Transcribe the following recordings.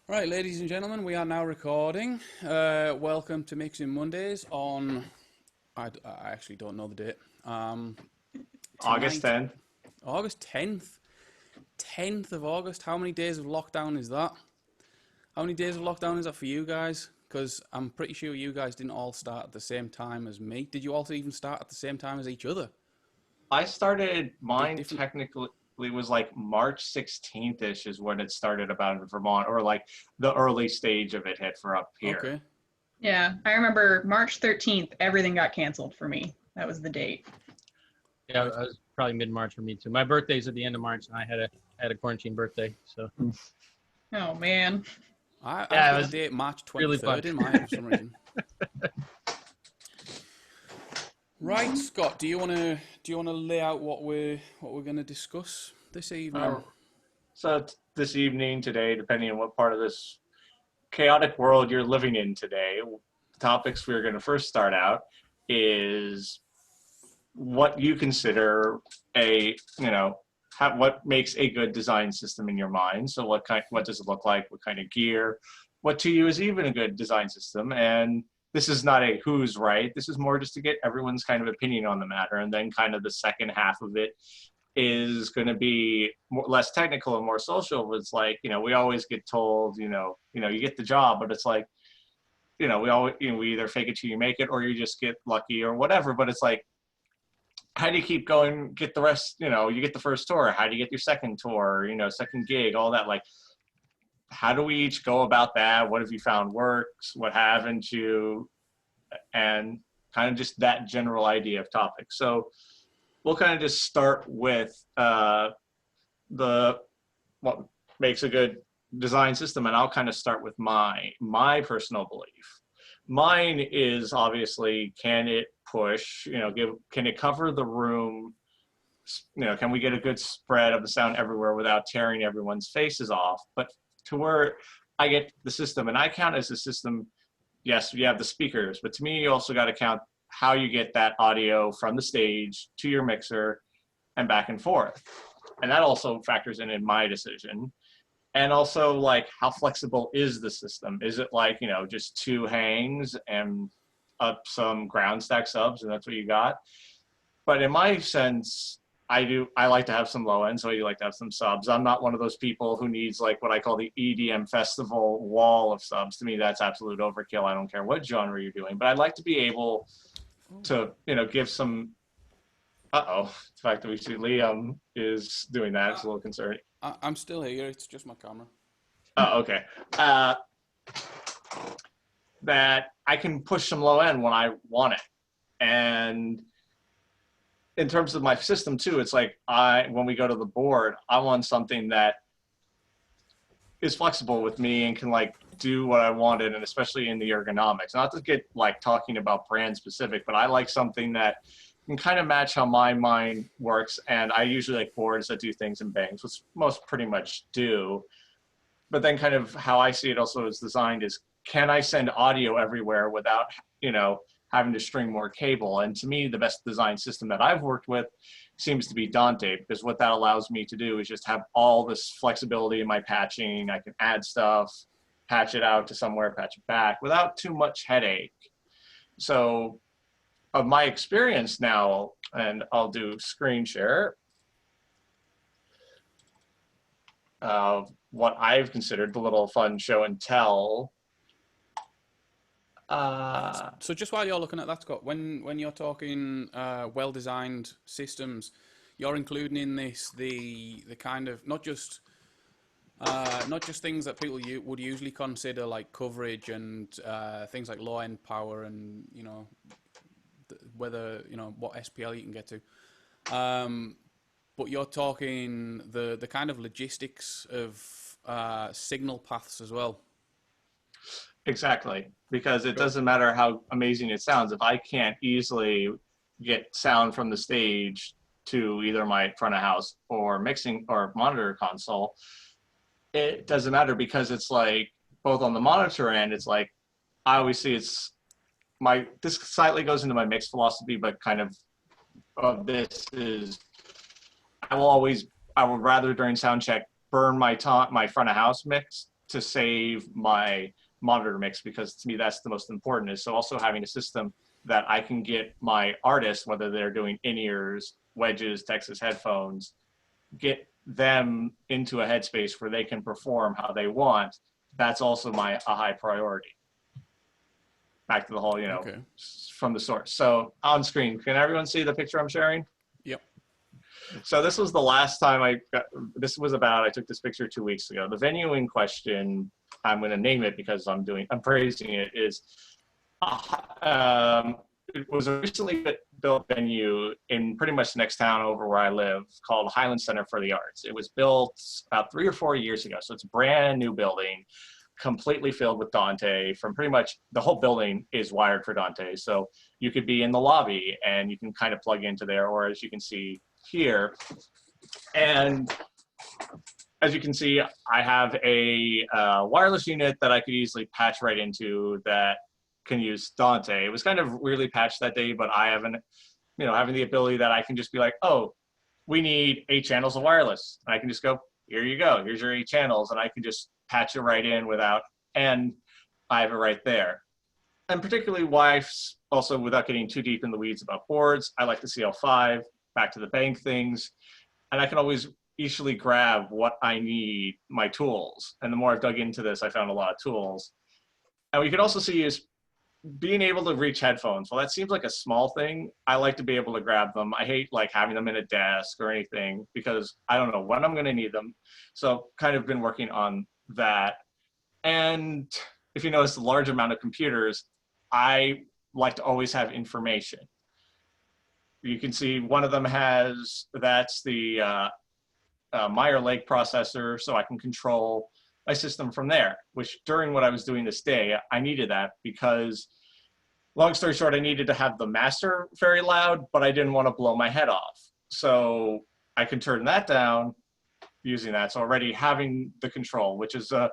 Right, ladies and gentlemen, we are now recording. Welcome to Mixing Mondays on. I actually don't know the date. August Tonight, 10th. August 10th. 10th of August. How many days of lockdown is that? How many days of lockdown is that for you guys? Because I'm pretty sure you guys didn't all start at the same time as me. Did you also even start at the same time as each other? I started mine Different. technically was like March 16th-ish is when it started about in Vermont, or like the early stage of it hit for up here. Okay. Yeah, I remember March 13th, everything got canceled for me. That was the date. Yeah, I was probably mid-March for me too. My birthday's at the end of March, and I had a quarantine birthday, so Oh man. I've yeah, it got the was date March really 23rd fun. in my head for some reason. Right, Scott. Do you wanna lay out what we're gonna discuss this evening? Uh, so this evening, today, depending on what part of this chaotic world you're living in today, the topics we're going to first start out is what you consider a, what makes a good design system in your mind. So what does it look like? What kind of gear? What to you is even a good design system? And this is not a who's right. This is more just to get everyone's kind of opinion on the matter. And then kind of the second half of it is going to be less technical and more social. It's like, we always get told, you get the job, but it's like, we always, we either fake it till you make it or you just get lucky or whatever. But it's like, how do you keep going, get the rest, you get the first tour, how do you get your second tour, second gig, all that. Like, how do we each go about that? What have you found works? What haven't you? And kind of just that general idea of topic. So we'll kind of just start with the what makes a good design system, and I'll kind of start with my personal belief. Mine is obviously, can it push, can it cover the room, can we get a good spread of the sound everywhere without tearing everyone's faces off, but to where I get the system, and I count as a system. Yes, you have the speakers, but to me, you also got to count how you get that audio from the stage to your mixer and back and forth. And that also factors in my decision. And also, like, how flexible is the system? Is it like, just two hangs and up some ground stack subs and that's what you got? But in my sense, I like to have some low end, so you like to have some subs. I'm not one of those people who needs like what I call the EDM festival wall of subs. To me, that's absolute overkill. I don't care what genre you're doing, but I'd like to be able to, give some. The fact that we see Liam is doing that is a little concerning. I'm still here. It's just my camera. Oh, okay. That I can push some low end when I want it, and in terms of my system too, it's like when we go to the board, I want something that is flexible with me and can like do what I wanted, and especially in the ergonomics. Not to get like talking about brand specific, but I like something that can kind of match how my mind works. And I usually like boards that do things in bangs, which most pretty much do. But then kind of how I see it also is designed is, can I send audio everywhere without, having to string more cable? And to me, the best design system that I've worked with seems to be Dante, because what that allows me to do is just have all this flexibility in my patching. I can add stuff, patch it out to somewhere, patch it back without too much headache. So of my experience now, and I'll do screen share, of what I've considered the little fun show and tell. So just while you're looking at that, Scott, when you're talking well-designed systems, you're including in this the kind of not just things that people would usually consider like coverage and things like low-end power and whether what SPL you can get to, but you're talking the kind of logistics of signal paths as well. Exactly, because it Sure. doesn't matter how amazing it sounds. If I can't easily get sound from the stage to either my front of house or mixing or monitor console, it doesn't matter, because it's like both on the monitor end, it's like I always see this slightly goes into my mix philosophy, but kind of this is I would rather during sound check burn my front of house mix to save my monitor mix, because to me that's the most important. Is so also having a system that I can get my artists, whether they're doing in-ears, wedges, Texas headphones, get them into a headspace where they can perform how they want. That's also a high priority. Back to the whole, Okay. from the source. So on screen, can everyone see the picture I'm sharing? Yep. So this was the last time I took this picture 2 weeks ago. The venue in question, I'm going to name it because I'm praising it, is it was a recently built venue in pretty much the next town over where I live, called Highland Center for the Arts. It was built about 3 or 4 years ago. So it's a brand new building, completely filled with Dante. From pretty much the whole building is wired for Dante. So you could be in the lobby and you can kind of plug into there, or as you can see here. And as you can see, I have a wireless unit that I could easily patch right into that can use Dante. It was kind of weirdly patched that day, but I haven't, having the ability that I can just be like, oh, we need 8 channels of wireless. And I can just go, here you go, here's your 8 channels. And I can just patch it right in and I have it right there. And particularly also without getting too deep in the weeds about boards, I like the CL5, back to the bank things. And I can always easily grab what I need, my tools. And the more I've dug into this, I found a lot of tools. And what you can also see is being able to reach headphones. Well, that seems like a small thing. I like to be able to grab them. I hate like having them in a desk or anything because I don't know when I'm going to need them. So kind of been working on that. And if you notice the large amount of computers, I like to always have information. You can see one of them that's the Meyer Lake processor, so I can control my system from there, which during what I was doing this day, I needed that because, long story short, I needed to have the master very loud, but I didn't want to blow my head off. So I can turn that down using that. So already having the control, which is a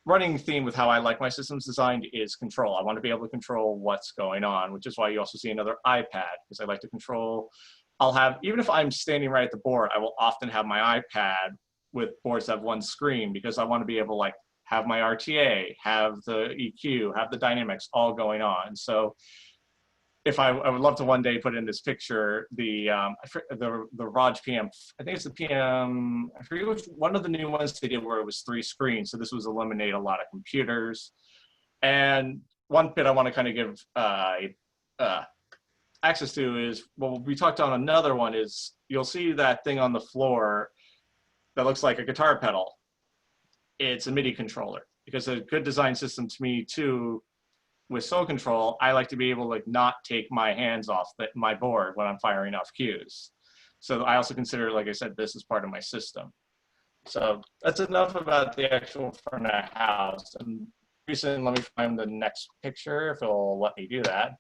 running theme with how I like my systems designed, is control. I want to be able to control what's going on, which is why you also see another iPad, because I like to control. I'll have, even if I'm standing right at the board, I will often have my iPad with boards that have one screen, because I want to be able to like have my RTA, have the EQ, have the dynamics all going on. So if I would love to one day put in this picture, the Rog PM, I think it's the PM, I forget which one of the new ones they did where it was 3 screens. So this was eliminate a lot of computers. And one bit I want to kind of give access to is, well, we talked on another one, is you'll see that thing on the floor that looks like a guitar pedal. It's a MIDI controller, because a good design system to me too, with Soul Control, I like to be able to like not take my hands off my board when I'm firing off cues. So I also consider, like I said, this is part of my system. So that's enough about the actual front of the house. And recently, let me find the next picture if it'll let me do that.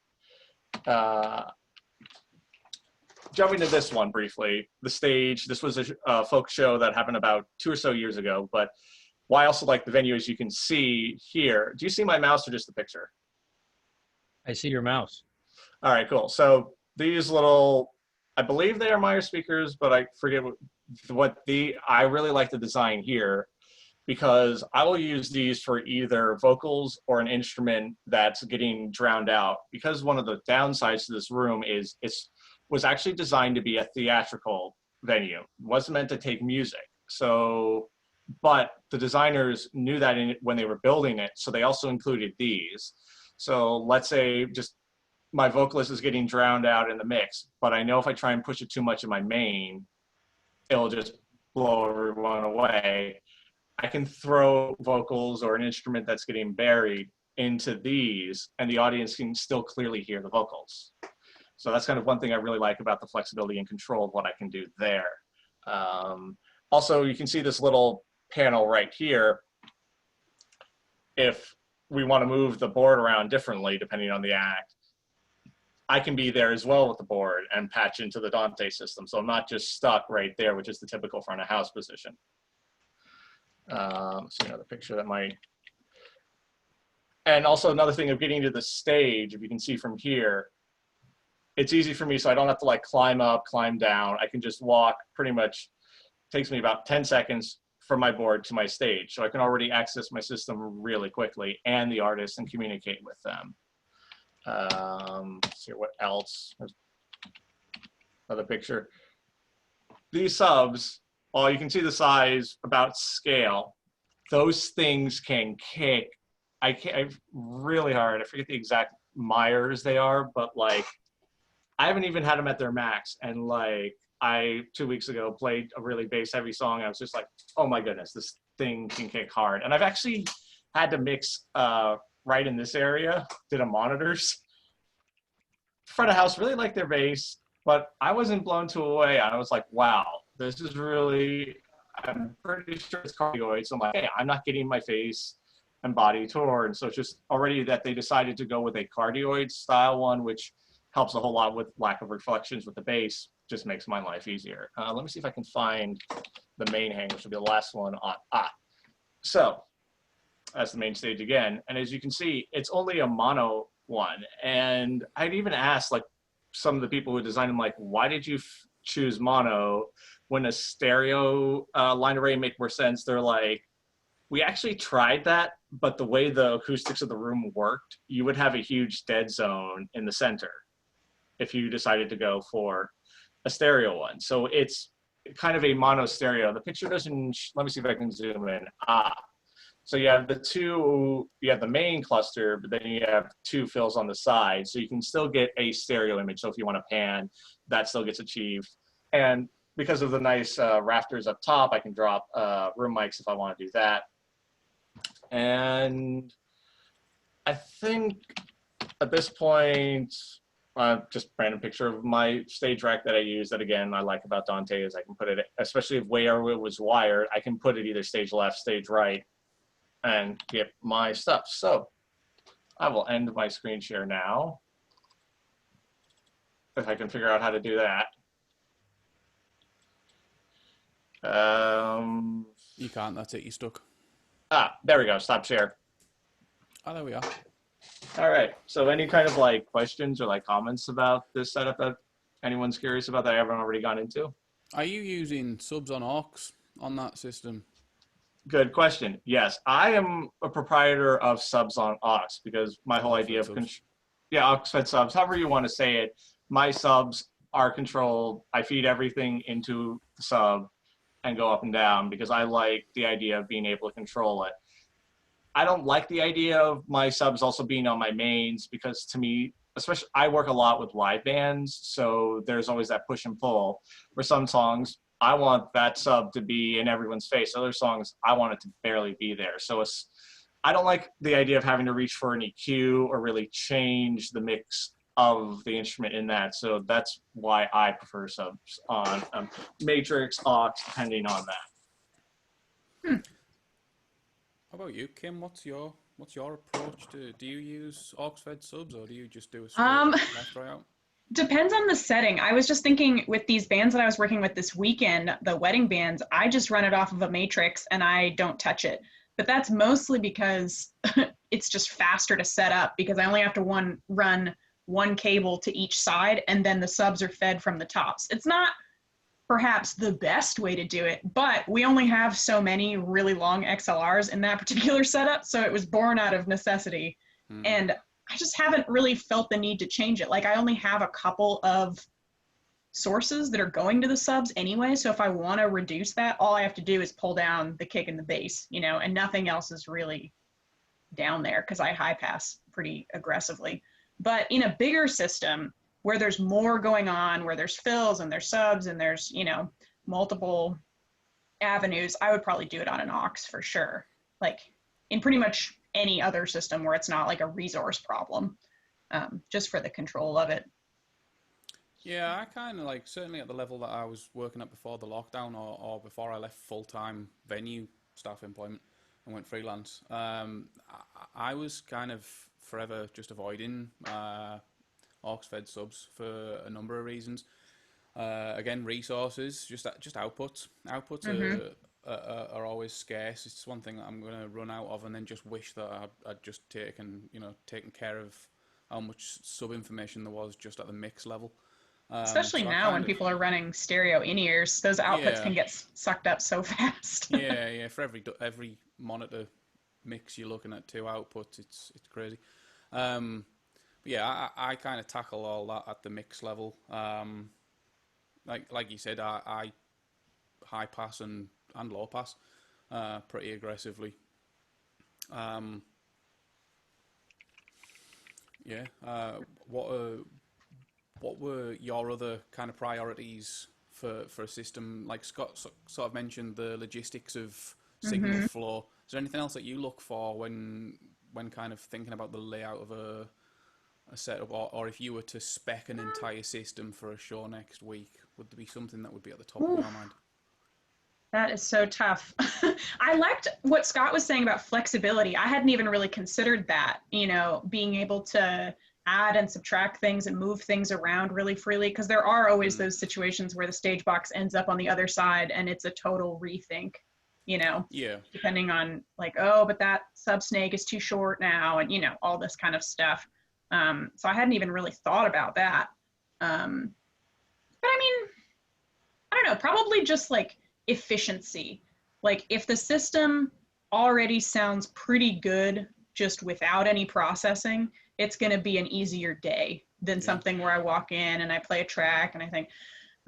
Jumping to this one briefly, the stage. This was a folk show that happened about 2 or so years ago, but why I also like the venue, as you can see here. Do you see my mouse or just the picture? I see your mouse. All right, cool. So these little, I believe they are Meyer speakers, but I forget I really like the design here, because I will use these for either vocals or an instrument that's getting drowned out. Because one of the downsides to this room is was actually designed to be a theatrical venue. It wasn't meant to take music. So, but the designers knew that when they were building it, so they also included these. So let's say just my vocalist is getting drowned out in the mix, but I know if I try and push it too much in my main, it'll just blow everyone away. I can throw vocals or an instrument that's getting buried into these, and the audience can still clearly hear the vocals. So that's kind of one thing I really like about the flexibility and control of what I can do there. Also, you can see this little panel right here. If we want to move the board around differently, depending on the act, I can be there as well with the board and patch into the Dante system. So I'm not just stuck right there, which is the typical front of house position. So another picture that might. And also another thing of getting to the stage, if you can see from here, it's easy for me, so I don't have to like climb up, climb down. I can just walk, pretty much takes me about 10 seconds from my board to my stage. So I can already access my system really quickly and the artists and communicate with them. Let's see what else. There's another picture. These subs, well, you can see the size about scale. Those things can kick. I really hard. I forget the exact Myers they are, but like I haven't even had them at their max. And like I 2 weeks ago played a really bass heavy song. I was just like, oh my goodness, this thing can kick hard. And I've actually had to mix right in this area, did a monitors. Front of house really liked their bass, but I wasn't blown away. I was like, wow, this is really, I'm pretty sure it's cardioid. So I'm like, hey, I'm not getting my face and body torn. So it's just already that they decided to go with a cardioid style one, which helps a whole lot with lack of reflections with the bass, just makes my life easier. Let me see if I can find the main hang, which will be the last one on. So that's the main stage again. And as you can see, it's only a mono one. And I'd even asked like some of the people who designed them, like, why did you choose mono when a stereo line array made more sense? They're like, we actually tried that, but the way the acoustics of the room worked, you would have a huge dead zone in the center if you decided to go for a stereo one. So it's kind of a mono stereo. The picture doesn't, let me see if I can zoom in. So you have you have the main cluster, but then you have two fills on the side. So you can still get a stereo image. So if you want to pan, that still gets achieved. And because of the nice rafters up top, I can drop room mics if I want to do that. And I think at this point, just random picture of my stage rack that I use that, again, I like about Dante is I can put it, especially if where it was wired, I can put it either stage left, stage right, and get my stuff. So I will end my screen share now, if I can figure out how to do that. You can't, that's it, you're stuck. There we go, stop share. Oh, there we are. All right, so any kind of like questions or like comments about this setup that anyone's curious about that I haven't already gone into? Are you using subs on aux on that system? Good question. Yes, I am a proprietor of subs on aux because my whole idea of, aux-fed subs, however you want to say it, my subs are controlled. I feed everything into the sub and go up and down because I like the idea of being able to control it. I don't like the idea of my subs also being on my mains because to me, especially I work a lot with live bands, so there's always that push and pull. For some songs, I want that sub to be in everyone's face. Other songs, I want it to barely be there. So I don't like the idea of having to reach for an EQ or really change the mix of the instrument in that. So that's why I prefer subs on Matrix, aux, depending on that. How about you, Kim? What's your approach to? Do you use aux-fed subs or do you just do a straight left right out? Depends on the setting. I was just thinking with these bands that I was working with this weekend, the wedding bands, I just run it off of a Matrix and I don't touch it. But that's mostly because it's just faster to set up because I only have to run one cable to each side and then the subs are fed from the tops. It's not perhaps the best way to do it, but we only have so many really long XLRs in that particular setup, so it was born out of necessity. And I just haven't really felt the need to change it. Like I only have a couple of sources that are going to the subs anyway, so if I want to reduce that, all I have to do is pull down the kick and the bass, you know, and nothing else is really down there because I high pass pretty aggressively. But in a bigger system where there's more going on, where there's fills and there's subs and there's, you know, multiple avenues, I would probably do it on an aux for sure. Like in pretty much any other system where it's not like a resource problem, just for the control of it. Yeah, I kind of like, certainly at the level that I was working at before the lockdown or before I left full-time venue staff employment and went freelance, I was kind of forever just avoiding aux-fed subs for a number of reasons. Again, resources, just outputs. Outputs are always scarce. It's one thing that I'm going to run out of, and then just wish that I'd just taken care of how much sub information there was just at the mix level. Especially So I now kind when of, people are running stereo in-ears, those outputs yeah, can get sucked up so fast. yeah. For every monitor mix, you're looking at 2 outputs. It's crazy. Um, but yeah, I kind of tackle all that at the mix level. Like you said, I high pass and low pass pretty aggressively. Um, yeah. What were your other kind of priorities for a system? Like Scott sort of mentioned the logistics of signal Hmm. flow. Is there anything else that you look for when kind of thinking about the layout of a setup, or if you were to spec an entire system for a show next week, would there be something that would be at the top of your mind? That is so tough. I liked what Scott was saying about flexibility. I hadn't even really considered that, being able to add and subtract things and move things around really freely, because there are always Mm. those situations where the stage box ends up on the other side and it's a total rethink, you know, Yeah, depending on like, oh, but that sub snake is too short now, and all this kind of stuff. So I hadn't even really thought about that. But I mean, I don't know, probably just like efficiency. Like if the system already sounds pretty good just without any processing, it's going to be an easier day than yeah, something where I walk in and I play a track and I think,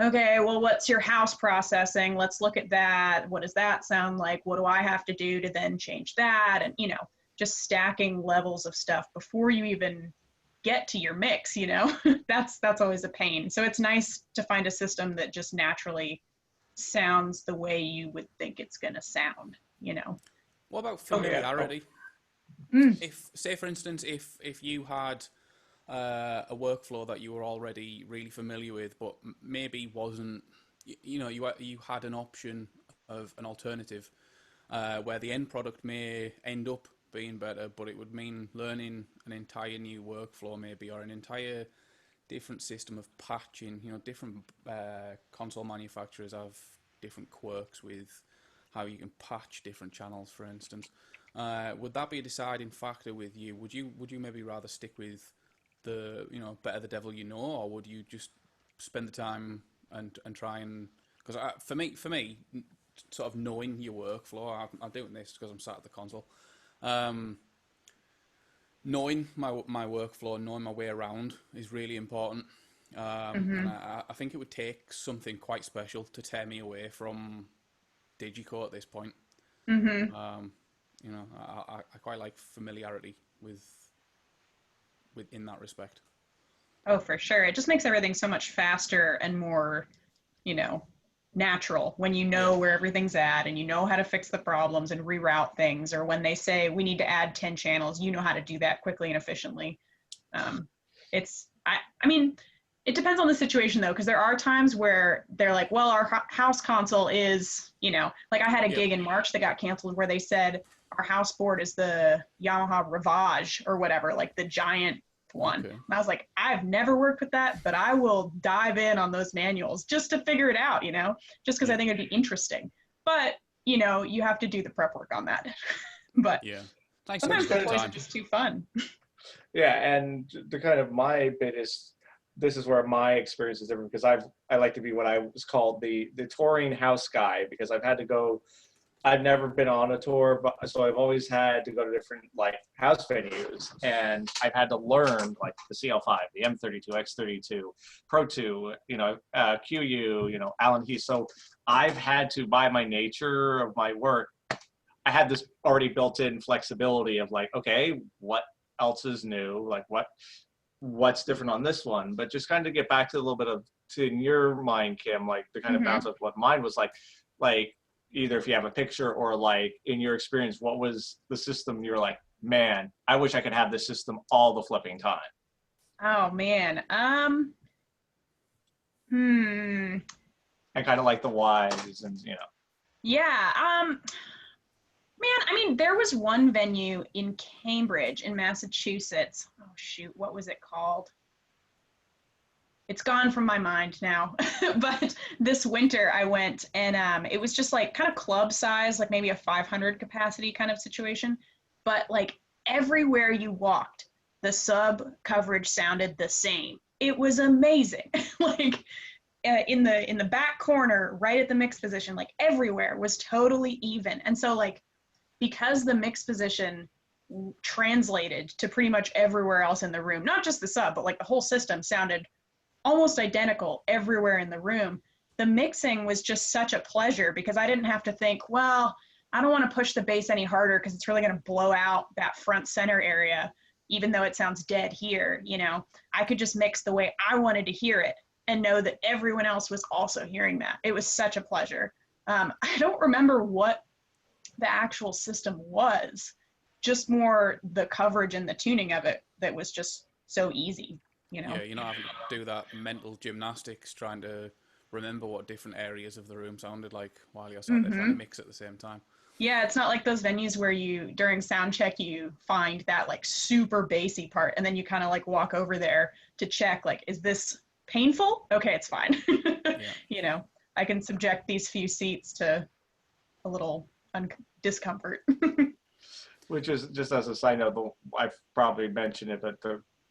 okay, well, what's your house processing? Let's look at that. What does that sound like? What do I have to do to then change that? And, just stacking levels of stuff before you even get to your mix, that's always a pain. So it's nice to find a system that just naturally sounds the way you would think it's going to sound. What about Oh yeah. familiarity? Mm. If, say, for instance, if you had a workflow that you were already really familiar with, but maybe wasn't, you had an option of an alternative where the end product may end up being better, but it would mean learning an entire new workflow, maybe, or an entire different system of patching. Different console manufacturers have different quirks with how you can patch different channels, for instance. Would that be a deciding factor with you? Would you maybe rather stick with the better the devil you know, or would you just spend the time and try and, because for me, sort of knowing your workflow, I'm doing this because I'm sat at the console. Knowing my workflow and knowing my way around is really important. And Hmm. I think it would take something quite special to tear me away from Digico at this point. Hmm. I quite like familiarity with in that respect. Oh, for sure. It just makes everything so much faster and more, you know, natural when you Yeah, know where everything's at and you know how to fix the problems and reroute things. Or when they say we need to add 10 channels, you know how to do that quickly and efficiently. Um, I mean, it depends on the situation though, because there are times where they're like, well, our house console is, like I had a yeah, gig in March that got canceled where they said our house board is the Yamaha Ravage or whatever, like the giant one. okay, And I was like, I've never worked with that, but I will dive in on those manuals just to figure it out, just because I yeah, think it'd be interesting. But, you have to do the prep work on that. But yeah. Nice to have a sometimes the good toys are time. just too fun. Yeah, and the kind of my bit is this is where my experience is different because I like to be what I was called the touring house guy because I've had to go. I've never been on a tour, but so I've always had to go to different like house venues, and I've had to learn like the CL5, the M32, X32, Pro 2, QU, Allen Heath. So I've had to, by my nature of my work, I had this already built-in flexibility of like, okay, what else is new? Like what's different on this one? But just kind of get back to a little bit of to in your mind, Kim, like to kind of Hmm. bounce up what mine was like either if you have a picture or like in your experience, what was the system you're like, man, I wish I could have this system all the flipping time. Oh man. Hmm. And kind of like the whys and Yeah. Man, I mean, there was one venue in Cambridge in Massachusetts. Oh shoot, what was it called? It's gone from my mind now. But this winter I went and it was just like kind of club size, like maybe a 500 capacity kind of situation. But like everywhere you walked, the sub coverage sounded the same. it was amazing. Like in the back corner, right at the mix position, like everywhere was totally even. And so like, because the mix position translated to pretty much everywhere else in the room, not just the sub, but like the whole system sounded almost identical everywhere in the room. The mixing was just such a pleasure because I didn't have to think, well, I don't want to push the bass any harder because it's really going to blow out that front center area, even though it sounds dead here. You know, I could just mix the way I wanted to hear it and know that everyone else was also hearing that. It was such a pleasure. I don't remember what the actual system was, just more the coverage and the tuning of it that was just so easy, you know? Yeah, you're not having to do that mental gymnastics trying to remember what different areas of the room sounded like while you're sat there trying to mix at the same time. Yeah, it's not like those venues where you, during sound check, you find that like super bassy part and then you kind of like walk over there to check, like, is this painful? Okay, it's fine. Yeah. You know, I can subject these few seats to a little discomfort. Which is, just as a side note, I've probably mentioned it, but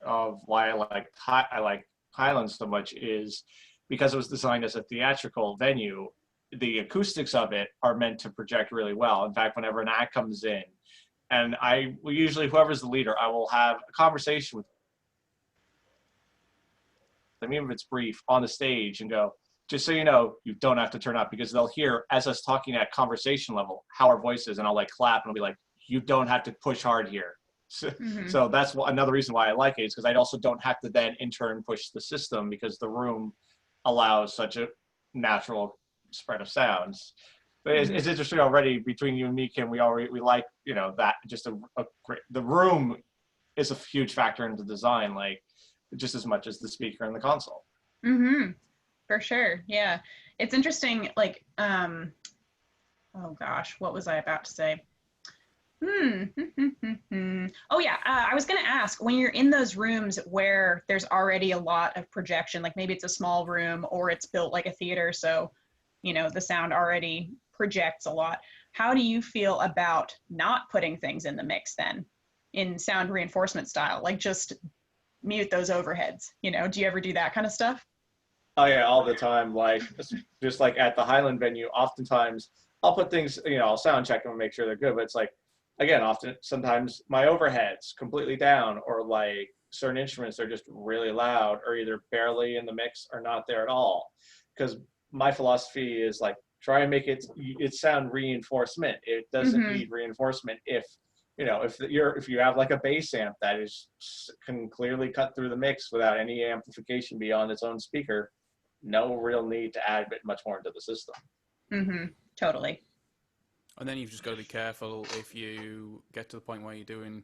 of why I like Highlands so much is because it was designed as a theatrical venue. The acoustics of it are meant to project really well. In fact, whenever an act comes in, and usually whoever's the leader, I will have a conversation with them, even if it's brief, on the stage and go, just so you know, you don't have to turn up, because they'll hear as us talking at conversation level how our voice is, and I'll like clap and I'll be like, you don't have to push hard here. So that's another reason why I like it, is because I also don't have to then in turn push the system, because the room allows such a natural spread of sounds. But it's interesting already between you and me, Kim. We like, you know, that just the room is a huge factor into design, like just as much as the speaker and the console. For sure. Yeah, it's interesting. Like, oh gosh, what was I about to say? Oh yeah, I was gonna ask, when you're in those rooms where there's already a lot of projection, like maybe it's a small room or it's built like a theater, so you know the sound already projects a lot. How do you feel about not putting things in the mix then, in sound reinforcement style, like just mute those overheads? You know, do you ever do that kind of stuff? Oh yeah, all the time. Like just like at the Highland venue, oftentimes I'll put things, you know, I'll sound check them and make sure they're good. But it's like, again, sometimes my overheads completely down, or like certain instruments are just really loud, or either barely in the mix or not there at all. Because my philosophy is like, try and make it sound reinforcement. It doesn't need reinforcement if, you know, if you have like a bass amp that can clearly cut through the mix without any amplification beyond its own speaker, no real need to add a bit much more into the system. Totally. And then you've just got to be careful if you get to the point where you're doing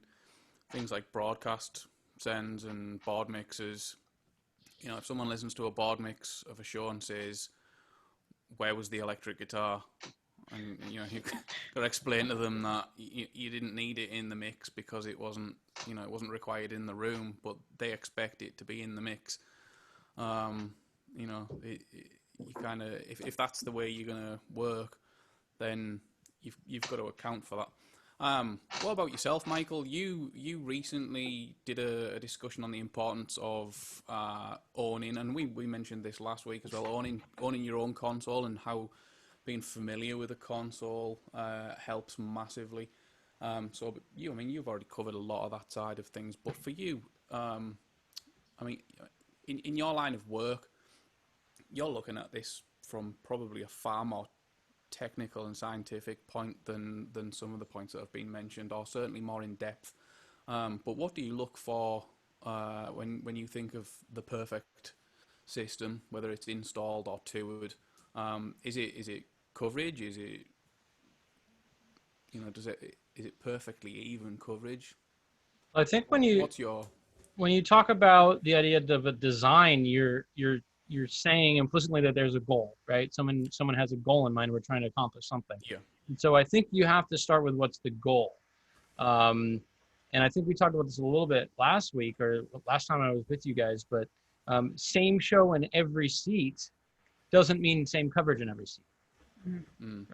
things like broadcast sends and board mixes. You know, if someone listens to a board mix of a show and says, where was the electric guitar? And you know, you've got to explain to them that you didn't need it in the mix because it wasn't, you know, it wasn't required in the room, but they expect it to be in the mix. You know, you kind of, if that's the way you're gonna work, then you've got to account for that. What about yourself, Michael? You recently did a discussion on the importance of owning, and we mentioned this last week as well, owning your own console, and how being familiar with a console helps massively. So you've already covered a lot of that side of things, but for you, in your line of work, you're looking at this from probably a far more technical and scientific point than some of the points that have been mentioned, or certainly more in depth. But what do you look for when you think of the perfect system, whether it's installed or toured? Is it coverage? Is it, you know, is it perfectly even coverage? I think when you talk about the idea of a design, you're saying implicitly that there's a goal, right? Someone has a goal in mind. We're trying to accomplish something. Yeah. And so I think you have to start with what's the goal. And I think we talked about this a little bit last week, or last time I was with you guys, but same show in every seat doesn't mean same coverage in every seat.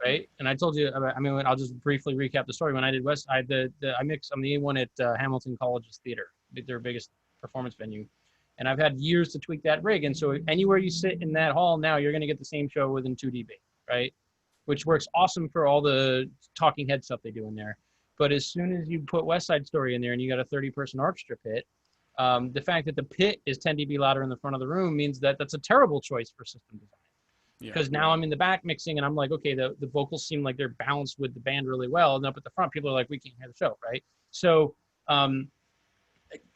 Right? And I told you, I'll just briefly recap the story. When I did West, I'm the A1 at Hamilton College's theater, their biggest performance venue. And I've had years to tweak that rig. And so anywhere you sit in that hall now, you're going to get the same show within 2 dB, right? Which works awesome for all the talking head stuff they do in there. But as soon as you put West Side Story in there and you got a 30-person orchestra pit, the fact that the pit is 10 dB louder in the front of the room means that that's a terrible choice for system design. Because now I'm in the back mixing and I'm like, okay, the vocals seem like they're balanced with the band really well. And up at the front, people are like, we can't hear the show, right? So,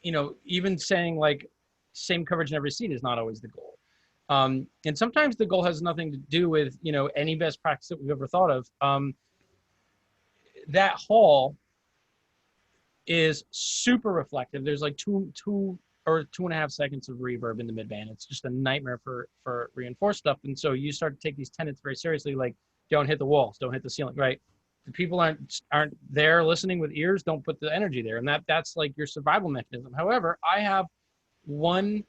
you know, even saying like same coverage in every seat is not always the goal. And sometimes the goal has nothing to do with, you know, any best practice that we've ever thought of. That hall is super reflective. There's like 2 or 2.5 seconds of reverb in the midband. It's just a nightmare for reinforced stuff. And so you start to take these tenets very seriously, like don't hit the walls, don't hit the ceiling, right? The people aren't there listening with ears, don't put the energy there. And that's like your survival mechanism. However, I have one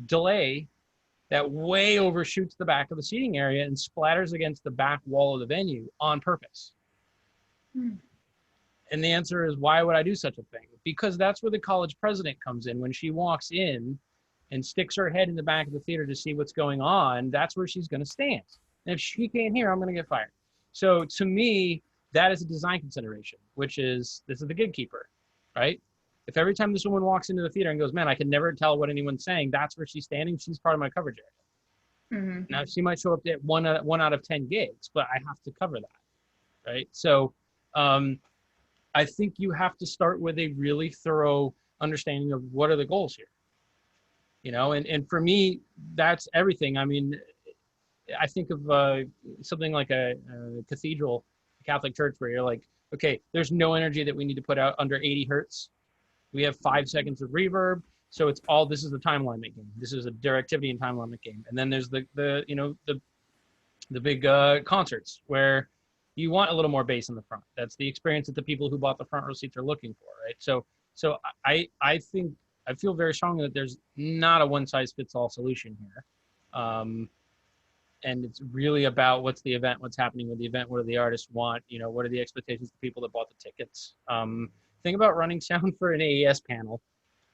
delay that way overshoots the back of the seating area and splatters against the back wall of the venue on purpose. And the answer is, why would I do such a thing? Because that's where the college president comes in. When she walks in and sticks her head in the back of the theater to see what's going on, that's where she's going to stand. And if she can't hear, I'm going to get fired. So to me, that is a design consideration, which is, this is the gig keeper, right? If every time this woman walks into the theater and goes, man, I can never tell what anyone's saying, that's where she's standing. She's part of my coverage area. Now, she might show up at one out of 10 gigs, but I have to cover that, right? So I think you have to start with a really thorough understanding of what are the goals here, you know? And for me, that's everything. I mean, I think of something like a cathedral, a Catholic church, where you're like, okay, there's no energy that we need to put out under 80 hertz. We have 5 seconds of reverb. So it's all, this is the time alignment game. This is a directivity and time alignment game. And then there's the big concerts where you want a little more bass in the front. That's the experience that the people who bought the front row seats are looking for, right? So I think, I feel very strongly that there's not a one size fits all solution here. And it's really about what's the event, what's happening with the event, what do the artists want, you know, what are the expectations of the people that bought the tickets. Think about running sound for an AES panel,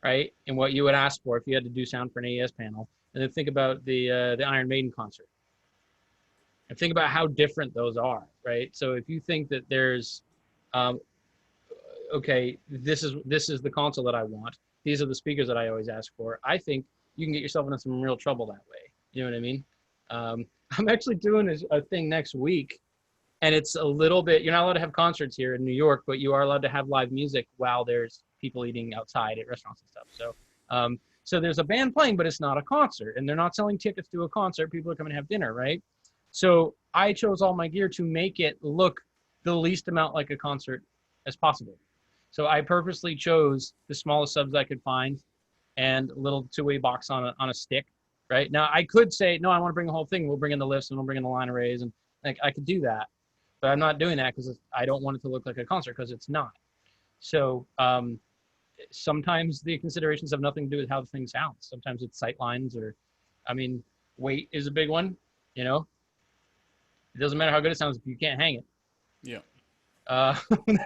right? And what you would ask for if you had to do sound for an AES panel. And then think about the Iron Maiden concert. And think about how different those are, right? So if you think that there's, okay, this is the console that I want, these are the speakers that I always ask for, I think you can get yourself into some real trouble that way. You know what I mean? I'm actually doing a thing next week, and it's a little bit, you're not allowed to have concerts here in New York, but you are allowed to have live music while there's people eating outside at restaurants and stuff. So, so there's a band playing, but it's not a concert, and they're not selling tickets to a concert. People are coming to have dinner, right? So I chose all my gear to make it look the least amount like a concert as possible. So I purposely chose the smallest subs I could find and a little two-way box on a stick, right? Now I could say, no, I want to bring the whole thing. We'll bring in the lifts and we'll bring in the line arrays, and like I could do that, but I'm not doing that because I don't want it to look like a concert, because it's not. So sometimes the considerations have nothing to do with how the thing sounds. Sometimes it's sight lines, or, I mean, weight is a big one, you know? It doesn't matter how good it sounds if you can't hang it. Yeah.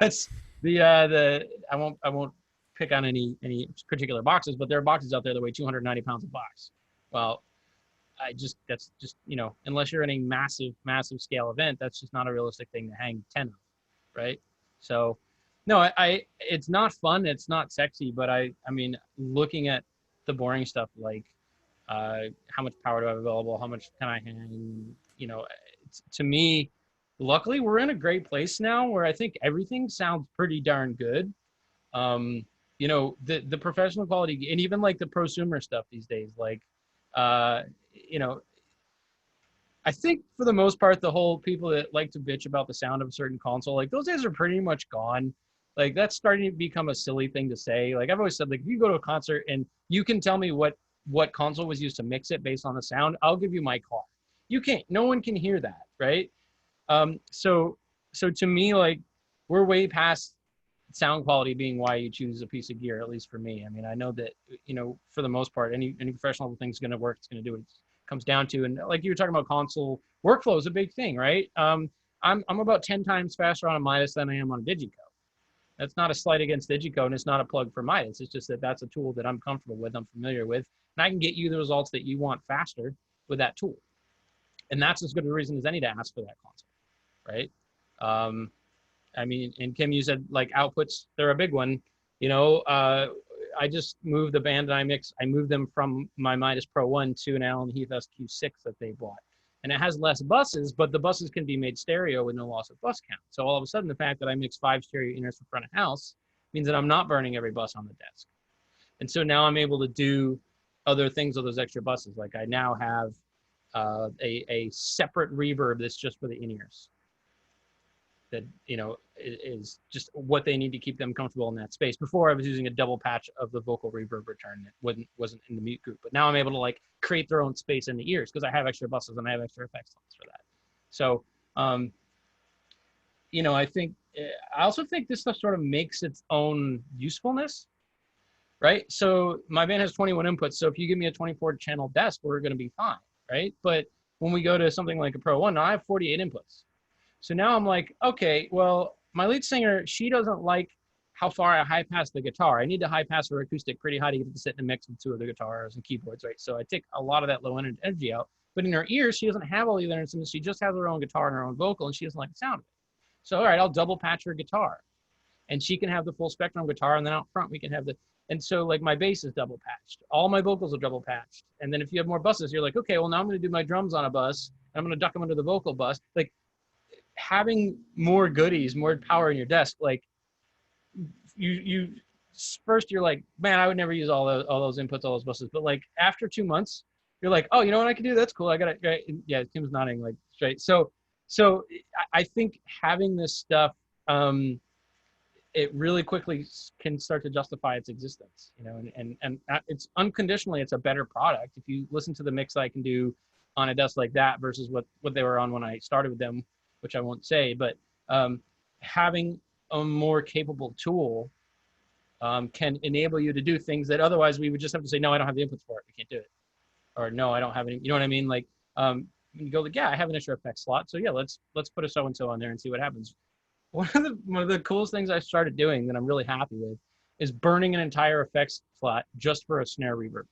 That's I won't pick on any particular boxes, but there are boxes out there that weigh 290 pounds a box. Well, that's just, you know, unless you're in a massive scale event, that's just not a realistic thing to hang 10 of, right? So no, it's not fun, it's not sexy, but I mean, looking at the boring stuff, like how much power do I have available, how much can I hang, you know, to me, luckily we're in a great place now where I think everything sounds pretty darn good. You know, the professional quality, and even like the prosumer stuff these days, like, you know, I think for the most part, the whole people that like to bitch about the sound of a certain console, like those days are pretty much gone. Like that's starting to become a silly thing to say. Like I've always said, like if you go to a concert and you can tell me what console was used to mix it based on the sound, I'll give you my car. You can't, no one can hear that, right? So to me, like we're way past sound quality being why you choose a piece of gear, at least for me. I mean, I know that, you know, for the most part, any professional thing is going to work, it's going to do what it comes down to. And like you were talking about, console workflow is a big thing, right? I'm about 10 times faster on a Midas than I am on a Digico. That's not a slight against Digico, and it's not a plug for Midas. It's just that that's a tool that I'm comfortable with, I'm familiar with, and I can get you the results that you want faster with that tool. And that's as good a reason as any to ask for that console, right? I mean, and Kim, you said like outputs, they're a big one. You know, I just moved the Band Dynamics. I moved them from my Midas Pro 1 to an Allen Heath SQ6 that they bought. And it has less buses, but the buses can be made stereo with no loss of bus count. So all of a sudden, the fact that I mix 5 stereo inners for front of house means that I'm not burning every bus on the desk. And so now I'm able to do other things with those extra buses. Like I now have a separate reverb that's just for the in-ears. That, you know, is just what they need to keep them comfortable in that space. Before I was using a double patch of the vocal reverb return that wasn't in the mute group, but now I'm able to like create their own space in the ears because I have extra buses and I have extra effects slots for that. So, you know, I also think this stuff sort of makes its own usefulness, right? So my band has 21 inputs. So if you give me a 24 channel desk, we're going to be fine, right? But when we go to something like a Pro 1, now I have 48 inputs. So now I'm like, okay, well, my lead singer, she doesn't like how far I high pass the guitar. I need to high pass her acoustic pretty high to get it to sit in a mix with 2 of the guitars and keyboards, right? So I take a lot of that low energy out. But in her ears, she doesn't have all the other instruments. She just has her own guitar and her own vocal, and she doesn't like the sound of it. So, all right, I'll double patch her guitar. And she can have the full spectrum guitar, and then out front we can have the, and so like my bass is double patched. All my vocals are double patched. And then if you have more buses, you're like, okay, well now I'm gonna do my drums on a bus, and I'm gonna duck them under the vocal bus. Like, having more goodies, more power in your desk, like you first you're like, man, I would never use all those inputs, all those buses. But like after 2 months, you're like, oh, you know what I can do? That's cool. I got it. Right? Yeah, Kim's nodding like straight. So I think having this stuff, it really quickly can start to justify its existence, you know, and it's unconditionally, it's a better product. If you listen to the mix I can do on a desk like that versus what they were on when I started with them, which I won't say, but having a more capable tool can enable you to do things that otherwise we would just have to say, no, I don't have the inputs for it, we can't do it. Or no, I don't have any, you know what I mean? Like, you go like, yeah, I have an extra effects slot, so yeah, let's put a so-and-so on there and see what happens. One of the coolest things I started doing that I'm really happy with is burning an entire effects slot just for a snare reverb.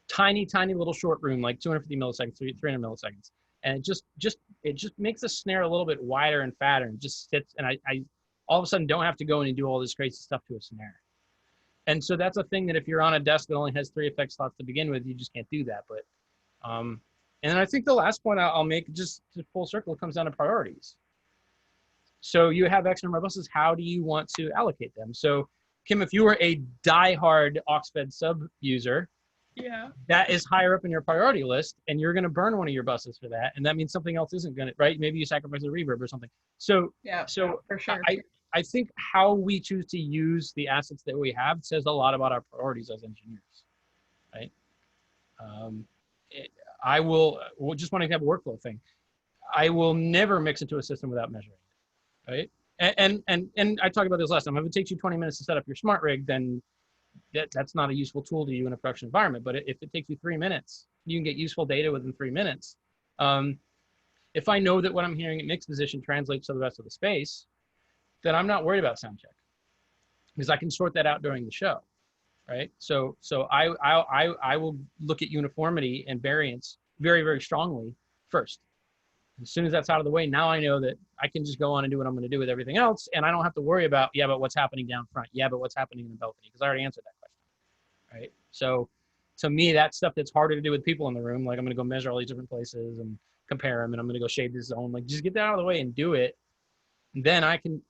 Tiny little short room, like 250 milliseconds, 300 milliseconds. And it just makes the snare a little bit wider and fatter and just sits, and I all of a sudden don't have to go in and do all this crazy stuff to a snare. And so that's a thing that if you're on a desk that only has 3 effects slots to begin with, you just can't do that. But and then I think the last point I'll make, just to full circle, comes down to priorities. So you have X number of buses, how do you want to allocate them? So Kim, if you were a diehard aux-fed sub user, Yeah. that is higher up in your priority list, and you're going to burn one of your buses for that, and that means something else isn't going to, right? Maybe you sacrifice a reverb or something. So Yeah, so for sure. I think how we choose to use the assets that we have says a lot about our priorities as engineers, right? We'll just want to have a workflow thing. I will never mix into a system without measuring it, right? And I talked about this last time. If it takes you 20 minutes to set up your smart rig, then that's not a useful tool to you in a production environment. But if it takes you 3 minutes, you can get useful data within 3 minutes. If I know that what I'm hearing at mix position translates to the rest of the space, then I'm not worried about sound check because I can sort that out during the show, right? So I will look at uniformity and variance very, very strongly first. As soon as that's out of the way, now I know that I can just go on and do what I'm going to do with everything else, and I don't have to worry about, yeah, but what's happening down front? Yeah, but what's happening in the balcony? Because I already answered that question, right? So to me, that's stuff that's harder to do with people in the room. Like I'm going to go measure all these different places and compare them, and I'm going to go shade this zone. Like just get that out of the way and do it. And then I can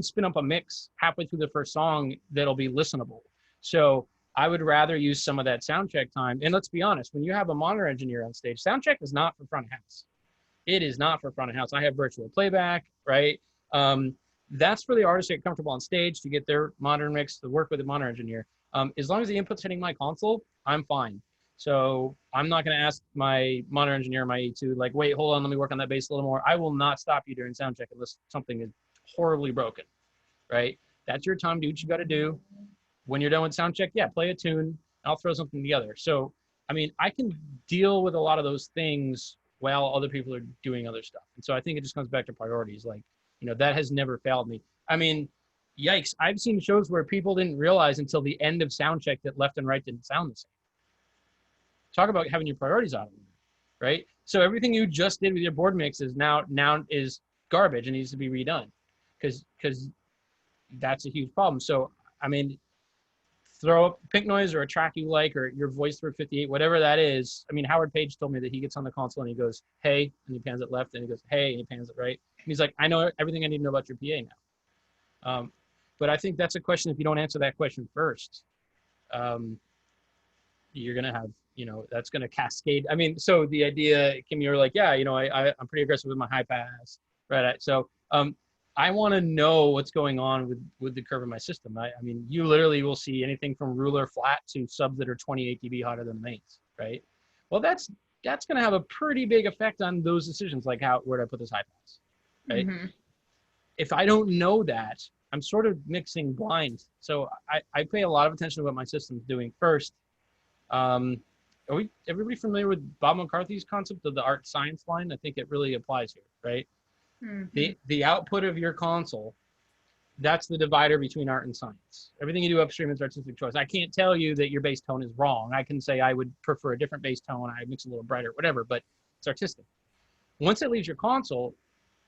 spin up a mix halfway through the first song that'll be listenable. So I would rather use some of that sound check time. And let's be honest, when you have a monitor engineer on stage, sound check is not for front of house. It is not for front of house. I have virtual playback, right? That's for the artists to get comfortable on stage, to get their monitor mix, to work with the monitor engineer. As long as the input's hitting my console, I'm fine. So I'm not going to ask my monitor engineer, my E2, like, wait, hold on, let me work on that bass a little more. I will not stop you during sound check unless something is horribly broken, right? That's your time. Do what you got to do. When you're done with sound check, yeah, play a tune. I'll throw something together. So, I mean, I can deal with a lot of those things while other people are doing other stuff. And so I think it just comes back to priorities. Like, you know, that has never failed me. I mean, yikes, I've seen shows where people didn't realize until the end of sound check that left and right didn't sound the same. Talk about having your priorities out of order, right? So everything you just did with your board mix is now is garbage and needs to be redone, because that's a huge problem. So I mean, throw up pink noise or a track you like, or your voice through 58, whatever that is. I mean, Howard Page told me that he gets on the console and he goes, hey, and he pans it left, and he goes, hey, and he pans it right. And he's like, I know everything I need to know about your PA now. But I think that's a question, if you don't answer that question first, you're going to have, that's going to cascade. I mean, so the idea, Kim, you're like, yeah, I'm pretty aggressive with my high pass, right? So I want to know what's going on with the curve of my system. I mean, you literally will see anything from ruler flat to subs that are 28 dB hotter than the mains, right? Well, that's going to have a pretty big effect on those decisions, like where do I put this high pass, right? Mm-hmm. If I don't know that, I'm sort of mixing blind. So I pay a lot of attention to what my system's doing first. Are everybody familiar with Bob McCarthy's concept of the art science line? I think it really applies here, right? Mm-hmm. The output of your console, that's the divider between art and science. Everything you do upstream is artistic choice. I can't tell you that your bass tone is wrong. I can say I would prefer a different bass tone, I mix a little brighter, whatever, but it's artistic. Once it leaves your console,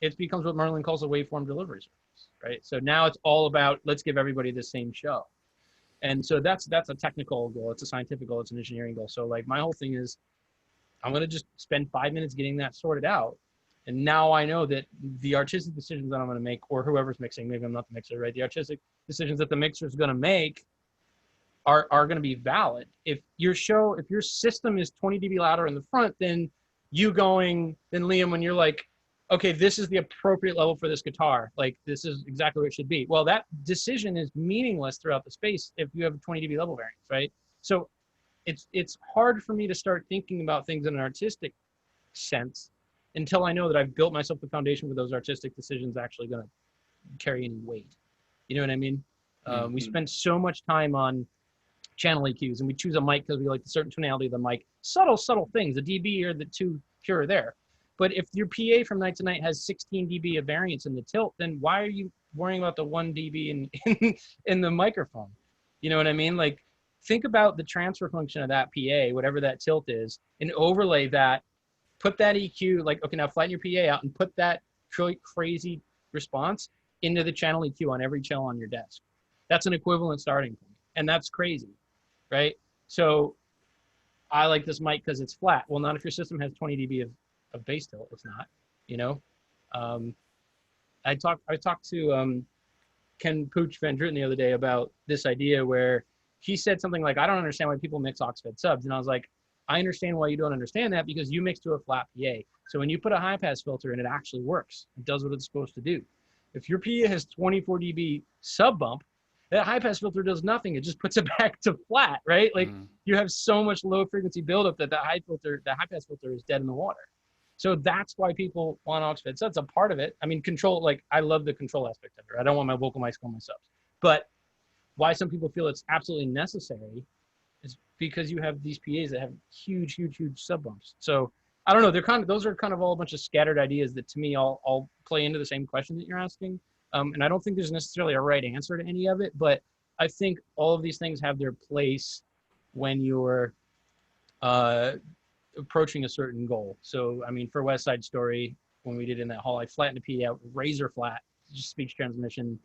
it becomes what Merlin calls a waveform delivery service, right? So now it's all about, let's give everybody the same show. And so that's a technical goal. It's a scientific goal. It's an engineering goal. So like my whole thing is, I'm going to just spend 5 minutes getting that sorted out. And now I know that the artistic decisions that I'm going to make, or whoever's mixing, maybe I'm not the mixer, right? The artistic decisions that the mixer is going to make are going to be valid. If your system is 20 dB louder in the front, then Liam, when you're like, okay, this is the appropriate level for this guitar, like this is exactly what it should be. Well, that decision is meaningless throughout the space if you have a 20 dB level variance, right? So it's hard for me to start thinking about things in an artistic sense until I know that I've built myself the foundation where those artistic decisions actually going to carry any weight. You know what I mean? Mm-hmm. We spend so much time on channel EQs, and we choose a mic because we like the certain tonality of the mic. Subtle things, the dB or the 2 here or there. But if your PA from night to night has 16 dB of variance in the tilt, then why are you worrying about the 1 dB in the microphone? You know what I mean? Like, think about the transfer function of that PA, whatever that tilt is, and overlay that. Put that EQ, like, okay, now flatten your PA out and put that crazy response into the channel EQ on every channel on your desk. That's an equivalent starting point. And that's crazy, right? So I like this mic because it's flat. Well, not if your system has 20 dB of bass tilt. It's not, I talked to Ken Pooch Van Druten the other day about this idea where he said something like, I don't understand why people mix aux-fed subs. And I was like, I understand why you don't understand that, because you mix to a flat PA. So when you put a high pass filter in, it actually works. It does what it's supposed to do. If your PA has 24 dB sub bump, that high pass filter does nothing. It just puts it back to flat, right? Like you have so much low frequency buildup that the high pass filter is dead in the water. So that's why people want aux-fed subs. A part of it. I mean, control, like I love the control aspect of it. I don't want my vocal mics on my subs. But why some people feel it's absolutely necessary is because you have these PAs that have huge sub bumps. So I don't know. Those are kind of all a bunch of scattered ideas that to me all play into the same question that you're asking. And I don't think there's necessarily a right answer to any of it, but I think all of these things have their place when you're approaching a certain goal. So, I mean, for West Side Story, when we did in that hall, I flattened the PA out, razor flat, just speech transmission,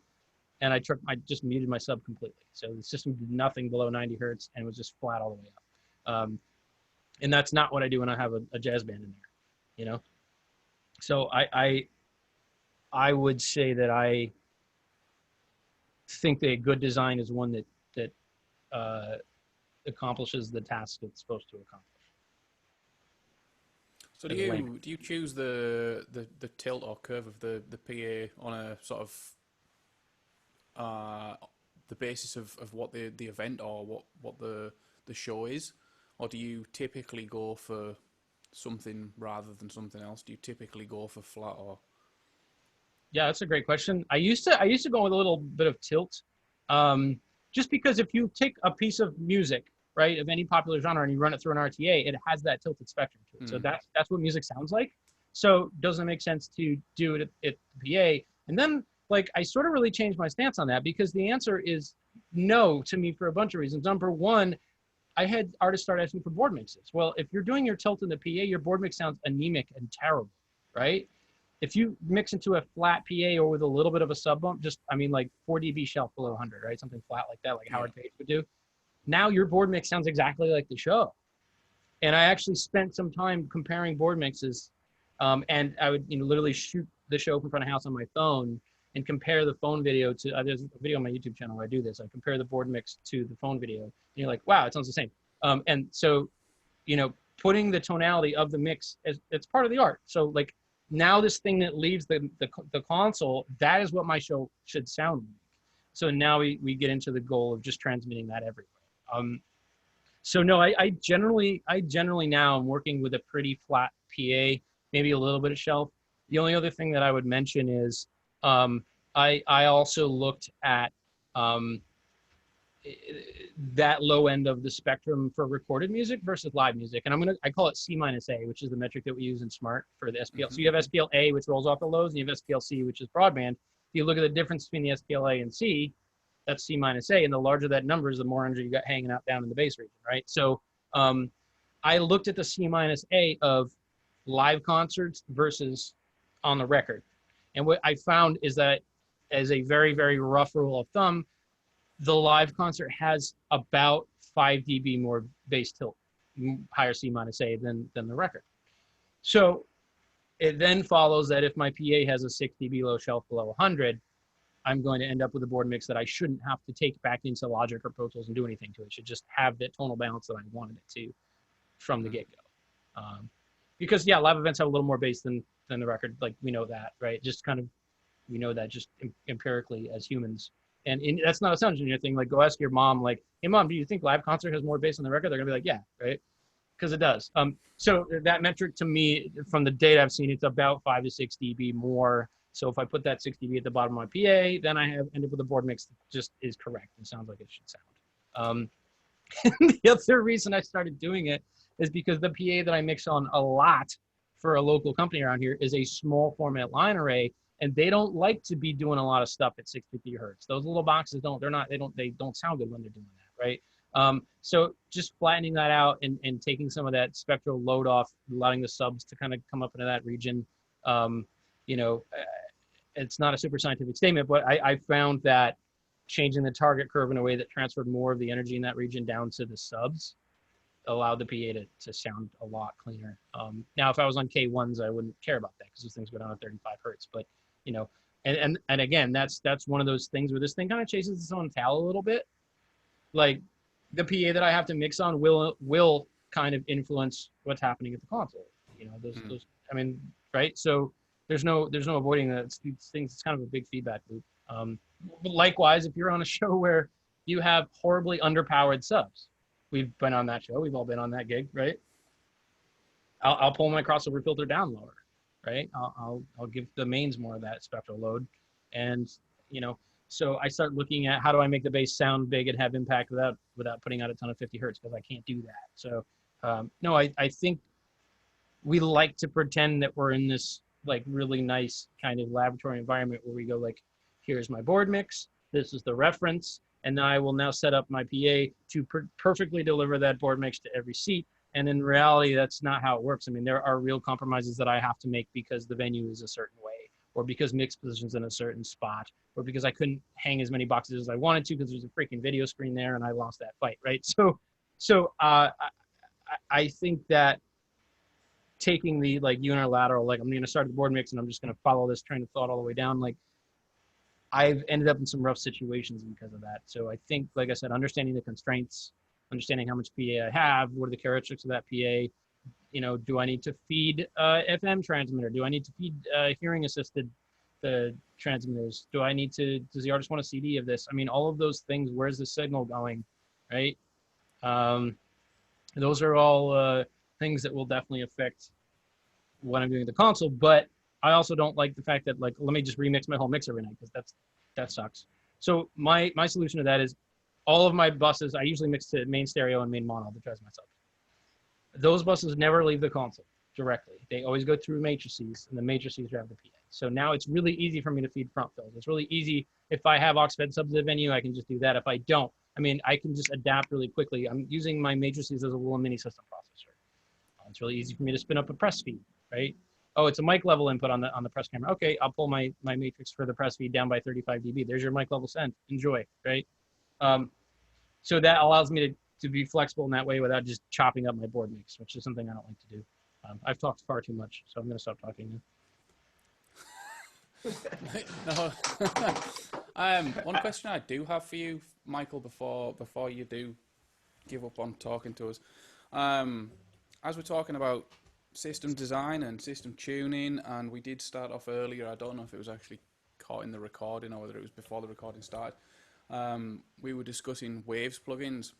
and I just muted my sub completely. So the system did nothing below 90 hertz and was just flat all the way up. And that's not what I do when I have a jazz band in there, So I would say that I think that a good design is one that accomplishes the task it's supposed to accomplish. So do you choose the tilt or curve of the PA on a sort of the basis of what the event or what the show is, or do you typically go for something rather than something else? Do you typically go for flat or? Yeah, that's a great question. I used to go with a little bit of tilt, just because if you take a piece of music, right, of any popular genre and you run it through an RTA, it has that tilted spectrum to it. So that's what music sounds like. So doesn't it make sense to do it at the PA? And then like, I sort of really changed my stance on that, because the answer is no to me for a bunch of reasons. Number one, I had artists start asking for board mixes. Well, if you're doing your tilt in the PA, your board mix sounds anemic and terrible, right? If you mix into a flat PA or with a little bit of a sub bump, just, I mean, like 4 dB shelf below 100, right? Something flat like that, like Howard Page would do. Now your board mix sounds exactly like the show. And I actually spent some time comparing board mixes, and I would, literally shoot the show from front of house on my phone and compare the phone video to, there's a video on my YouTube channel where I do this. I compare the board mix to the phone video, and you're like, wow, it sounds the same. And so, putting the tonality of the mix, it's part of the art. So like, now this thing that leaves the console, that is what my show should sound like. So now we get into the goal of just transmitting that everywhere. So no, I generally now am working with a pretty flat PA, maybe a little bit of shelf. The only other thing that I would mention is I also looked at that low end of the spectrum for recorded music versus live music. And I call it C-A, which is the metric that we use in SMART for the SPL. Mm-hmm. So you have SPL-A, which rolls off the lows, and you have SPL-C, which is broadband. If you look at the difference between the SPL-A and C, that's C-A, and the larger that number is, the more energy you got hanging out down in the bass region, right? So I looked at the C-A of live concerts versus on the record. And what I found is that, as a very, very rough rule of thumb, the live concert has about 5 dB more bass tilt, higher C-A than the record. So it then follows that if my PA has a 6 dB low shelf below 100, I'm going to end up with a board mix that I shouldn't have to take back into Logic or Pro Tools and do anything to it. It should just have the tonal balance that I wanted it to from the get-go. Because yeah, live events have a little more bass than the record. Like, we know that, right? Just kind of, we know that just empirically as humans. And that's not a sound engineer thing. Like, go ask your mom, like, hey mom, do you think live concert has more bass than the record? They're gonna be like, yeah, right? Because it does. So that metric, to me, from the data I've seen, it's about 5 to 6 dB more. So if I put that 6 dB at the bottom of my PA, then I end up with a board mix that just is correct and sounds like it should sound. The other reason I started doing it is because the PA that I mix on a lot for a local company around here is a small format line array, and they don't like to be doing a lot of stuff at 650 hertz. Those little boxes don't sound good when they're doing that, right? So just flattening that out and taking some of that spectral load off, allowing the subs to kind of come up into that region. It's not a super scientific statement, but I found that changing the target curve in a way that transferred more of the energy in that region down to the subs allowed the PA to sound a lot cleaner. Now, if I was on K1s, I wouldn't care about that because those things go down at 35 hertz. But and again, that's one of those things where this thing kind of chases its own tail a little bit. Like, the PA that I have to mix on will kind of influence what's happening at the console. Those I mean, right? So there's no avoiding that. These things, it's kind of a big feedback loop. But likewise, if you're on a show where you have horribly underpowered subs, we've been on that show, we've all been on that gig, right? I'll pull my crossover filter down lower, right? I'll give the mains more of that spectral load, and so I start looking at how do I make the bass sound big and have impact without putting out a ton of 50 hertz, because I can't do that. So no, I think we like to pretend that we're in this like really nice kind of laboratory environment where we go like, here's my board mix, this is the reference, and I will now set up my PA to perfectly deliver that board mix to every seat. And in reality, that's not how it works. I mean, there are real compromises that I have to make because the venue is a certain way, or because mix position's in a certain spot, or because I couldn't hang as many boxes as I wanted to because there's a freaking video screen there and I lost that fight, right? So I think that taking the like unilateral, like, I'm going to start the board mix and I'm just going to follow this train of thought all the way down, like, I've ended up in some rough situations because of that. So I think, like I said, understanding the constraints, understanding how much PA I have, what are the characteristics of that PA, do I need to feed FM transmitter? Do I need to feed hearing assisted transmitters? Does the artist want a CD of this? I mean, all of those things, where's the signal going, right? Those are all things that will definitely affect what I'm doing at the console, but I also don't like the fact that, like, let me just remix my whole mix every night, because that sucks. So my solution to that is all of my buses, I usually mix to main stereo and main mono to drive myself. Those buses never leave the console directly. They always go through matrices, and the matrices drive the PA. So now it's really easy for me to feed front fills. It's really easy. If I have aux-fed subs at venue, I can just do that. If I don't, I mean, I can just adapt really quickly. I'm using my matrices as a little mini system processor. It's really easy for me to spin up a press feed, right? Oh, it's a mic level input on the press camera. Okay, I'll pull my matrix for the press feed down by 35 dB. There's your mic level send. Enjoy, right? So that allows me to be flexible in that way without just chopping up my board mix, which is something I don't like to do. I've talked far too much, so I'm going to stop talking now. No. One question I do have for you, Michael, before you do give up on talking to us. As we're talking about system design and system tuning, and we did start off earlier, I don't know if it was actually caught in the recording or whether it was before the recording started, we were discussing Waves plugins.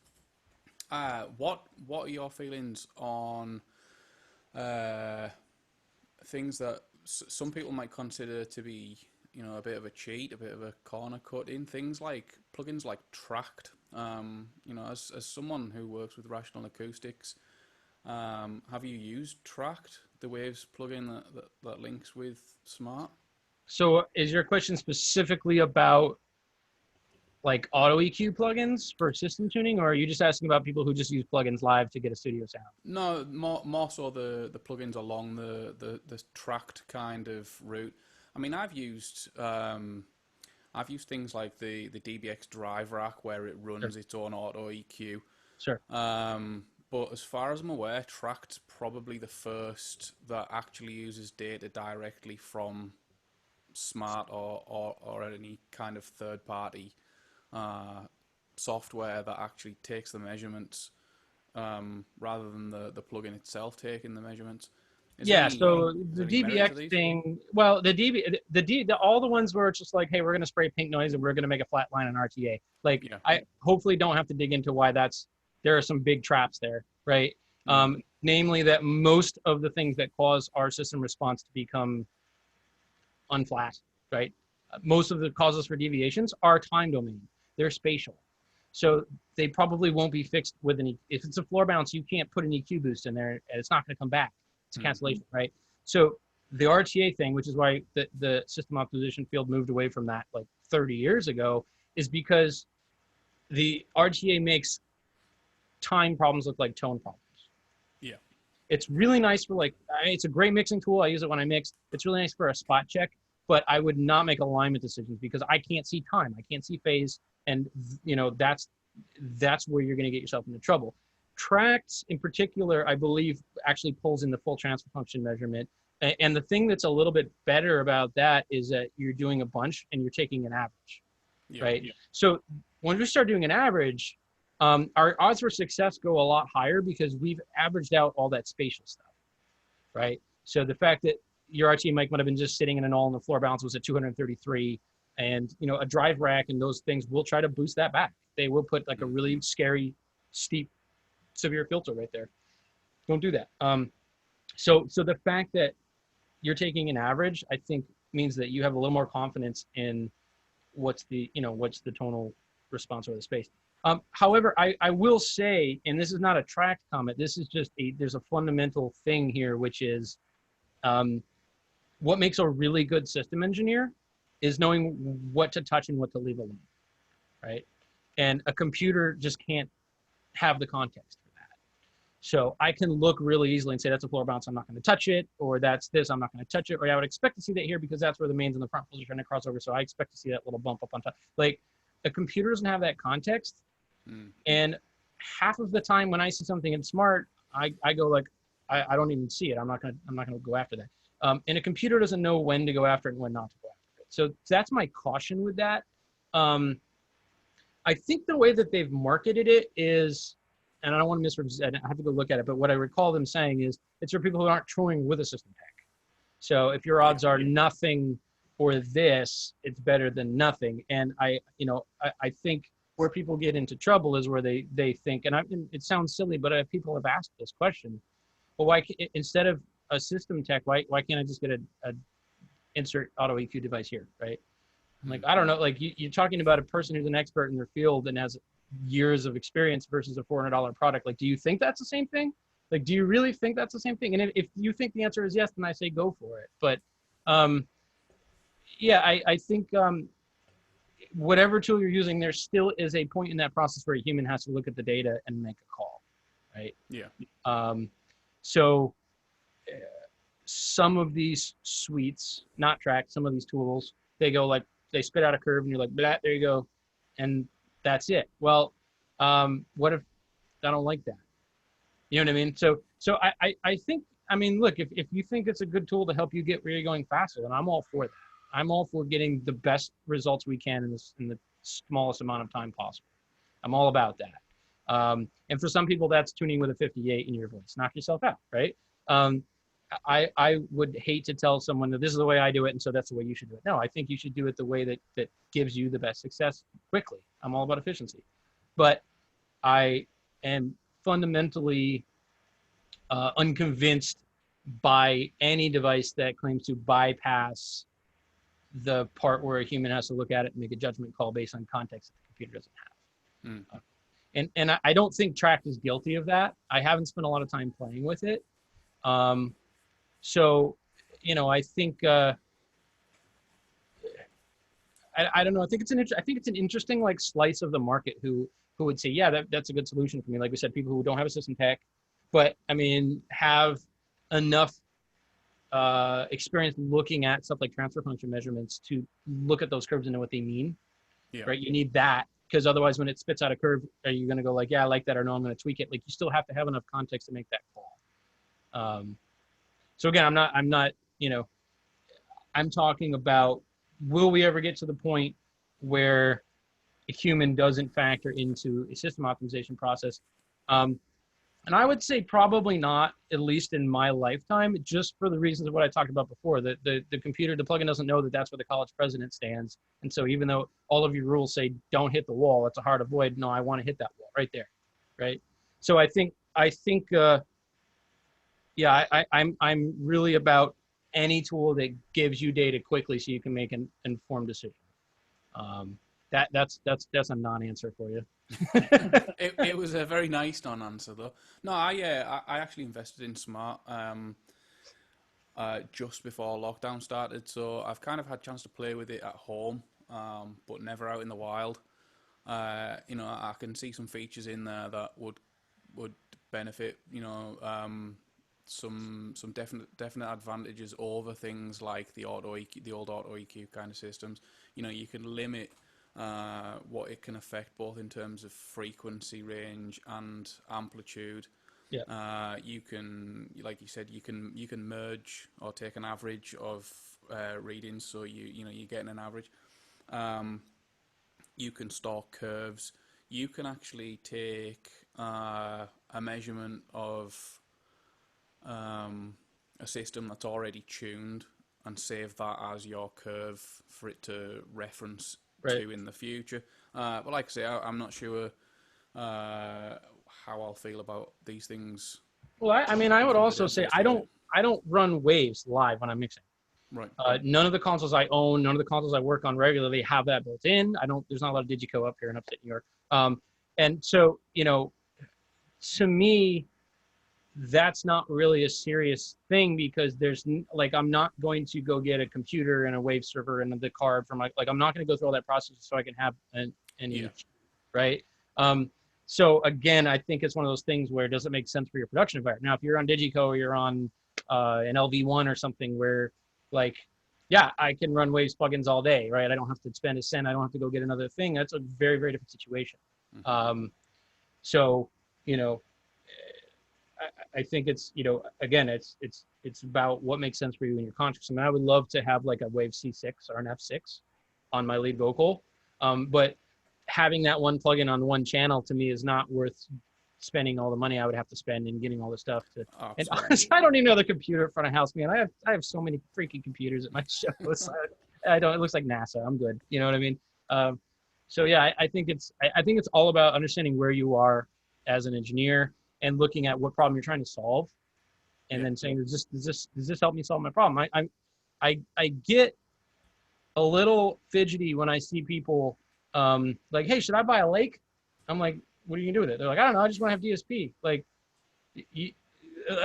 What are your feelings on things that some people might consider to be, you know, a bit of a cheat, a bit of a corner cut in things like plugins like Tract? You know, as someone who works with Rational Acoustics, have you used Tract, the Waves plugin that links with Smart? So is your question specifically about like auto EQ plugins for system tuning, or are you just asking about people who just use plugins live to get a studio sound? No, more so the plugins along the Tract kind of route. I mean, I've used things like the DBX Drive Rack where it runs its own auto EQ. Sure. But as far as I'm aware, Tract's probably the first that actually uses data directly from Smart or any kind of third party software that actually takes the measurements rather than the plugin itself taking the measurements. So the DBX thing, well, all the ones where it's just like, hey, we're going to spray pink noise and we're going to make a flat line on RTA. Like, yeah. I hopefully don't have to dig into why there are some big traps there, right? Mm-hmm. Namely that most of the things that cause our system response to become unflat, right? Most of the causes for deviations are time domain. They're spatial. So they probably won't be fixed with if it's a floor bounce, you can't put an EQ boost in there and it's not going to come back. It's a cancellation, right? So the RTA thing, which is why the system optimization field moved away from that like 30 years ago, is because the RTA makes time problems look like tone problems. Yeah. It's really nice for it's a great mixing tool. I use it when I mix. It's really nice for a spot check, but I would not make alignment decisions because I can't see time. I can't see phase. And, you know, that's where you're going to get yourself into trouble. Tracts in particular, I believe, actually pulls in the full transfer function measurement. And the thing that's a little bit better about that is that you're doing a bunch and you're taking an average, right? Yeah. So when we start doing an average, our odds for success go a lot higher because we've averaged out all that spatial stuff, right? So the fact that your RTA mic might have been just sitting in an all and the floor balance was at 233, and, you know, a drive rack and those things will try to boost that back. They will put like a really scary, steep, severe filter right there. Don't do that. So the fact that you're taking an average, I think, means that you have a little more confidence in what's the tonal response or the space. However, I will say, and this is not a Tract comment, this is just there's a fundamental thing here, which is what makes a really good system engineer is knowing what to touch and what to leave alone, right? And a computer just can't have the context for that. So I can look really easily and say, that's a floor bounce, I'm not going to touch it, or that's this, I'm not going to touch it, or I would expect to see that here because that's where the mains and the front fills are trying to cross over, so I expect to see that little bump up on top. Like, a computer doesn't have that context, and half of the time when I see something in Smart, I go like, I don't even see it. I'm not gonna go after that. And a computer doesn't know when to go after it and when not to go after it. So that's my caution with that. I think the way that they've marketed it is, and I don't want to misrepresent, I have to go look at it, but what I recall them saying is it's for people who aren't touring with a system tech. So if your odds are nothing for this, it's better than nothing. And I think where people get into trouble is where they think, and it sounds silly, but people have asked this question, well, why instead of a system tech, why can't I just get a insert auto EQ device here, right? I'm like, I don't know, like you're talking about a person who's an expert in their field and has years of experience versus a $400 product. Like, do you think that's the same thing? Like, do you really think that's the same thing? And if you think the answer is yes, then I say go for it. But yeah, I think whatever tool you're using, there still is a point in that process where a human has to look at the data and make a call, right? Yeah. So some of these suites, not track, some of these tools, they go like, they spit out a curve and you're like, blah, there you go. And that's it. Well, what if I don't like that? You know what I mean? So I think, I mean, look, if you think it's a good tool to help you get where you're going faster, then I'm all for that. I'm all for getting the best results we can in the smallest amount of time possible. I'm all about that. And for some people, that's tuning with a 58 in your voice. Knock yourself out, right? I would hate to tell someone that this is the way I do it, and so that's the way you should do it. No, I think you should do it the way that gives you the best success quickly. I'm all about efficiency. But I am fundamentally unconvinced by any device that claims to bypass the part where a human has to look at it and make a judgment call based on context that the computer doesn't have. And I don't think Tract is guilty of that. I haven't spent a lot of time playing with it. So, you know, I think I don't know. I think it's an interesting like slice of the market who would say, yeah, that's a good solution for me. Like we said, people who don't have a system tech, but I mean, have enough experience looking at stuff like transfer function measurements to look at those curves and know what they mean. Yeah. Right. You need that, because otherwise when it spits out a curve, are you going to go like, yeah, I like that, or no, I'm going to tweak it? Like, you still have to have enough context to make that call. So again, I'm not, you know, I'm talking about, will we ever get to the point where a human doesn't factor into a system optimization process? And I would say probably not, at least in my lifetime, just for the reasons of what I talked about before. The computer, the plugin doesn't know that that's where the college president stands. And so even though all of your rules say don't hit the wall, it's a hard avoid. No, I want to hit that wall right there, right? So I think yeah, I'm really about any tool that gives you data quickly so you can make an informed decision. That's a non-answer for you. It was a very nice non-answer though. No, I actually invested in Smart just before lockdown started, so I've kind of had a chance to play with it at home, but never out in the wild. You know, I can see some features in there that would benefit, you know, some definite advantages over things like the old auto EQ kind of systems. You know, you can limit what it can affect both in terms of frequency range and amplitude. Yeah. You can, like you said, you can merge or take an average of readings, so you're getting an average. You can store curves. You can actually take a measurement of a system that's already tuned and save that as your curve for it to reference to in the future. But like I say, I'm not sure how I'll feel about these things. Well, I mean, I would also say I don't run waves live when I'm mixing. Right. None of the consoles I own, none of the consoles I work on regularly have that built in. There's not a lot of Digico up here in upstate New York. And so, you know, to me, that's not really a serious thing, because there's like, I'm not going to go get a computer and a wave server and the card from like I'm not going to go through all that process so I can have an each, right? So again, I think it's one of those things where it doesn't make sense for your production environment. Now, if you're on Digico or you're on an LV1 or something where like, yeah, I can run Waves plugins all day, right? I don't have to spend a cent. I don't have to go get another thing. That's a very, very different situation. Mm-hmm. So, you know, I think it's, you know, again, it's about what makes sense for you in your contracts. I mean, I would love to have like a Wave C6 or an F6 on my lead vocal, but having that one plugin on one channel to me is not worth spending all the money I would have to spend and getting all the stuff to. And honestly, I don't even know the computer in front of house, man. I have so many freaking computers at my shows. It looks like NASA. I'm good. You know what I mean? So yeah, I think it's all about understanding where you are as an engineer and looking at what problem you're trying to solve, and then saying, does this help me solve my problem? I get a little fidgety when I see people like, hey, should I buy a Lake? I'm like, what are you gonna do with it? They're like, I don't know, I just want to have DSP. Like,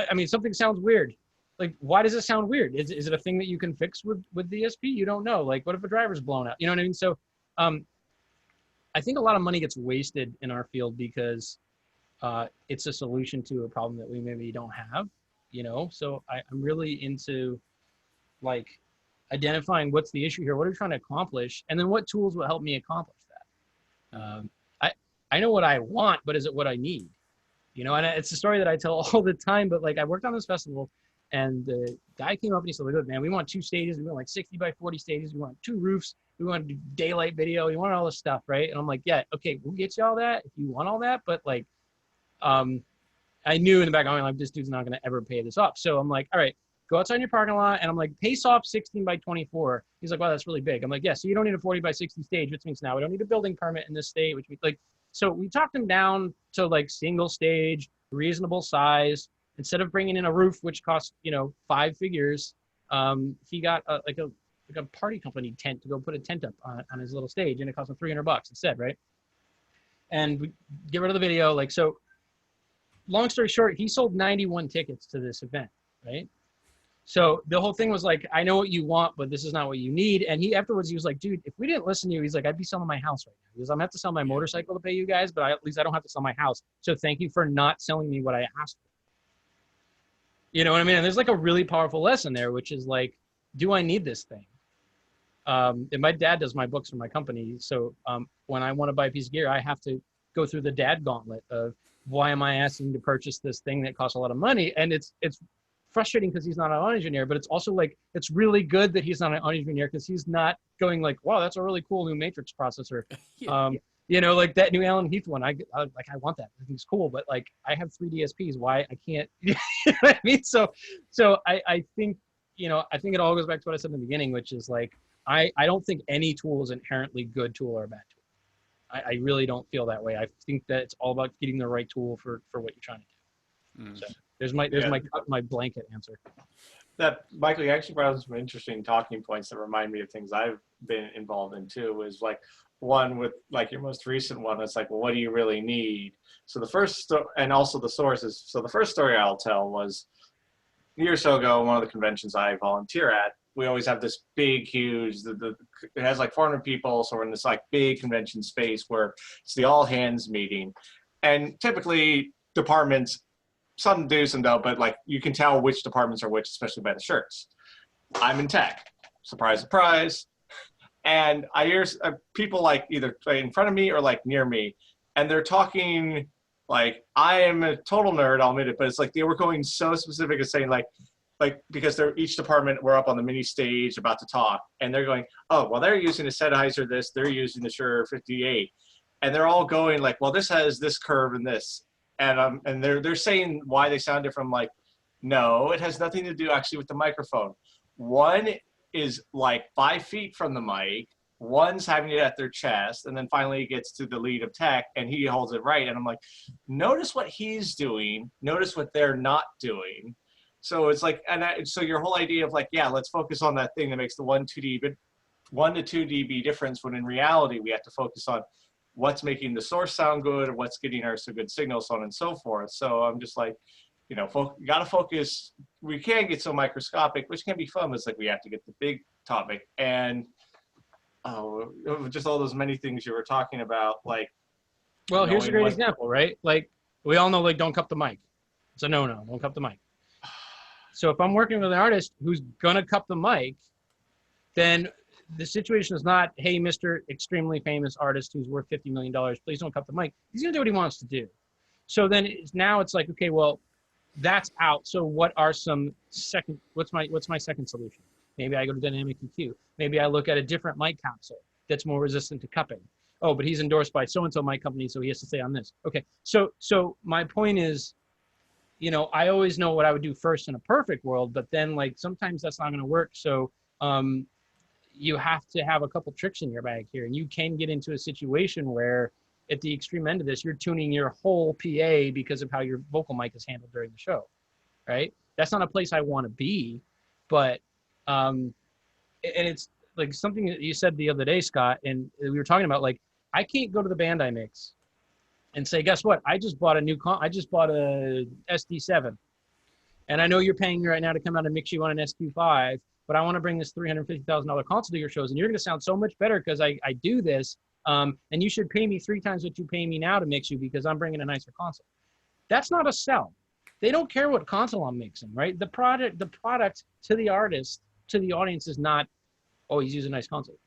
I mean, something sounds weird. like, why does it sound weird? Is it a thing that you can fix with the ESP? You don't know. Like, what if a driver's blown out? You know what I mean? So, I think a lot of money gets wasted in our field because it's a solution to a problem that we maybe don't have, you know? So I'm really into like identifying what's the issue here, what are we trying to accomplish, and then what tools will help me accomplish that. I know what I want, but is it what I need? You know, and it's a story that I tell all the time, but like I worked on this festival and the guy came up and he said, look, man, we want 2 stages. We want like 60 by 40 stages. We want 2 roofs. We want to do daylight video. We want all this stuff, right? And I'm like, yeah, okay, we'll get you all that if you want all that. But like, I knew in the back of my mind, like, this dude's not going to ever pay this off. So I'm like, all right, go outside in your parking lot. And I'm like, pace off 16 by 24. He's like, wow, that's really big. I'm like, yeah, so you don't need a 40 by 60 stage, which means now we don't need a building permit in this state, which means like, so we talked him down to like single stage, reasonable size. Instead of bringing in a roof, which costs, you know, 5 figures, he got a party company tent to go put a tent up on his little stage, and it cost him $300 instead, right? And we get rid of the video, like, so long story short, he sold 91 tickets to this event, right? So the whole thing was like, I know what you want, but this is not what you need. And he afterwards, he was like, dude, if we didn't listen to you, he's like, I'd be selling my house right now. He goes, I'm gonna have to sell my motorcycle to pay you guys, but at least I don't have to sell my house. So thank you for not selling me what I asked for. You know what I mean? And there's like a really powerful lesson there, which is like, do I need this thing? And my dad does my books for my company. So when I want to buy a piece of gear, I have to go through the dad gauntlet of why am I asking to purchase this thing that costs a lot of money? And it's frustrating because he's not an audio engineer, but it's also like, it's really good that he's not an audio engineer because he's not going like, wow, that's a really cool new Matrix processor. Yeah. You know, like that new Alan Heath one, I want that. I think it's cool, but like I have 3 DSPs. Why I can't, you know what I mean? So I think, you know, I think it all goes back to what I said in the beginning, which is like, I don't think any tool is inherently good tool or a bad tool. I really don't feel that way. I think that it's all about getting the right tool for what you're trying to do. So there's my blanket answer. That Michael, you actually brought up some interesting talking points that remind me of things I've been involved in too. Is like one with like your most recent one. It's like, well, what do you really need? So the first and also the sources. So the first story I'll tell was a year or so ago, one of the conventions I volunteer at. We always have this big, huge. It has like 400 people, so we're in this like big convention space where it's the all hands meeting, and typically departments. Some do, some don't, but like you can tell which departments are which, especially by the shirts. I'm in tech, surprise, surprise. And I hear people like either in front of me or like near me, and they're talking like, I am a total nerd, I'll admit it, but it's like they were going so specific as saying like because they're each department, we're up on the mini stage about to talk, and they're going, oh, well, they're using the Sennheiser this, they're using the Shure 58. And they're all going like, well, this has this curve and this. And they're saying why they sound different. I'm like, no, it has nothing to do actually with the microphone. One is like 5 feet from the mic. One's having it at their chest, and then finally it gets to the lead of tech, and he holds it right. And I'm like, notice what he's doing. Notice what they're not doing. So it's like, so your whole idea of like, yeah, let's focus on that thing that makes the 1 to 2 dB difference. When in reality, we have to focus on what's making the source sound good, or what's getting us a good signal, so on and so forth. So I'm just like, you know, you got to focus. We can't get so microscopic, which can be fun. It's like we have to get the big topic. And just all those many things you were talking about, like. Well, here's a great example, right? Like we all know, like, don't cup the mic. It's a no-no. Don't cup the mic. So if I'm working with an artist who's gonna cup the mic, then the situation is not, hey, Mr. extremely famous artist who's worth $50 million, please don't cup the mic. He's gonna do what he wants to do. So then now it's like, okay, well, that's out. So what are what's my second solution? Maybe I go to dynamic EQ. Maybe I look at a different mic capsule that's more resistant to cupping. Oh, but he's endorsed by so-and-so mic company, so he has to stay on this. Okay, so my point is, you know, I always know what I would do first in a perfect world, but then like sometimes that's not gonna work. So you have to have a couple tricks in your bag here, and you can get into a situation where at the extreme end of this, you're tuning your whole PA because of how your vocal mic is handled during the show, right? That's not a place I want to be, but, and it's like something that you said the other day, Scott, and we were talking about, like, I can't go to the band I mix and say, guess what? I just bought a SD7. And I know you're paying me right now to come out and mix you on an SQ5, but I want to bring this $350,000 console to your shows, and you're going to sound so much better because I do this. And you should pay me 3 times what you pay me now to mix you because I'm bringing a nicer console. That's not a sell. They don't care what console I'm mixing, right? The product to the artist, to the audience is not, oh, he's using a nice console.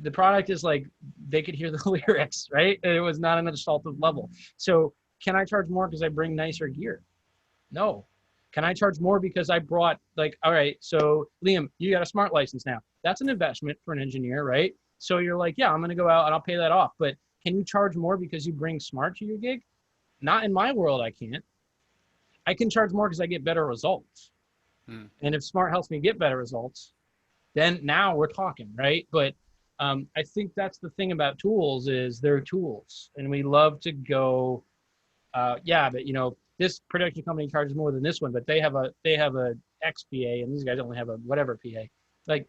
The product is like, they could hear the lyrics, right? It was not an assaultive level. So can I charge more because I bring nicer gear? No. Can I charge more because I brought, like, all right, so Liam, you got a smart license now. That's an investment for an engineer, right? So you're like, yeah, I'm going to go out and I'll pay that off. But can you charge more because you bring smart to your gig? Not in my world, I can't. I can charge more because I get better results. And if smart helps me get better results, then now we're talking, right? But I think that's the thing about tools is they're tools. And we love to go, yeah, but, you know, this production company charges more than this one, but they have a X PA and these guys only have a whatever PA. Like,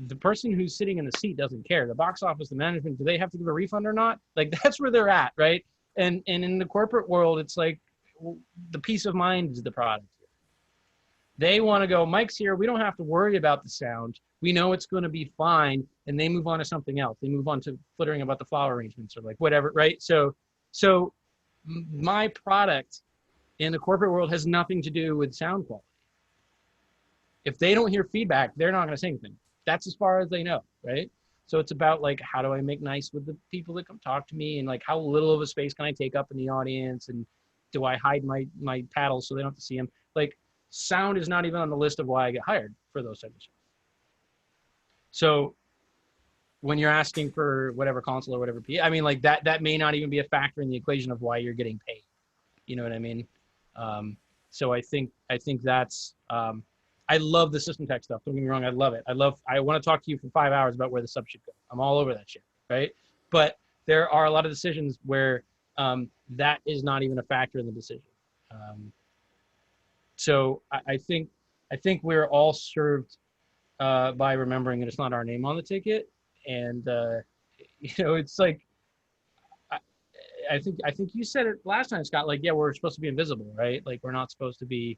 the person who's sitting in the seat doesn't care. The box office, the management, do they have to give a refund or not? Like, that's where they're at, right? And in the corporate world, it's like, the peace of mind is the product. They want to go, Mike's here. We don't have to worry about the sound. We know it's going to be fine. And they move on to something else. They move on to flittering about the flower arrangements or like whatever, right? So my product in the corporate world has nothing to do with sound quality. If they don't hear feedback, they're not going to say anything. That's as far as they know, right? So it's about like, how do I make nice with the people that come talk to me, and like how little of a space can I take up in the audience, and do I hide my paddles so they don't have to see them? Like, sound is not even on the list of why I get hired for those types of shows. So when you're asking for whatever console or whatever PA, I mean, like that may not even be a factor in the equation of why you're getting paid. You know what I mean? So I think that's, I love the system tech stuff. Don't get me wrong. I love it. I want to talk to you for 5 hours about where the sub should go. I'm all over that shit. Right. But there are a lot of decisions where that is not even a factor in the decision. So I think we're all served by remembering that it's not our name on the ticket. And, you know, it's like, I think you said it last time, Scott, like, yeah, we're supposed to be invisible, right? Like, we're not supposed to be,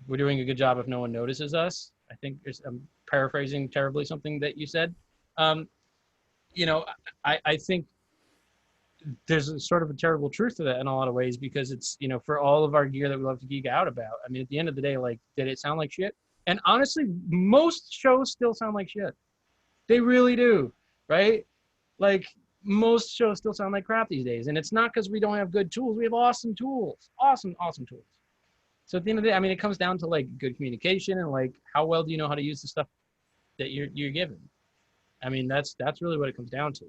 we're doing a good job if no one notices us. I think I'm paraphrasing terribly something that you said. You know, I think there's a sort of a terrible truth to that in a lot of ways, because it's, you know, for all of our gear that we love to geek out about, I mean, at the end of the day, like, did it sound like shit? And honestly, most shows still sound like shit. They really do, right? Like, most shows still sound like crap these days. And it's not because we don't have good tools. We have awesome tools, awesome tools. So at the end of the day, I mean, it comes down to like good communication and like, how well do you know how to use the stuff that you're given? I mean, that's really what it comes down to.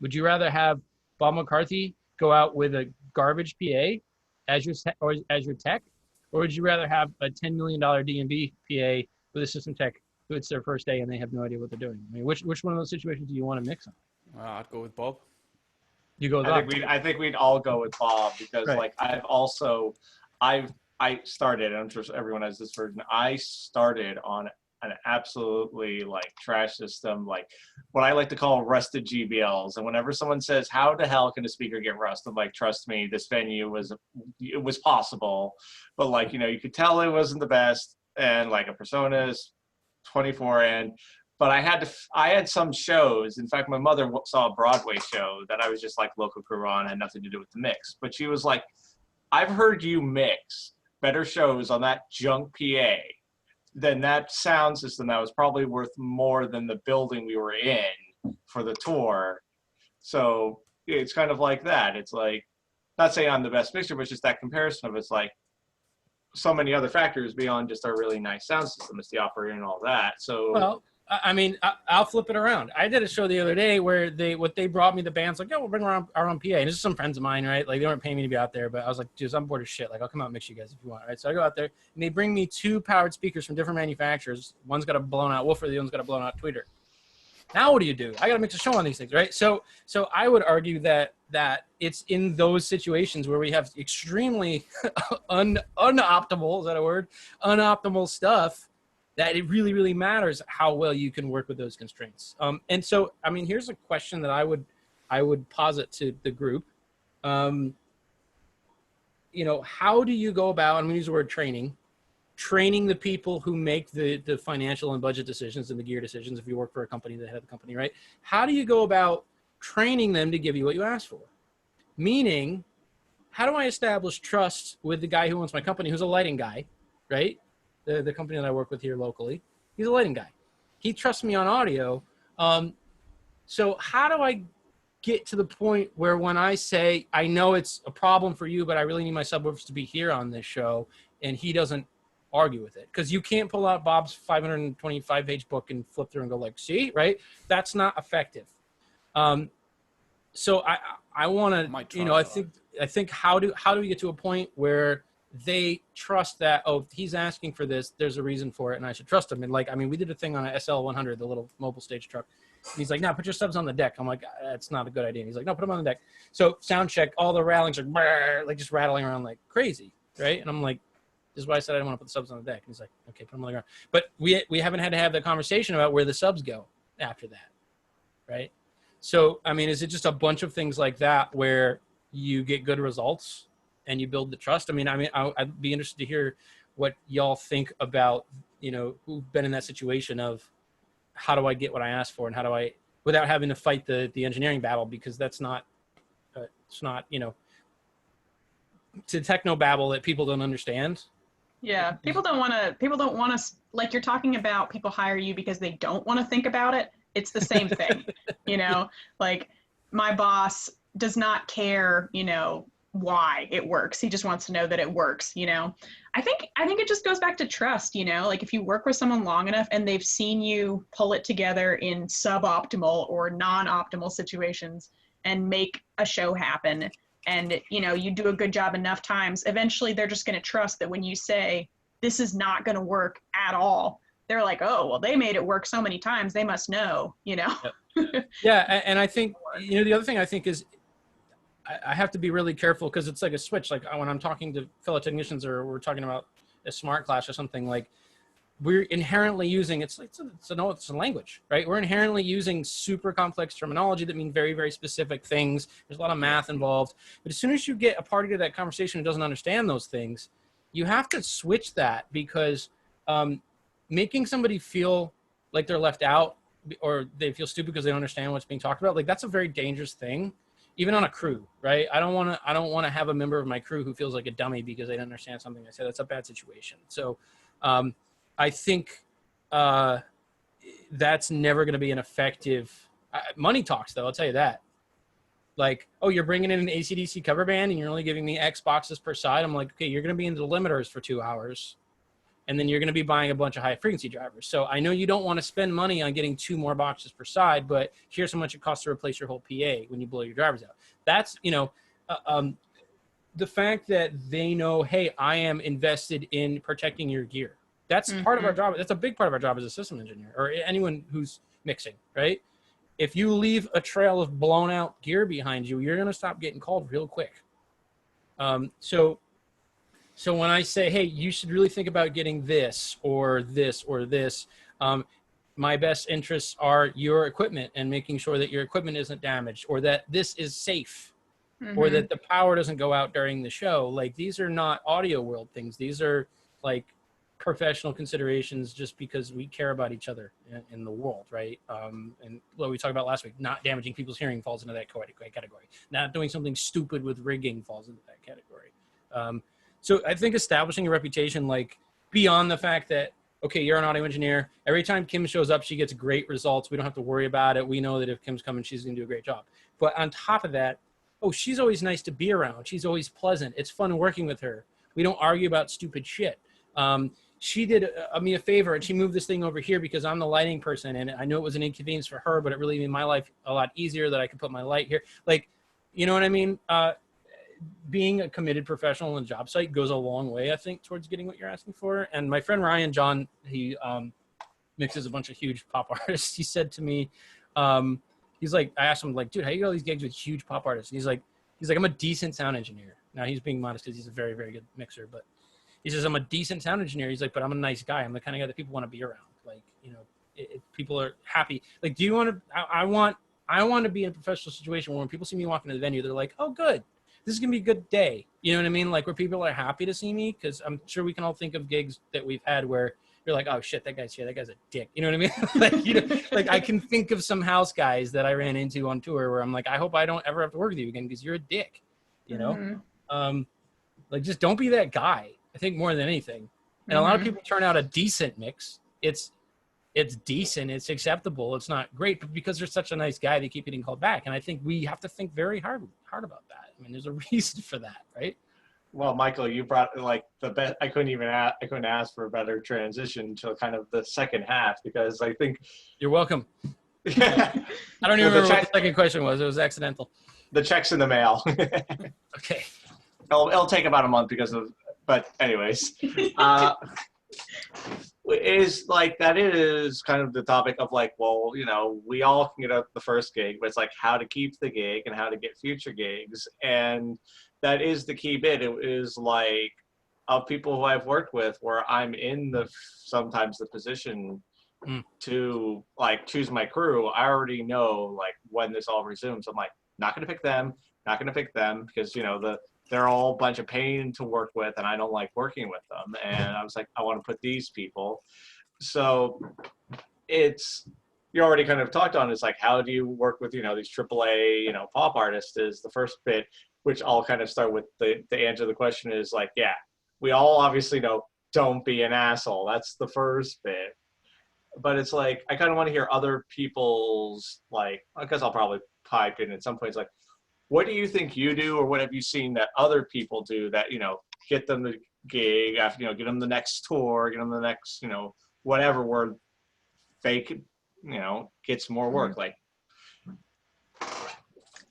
Would you rather have Bob McCarthy go out with a garbage PA as your tech, or would you rather have a $10 million D&B PA with a system tech who it's their first day and they have no idea what they're doing? I mean, which one of those situations do you want to mix on? I'd go with Bob. You go with Bob. I think we'd all go with Bob, because Right. like I started, I'm sure everyone has this version. I started on an absolutely like trash system, like what I like to call rusted GBLs. And whenever someone says, how the hell can a speaker get rust? I'm like, trust me, this venue it was possible, but like, you know, you could tell it wasn't the best, and like a Persona's 24 and, but I had some shows. In fact, my mother saw a Broadway show that I was just like local crew on, had nothing to do with the mix, but she was like, I've heard you mix better shows on that junk PA than that sound system that was probably worth more than the building we were in for the tour. So it's kind of like that. It's like, not saying I'm the best mixer, but it's just that comparison of, it's like so many other factors beyond just a really nice sound system. It's the operator and all that. So, Well, I mean, I'll flip it around. I did a show the other day where they brought me, the band's like, yeah, we'll bring our own PA. And this is some friends of mine, right? Like, they weren't paying me to be out there, but I was like, dude, I'm bored as shit. Like, I'll come out and mix you guys if you want, right? So I go out there and they bring me 2 powered speakers from different manufacturers. One's got a blown out woofer, the other's got a blown out tweeter. Now what do? I got to mix a show on these things, right? So I would argue that it's in those situations where we have extremely unoptimal, is that a word? Unoptimal stuff, that it really, really matters how well you can work with those constraints. And so, I mean, here's a question that I would posit to the group. You know, how do you go about, I'm going to use the word training, training the people who make the financial and budget decisions and the gear decisions. If you work for a company, the head of the company, right? How do you go about training them to give you what you ask for? Meaning, how do I establish trust with the guy who owns my company, who's a lighting guy, right? The company that I work with here locally, he's a lighting guy. He trusts me on audio. So how do I get to the point where when I say, I know it's a problem for you, but I really need my subwoofers to be here on this show, and he doesn't argue with it? Because you can't pull out Bob's 525-page book and flip through and go like, see, right? That's not effective. So I want to, you know, I think how do we get to a point where they trust that, oh, if he's asking for this, there's a reason for it, and I should trust him. And like, I mean, we did a thing on a SL100, the little mobile stage truck. And he's like, no, put your subs on the deck. I'm like, that's not a good idea. And he's like, no, put them on the deck. So sound check, all the rattlings are brrr, like just rattling around like crazy, right? And I'm like, this is why I said I didn't want to put the subs on the deck. And he's like, okay, put them on the ground. But we haven't had to have the conversation about where the subs go after that, right? So, I mean, is it just a bunch of things like that where you get good results and you build the trust? I mean, I'd be interested to hear what y'all think about, you know, who've been in that situation of how do I get what I asked for, and how do I, without having to fight the engineering battle, because that's not, it's not, you know, to techno babble that people don't understand. Yeah, people don't want to, like you're talking about people hire you because they don't want to think about it. It's the same thing, you know, like my boss does not care, you know, why it works. He just wants to know that it works, you know. I think it just goes back to trust, you know, like if you work with someone long enough and they've seen you pull it together in suboptimal or non-optimal situations and make a show happen, and, you know, you do a good job enough times, eventually they're just going to trust that when you say, this is not going to work at all, they're like, oh, well, they made it work so many times, they must know, you know? Yep. Yeah, and I think, you know, the other thing I think is I have to be really careful, because it's like a switch. Like when I'm talking to fellow technicians, or we're talking about a smart class or something, like we're inherently using, it's a language, right? We're inherently using super complex terminology that mean very, very specific things. There's a lot of math involved. But as soon as you get a party to that conversation who doesn't understand those things, you have to switch that, because making somebody feel like they're left out, or they feel stupid because they don't understand what's being talked about, like that's a very dangerous thing, even on a crew, right? I don't want to have a member of my crew who feels like a dummy because they don't understand something I said. That's a bad situation. So I think that's never going to be an effective money talks, though. I'll tell you that. Like, oh, you're bringing in an AC/DC cover band and you're only giving me X boxes per side. I'm like, okay, you're going to be in the limiters for 2 hours, and then you're going to be buying a bunch of high frequency drivers. So I know you don't want to spend money on getting 2 more boxes per side, but here's how much it costs to replace your whole PA when you blow your drivers out. That's, you know, the fact that they know, hey, I am invested in protecting your gear. That's part of our job. That's a big part of our job as a system engineer, or anyone who's mixing, right? If you leave a trail of blown out gear behind you, you're going to stop getting called real quick. So when I say, hey, you should really think about getting this or this or this, my best interests are your equipment and making sure that your equipment isn't damaged, or that this is safe, or that the power doesn't go out during the show. Like, these are not audio world things. These are like professional considerations, just because we care about each other in the world, right? And what we talked about last week, not damaging people's hearing falls into that category. Not doing something stupid with rigging falls into that category. So I think establishing a reputation, like beyond the fact that, okay, you're an audio engineer, every time Kim shows up, she gets great results. We don't have to worry about it. We know that if Kim's coming, she's going to do a great job. But on top of that, oh, she's always nice to be around. She's always pleasant. It's fun working with her. We don't argue about stupid shit. She did me a favor, and she moved this thing over here because I'm the lighting person, and I know it was an inconvenience for her, but it really made my life a lot easier that I could put my light here. Like, you know what I mean? Being a committed professional on a job site goes a long way, I think, towards getting what you're asking for. And my friend Ryan John, he mixes a bunch of huge pop artists. He said to me, he's like, I asked him, like, dude, how you get all these gigs with huge pop artists? And he's like, I'm a decent sound engineer. Now, he's being modest because he's a very, very good mixer, but he says, I'm a decent sound engineer. He's like, but I'm a nice guy. I'm the kind of guy that people want to be around. Like, you know, people are happy. Like, do you want to, I want to be in a professional situation where when people see me walk into the venue, they're like, oh, good. this is gonna be a good day. You know what I mean? Like where people are happy to see me, because I'm sure we can all think of gigs that we've had where you're like, oh shit, that guy's here, that guy's a dick. You know what I mean? Like, you know, like I can think of some house guys that I ran into on tour where I'm like, I hope I don't ever have to work with you again because you're a dick. You know? Like just don't be that guy. I think more than anything. And a lot of people turn out a decent mix. It's decent, it's acceptable, it's not great, but because they're such a nice guy, they keep getting called back. And I think we have to think very hard about that. I mean, there's a reason for that, right? Well, Michael, you brought like the best. I couldn't ask for a better transition to kind of the second half, because I think You're welcome. I don't even remember what the second question was. It was accidental. The check's in the mail. Okay. It'll take about a month because of, but anyways, is like, that is kind of the topic of like, well, you know, we all can get up the first gig, but it's like how to keep the gig and how to get future gigs. And that is the key bit. It is like, of people who I've worked with where I'm in sometimes the position to like choose my crew. I already know like when this all resumes. I'm like, not going to pick them, because, you know, they're all a bunch of pain to work with and I don't like working with them. And I was like, I want to put these people. So you already kind of talked on, is like, how do you work with, you know, these AAA, you know, pop artists is the first bit, which I'll kind of start with the answer to the question is like, yeah, we all obviously know, don't be an asshole. That's the first bit. But it's like, I kind of want to hear other people's, like, I guess I'll probably pipe in at some point. It's like, what do you think you do, or what have you seen that other people do that, you know, get them the gig, after, you know, get them the next tour, get them the next, you know, whatever, where fake, you know, gets more work. Like,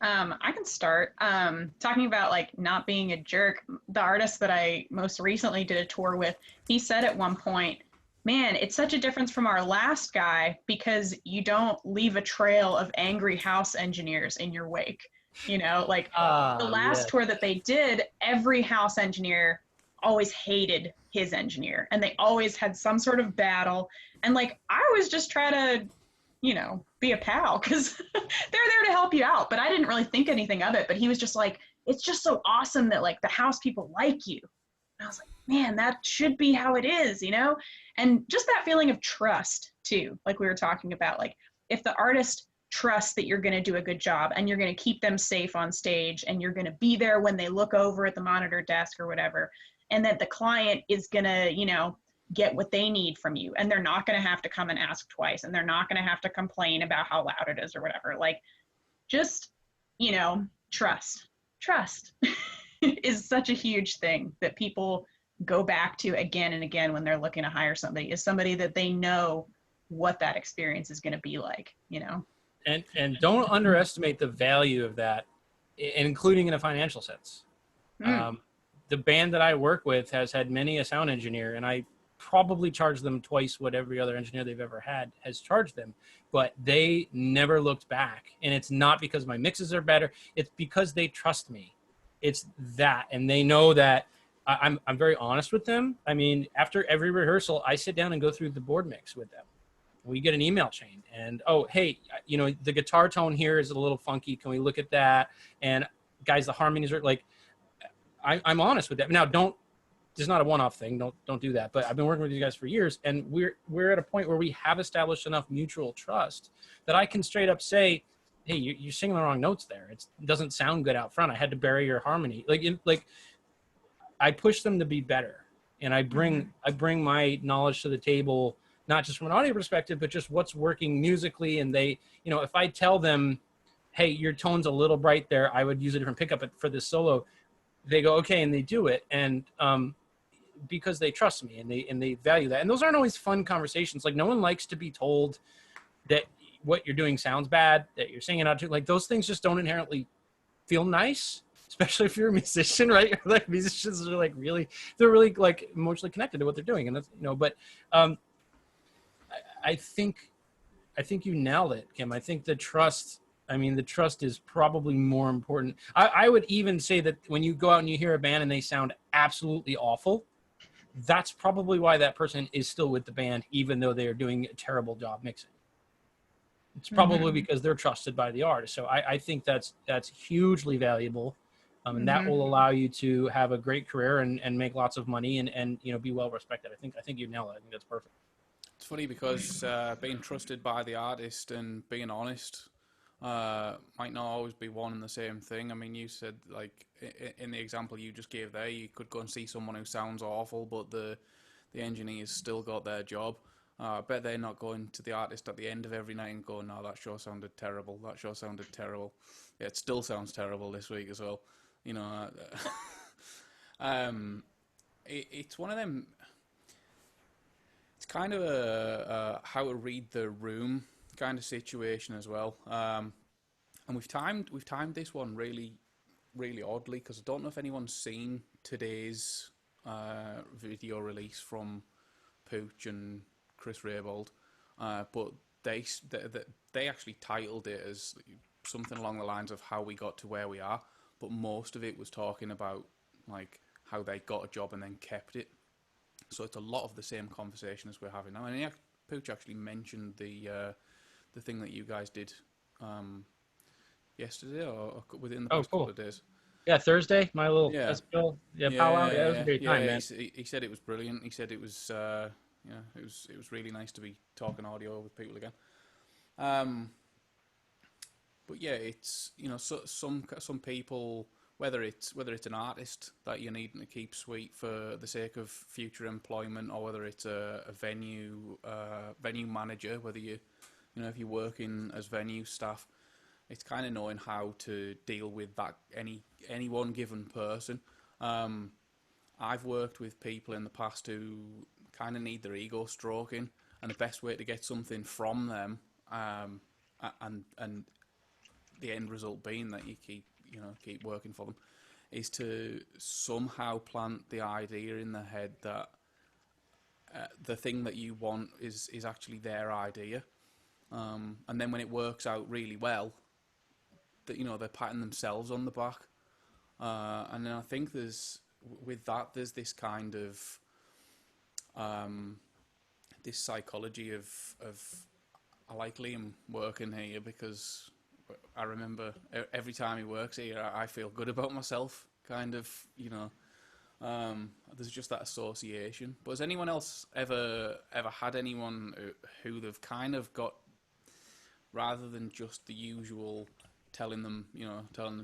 I can start talking about like not being a jerk. The artist that I most recently did a tour with, he said at one point, man, it's such a difference from our last guy because you don't leave a trail of angry house engineers in your wake. You know, like the last tour that they did, every house engineer always hated his engineer and they always had some sort of battle. And like, I was just trying to, you know, be a pal because they're there to help you out. But I didn't really think anything of it. But he was just like, it's just so awesome that like the house people like you. And I was like, man, that should be how it is, you know? And just that feeling of trust too, like we were talking about, like if the artist trust that you're going to do a good job and you're going to keep them safe on stage and you're going to be there when they look over at the monitor desk or whatever, and that the client is going to, you know, get what they need from you and they're not going to have to come and ask twice and they're not going to have to complain about how loud it is or whatever. Like just, you know, trust is such a huge thing that people go back to again and again when they're looking to hire somebody, is somebody that they know what that experience is going to be like, you know? And don't underestimate the value of that, including in a financial sense. The band that I work with has had many a sound engineer, and I probably charge them twice what every other engineer they've ever had has charged them, but they never looked back. And it's not because my mixes are better. It's because they trust me. It's that, and they know that I'm very honest with them. I mean, after every rehearsal, I sit down and go through the board mix with them. We get an email chain and, oh, hey, you know, the guitar tone here is a little funky. Can we look at that? And guys, the harmonies are like, I'm honest with that. Now, it's not a one-off thing. Don't do that. But I've been working with you guys for years, and we're at a point where we have established enough mutual trust that I can straight up say, hey, you're singing the wrong notes there. It doesn't sound good out front. I had to bury your harmony. Like I push them to be better, and I bring my knowledge to the table, not just from an audio perspective, but just what's working musically. And they, you know, if I tell them, hey, your tone's a little bright there, I would use a different pickup for this solo. They go, okay. And they do it. And, because they trust me and they value that. And those aren't always fun conversations. Like no one likes to be told that what you're doing sounds bad, that you're singing out to, like those things just don't inherently feel nice, especially if you're a musician, right? Like musicians are like they're really like emotionally connected to what they're doing. And that's, you know, but, I think you nailed it, Kim. I think the trust is probably more important. I would even say that when you go out and you hear a band and they sound absolutely awful, that's probably why that person is still with the band, even though they are doing a terrible job mixing. It's probably because they're trusted by the artist. So I think that's hugely valuable. And that Mhm. will allow you to have a great career and make lots of money and be well respected. I think you nailed it. I think that's perfect. It's funny because being trusted by the artist and being honest might not always be one and the same thing. I mean, you said, like, in the example you just gave there, you could go and see someone who sounds awful, but the engineer's still got their job. I bet they're not going to the artist at the end of every night and going, "No, that sure sounded terrible. That sure sounded terrible. Yeah, it still sounds terrible this week as well." You know, it's one of them. It's kind of a how to read the room kind of situation as well. And we've timed this one really oddly, because I don't know if anyone's seen today's video release from Pooch and Chris Raybould, but they actually titled it as something along the lines of how we got to where we are, but most of it was talking about, like, how they got a job and then kept it. So it's a lot of the same conversation as we're having now. And Pooch actually mentioned the thing that you guys did yesterday or within the past cool. couple of days. Yeah, Thursday, my little Yeah. festival, powwow. Yeah, it was a great time, man. He said it was brilliant. He said it was it was really nice to be talking audio with people again. But yeah, it's, so, some people, whether it's an artist that you're needing to keep sweet for the sake of future employment, or whether it's a venue manager, whether if you're working as venue staff, it's kind of knowing how to deal with that any one given person. I've worked with people in the past who kind of need their ego stroking, and the best way to get something from them, and the end result being that you keep working for them, is to somehow plant the idea in their head that the thing that you want is actually their idea, and then when it works out really well, that they're patting themselves on the back, and then I think there's this kind of this psychology of I like Liam working here because I remember every time he works here, I feel good about myself, kind of, there's just that association. But has anyone else ever had anyone who they've kind of got, rather than just the usual telling them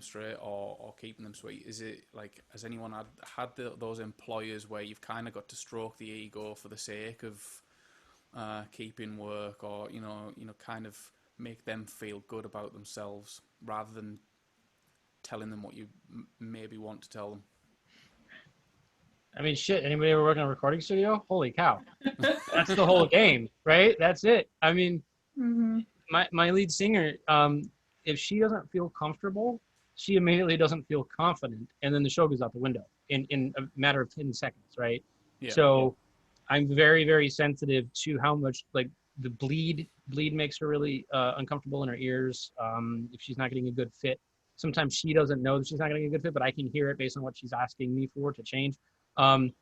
straight or keeping them sweet, is it like, has anyone had those employers where you've kind of got to stroke the ego for the sake of keeping work, or kind of make them feel good about themselves rather than telling them what you maybe want to tell them? I mean, shit, anybody ever work in a recording studio? Holy cow. That's the whole game, right? That's it. I mean, my lead singer, if she doesn't feel comfortable, she immediately doesn't feel confident, and then the show goes out the window in a matter of 10 seconds, right? Yeah. So I'm very, very sensitive to how much, like, the bleed makes her really uncomfortable in her ears. If she's not getting a good fit, sometimes she doesn't know that she's not getting a good fit, but I can hear it based on what she's asking me for to change. And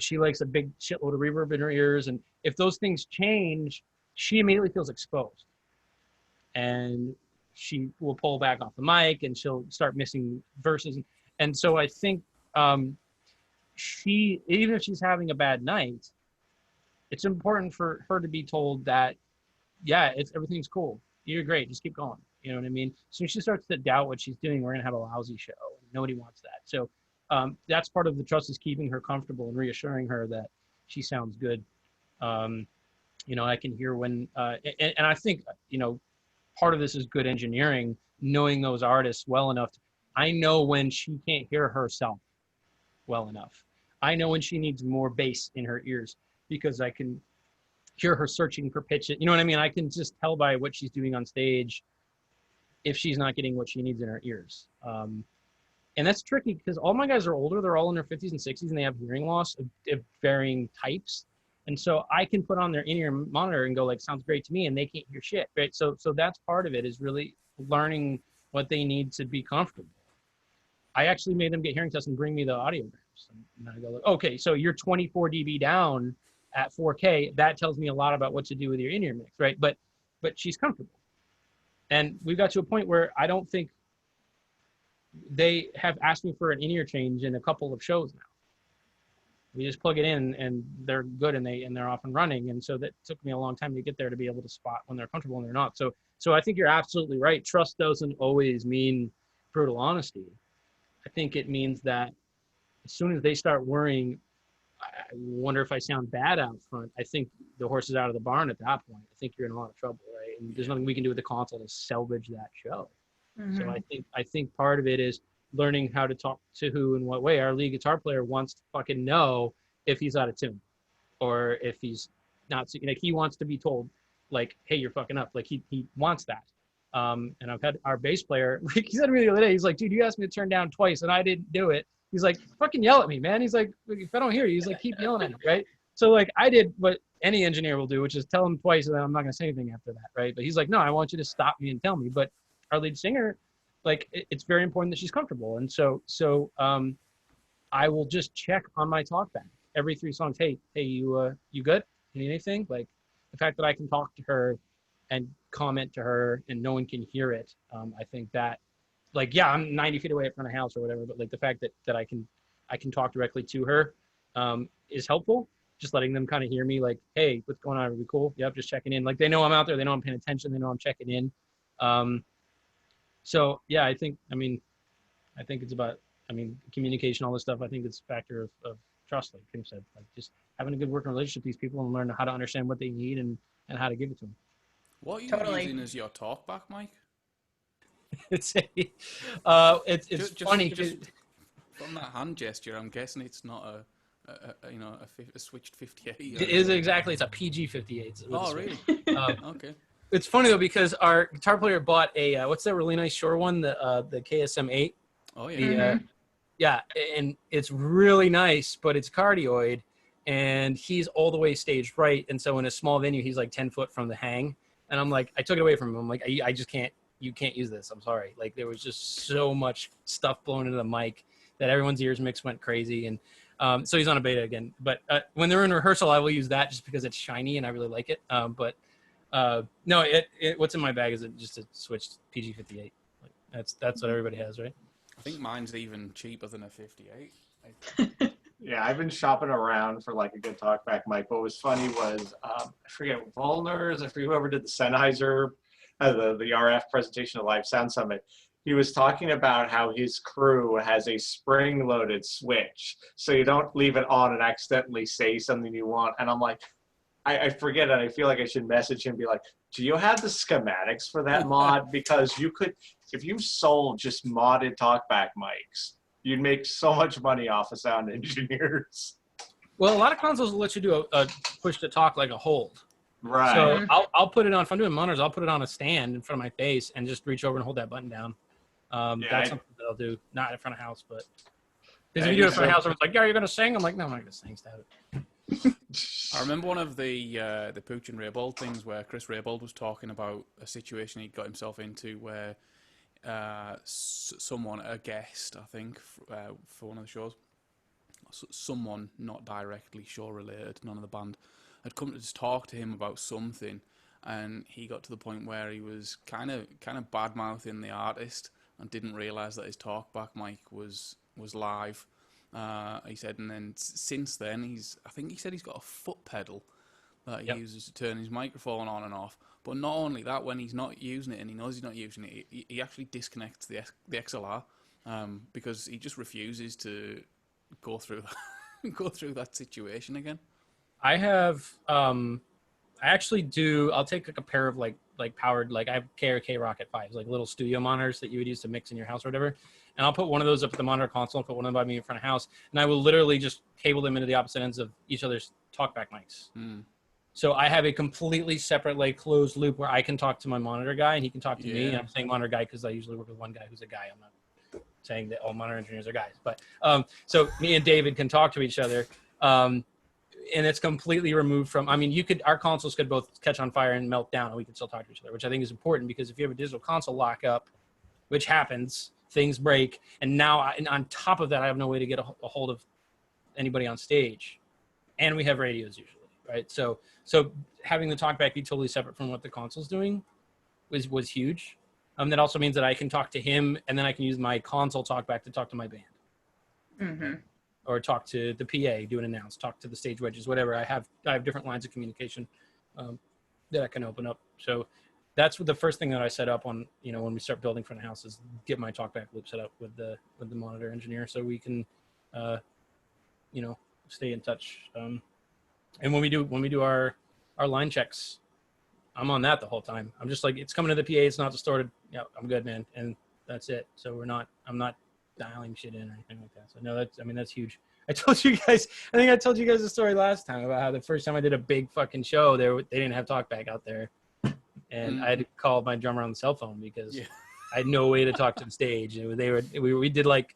she likes a big shitload of reverb in her ears, and if those things change, she immediately feels exposed, and she will pull back off the mic, and she'll start missing verses. And so I think she, even if she's having a bad night, it's important for her to be told that, yeah, everything's cool. You're great. Just keep going. You know what I mean? So she starts to doubt what she's doing, we're going to have a lousy show. Nobody wants that. So that's part of the trust, is keeping her comfortable and reassuring her that she sounds good. I can hear when, and I think, part of this is good engineering, knowing those artists well enough. I know when she can't hear herself well enough. I know when she needs more bass in her ears, because I can hear her searching for pitch. You know what I mean? I can just tell by what she's doing on stage if she's not getting what she needs in her ears. And that's tricky because all my guys are older. They're all in their 50s and 60s, and they have hearing loss of varying types. And so I can put on their in-ear monitor and go, like, sounds great to me, and they can't hear shit, right? So that's part of it, is really learning what they need to be comfortable. I actually made them get hearing tests and bring me the audiograms. And I go, okay, so you're 24 dB down at 4K. That tells me a lot about what to do with your in-ear mix, right? But she's comfortable. And we got to a point where I don't think they have asked me for an in-ear change in a couple of shows now. We just plug it in and they're good and they're off and running. And so that took me a long time to get there to be able to spot when they're comfortable and they're not. So I think you're absolutely right. Trust doesn't always mean brutal honesty. I think it means that as soon as they start worrying, I wonder if I sound bad out front, I think the horse is out of the barn at that point. I think you're in a lot of trouble, right? And there's nothing we can do with the console to salvage that show. So I think part of it is learning how to talk to who in what way. Our lead guitar player wants to fucking know if he's out of tune or if he's not, like he wants to be told like, hey, you're fucking up. Like he wants that. And I've had our bass player, he said to me the other day, he's like, dude, you asked me to turn down twice and I didn't do it. He's like, fucking yell at me, man. He's like, if I don't hear you, he's like, keep yelling at me, right? So like I did what any engineer will do, which is tell him twice and then I'm not gonna say anything after that, right? But he's like, no, I want you to stop me and tell me. But our lead singer, like it's very important that she's comfortable. And so I will just check on my talkback every 3 songs. Hey, you good? You need anything? Like the fact that I can talk to her and comment to her and no one can hear it. I think that like, yeah, I'm 90 feet away at front of house or whatever, but like the fact that I can talk directly to her is helpful. Just letting them kind of hear me like, hey, what's going on? Are we cool? Yep, just checking in. Like they know I'm out there. They know I'm paying attention. They know I'm checking in. So yeah, I think it's about, communication, all this stuff. I think it's a factor of trust, like Tim said, like just having a good working relationship with these people and learn how to understand what they need and how to give it to them. What are you Totally. using as your talkback, Mike? It's funny. Just from that hand gesture, I'm guessing it's not a switched 58. It is exactly. It's a PG 58. Oh, really? Okay. It's funny though because our guitar player bought a what's that really nice Shure one, the KSM 8. Oh yeah. Yeah, and it's really nice, but it's cardioid, and he's all the way staged right, and so in a small venue, he's like 10 foot from the hang, and I'm like, I took it away from him. I'm like, I just can't. You can't use this. I'm sorry. Like there was just so much stuff blown into the mic that everyone's ears mix went crazy, and so he's on a beta again. But when they're in rehearsal, I will use that just because it's shiny and I really like it. But no, what's in my bag is just a switched PG58. Like that's what everybody has, right? I think mine's even cheaper than a 58. Yeah, I've been shopping around for like a good talkback mic. What was funny was I forget Volners, I forget whoever did the Sennheiser, the RF presentation of Live Sound Summit. He was talking about how his crew has a spring-loaded switch, so you don't leave it on and accidentally say something you want. And I'm like, I forget it. I feel like I should message him and be like, do you have the schematics for that mod? Because you could, if you sold just modded talkback mics, you'd make so much money off of sound engineers. Well, a lot of consoles will let you do a push to talk like a hold. Right. So I'll put it on, if I'm doing monitors, I'll put it on a stand in front of my face and just reach over and hold that button down. That's something that I'll do, not in front of house, but because if you do it in front of house, everyone's like, yeah, you're going to sing? I'm like, no, I'm not going to sing, stab it. I remember one of the Pooch and Raybold things where Chris Raybold was talking about a situation he got himself into where someone, a guest, I think, for one of the shows, someone not directly show related, none of the band, had come to just talk to him about something, and he got to the point where he was kind of bad mouthing the artist and didn't realise that his talkback mic was live. He said, and then since then, I think he said he's got a foot pedal that he uses to turn his microphone on and off. But not only that, when he's not using it and he knows he's not using it, he actually disconnects the XLR because he just refuses to go through that situation again. I have, I actually do, I'll take like a pair of like powered, like I have KRK Rocket 5s, like little studio monitors that you would use to mix in your house or whatever. And I'll put one of those up at the monitor console and put one of them by me in front of house. And I will literally just cable them into the opposite ends of each other's talkback mics. Mm. So I have a completely separate, like closed loop where I can talk to my monitor guy and he can talk to me. And I'm saying monitor guy because I usually work with one guy who's a guy. I'm not saying that all monitor engineers are guys, but so me and David can talk to each other. And it's completely removed from, our consoles could both catch on fire and melt down and we can still talk to each other, which I think is important because if you have a digital console lockup, which happens, things break. And now on top of that, I have no way to get a hold of anybody on stage. And we have radios usually, right? So having the talkback be totally separate from what the console's doing was huge. That also means that I can talk to him, and then I can use my console talkback to talk to my band, Mm-hmm. or talk to the PA, do an announce, talk to the stage wedges, whatever. I have different lines of communication that I can open up. So that's the first thing that I set up on, when we start building front of house, is get my talkback loop set up with the monitor engineer, so we can, stay in touch. And when we do our line checks, I'm on that the whole time. I'm just like, it's coming to the PA, it's not distorted. Yeah, I'm good, man. And that's it. So I'm not dialing shit in or anything like that. So no, that's huge. I told you guys the story last time about how the first time I did a big fucking show, they didn't have talkback out there. And I had to call my drummer on the cell phone because I had no way to talk to the stage. And we did like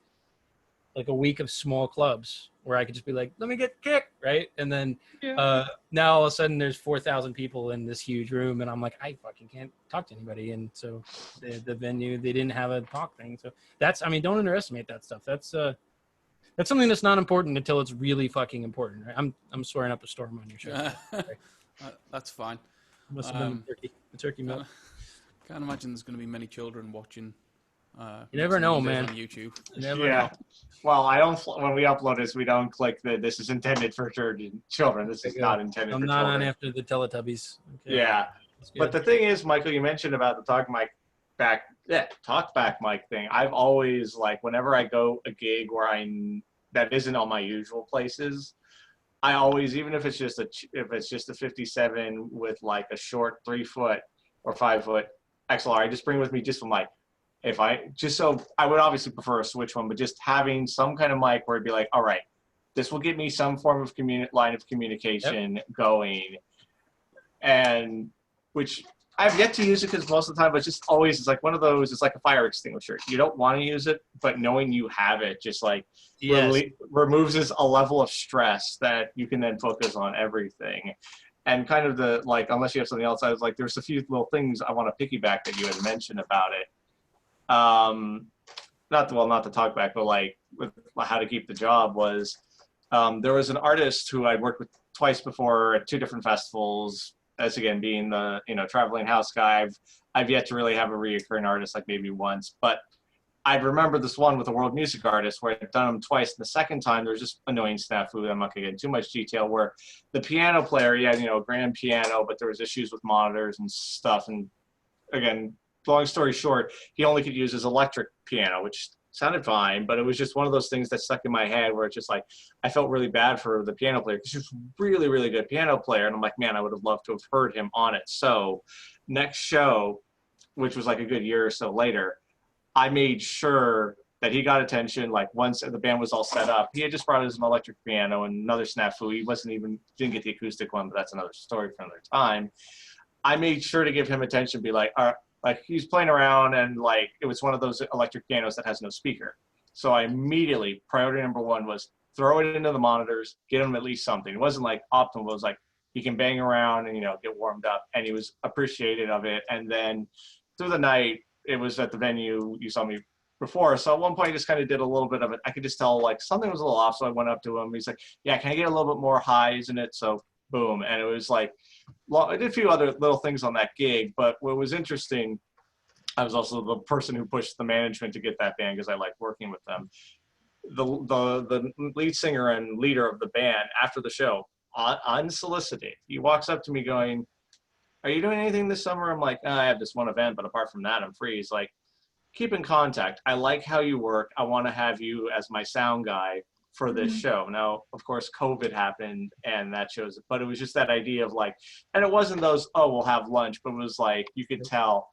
a week of small clubs where I could just be like, let me get kicked, right? And then now all of a sudden there's 4,000 people in this huge room, and I'm like, I fucking can't talk to anybody. And so the venue, they didn't have a talk thing. So don't underestimate that stuff. That's something that's not important until it's really fucking important, right? I'm swearing up a storm on your show. That's fine. Must have been the turkey milk. Can't imagine there's going to be many children watching. You never know, man. On YouTube. You never know. Well, when we upload this, we don't click that this is intended for children. This is not intended for children. I'm not on after the Teletubbies. Okay. Yeah. But the thing is, Michael, you mentioned about the talkback mic thing. I've always, like, whenever I go a gig that isn't on my usual places, I always, even if it's just a 57 with like a short 3-foot or 5-foot XLR, I just bring with me just for mic. I would obviously prefer a switch one, but just having some kind of mic where it'd be like, all right, this will give me some form of line of communication going, and which I've yet to use it because most of the time, but just always it's like one of those. It's like a fire extinguisher. You don't want to use it, but knowing you have it just like removes a level of stress that you can then focus on everything. And kind of unless you have something else, I was like, there's a few little things I want to piggyback that you had mentioned about it. Not to talk back, but like with how to keep the job was, there was an artist who I'd worked with twice before at 2 different festivals. As again, being the traveling house guy, I've yet to really have a reoccurring artist, like maybe once, but I remember this one with a world music artist where I'd done them twice. And the second time, there was just annoying snafu. I'm not going to get into too much detail. Where the piano player, he had a grand piano, but there was issues with monitors and stuff. And again, long story short, he only could use his electric piano, which sounded fine, but it was just one of those things that stuck in my head where it's just like, I felt really bad for the piano player because he was a really, really good piano player. And I'm like, man, I would have loved to have heard him on it. So next show, which was like a good year or so later, I made sure that he got attention. Like once the band was all set up, he had just brought his electric piano, and another snafu. He didn't get the acoustic one, but that's another story for another time. I made sure to give him attention, be like, all right, like he's playing around, and like it was one of those electric pianos that has no speaker. So I immediately, priority number 1 was throw it into the monitors, get him at least something. It wasn't like optimal. It was like he can bang around and get warmed up, and he was appreciative of it. And then through the night, it was at the venue you saw me before. So at one point, I just kind of did a little bit of it. I could just tell like something was a little off. So I went up to him. He's like, yeah, can I get a little bit more highs in it? So boom. And it was like, I did a few other little things on that gig. But what was interesting, I was also the person who pushed the management to get that band because I liked working with them. The lead singer and leader of the band, after the show, unsolicited, he walks up to me going, are you doing anything this summer? I'm like, I have this one event, but apart from that, I'm free. He's like, keep in contact. I like how you work. I want to have you as my sound guy for this show. Now, of course, COVID happened and that shows it, but it was just that idea of like, and it wasn't those, we'll have lunch, but it was like, you could tell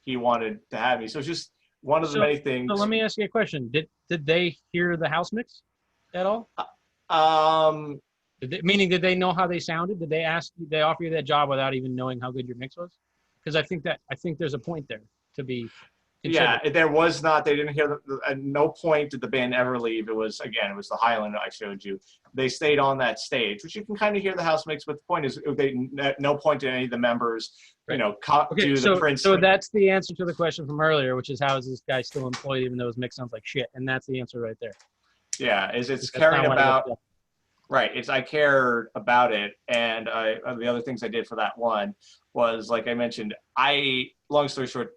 he wanted to have me. So it's just one of the many things. So let me ask you a question. Did they hear the house mix at all? Meaning, did they know how they sounded? Did they offer you that job without even knowing how good your mix was? Because I think there's a point there to be considered. Yeah, there was not. They didn't hear at no point did the band ever leave. It was the Highland I showed you. They stayed on that stage, which you can kind of hear the house mix. But the point is, at no point did any of the members, do the Prince. So that's the answer to the question from earlier, which is how is this guy still employed even though his mix sounds like shit? And that's the answer right there. Yeah, it's caring about. Right. I cared about it. And the other things I did for that one was, like I mentioned, long story short,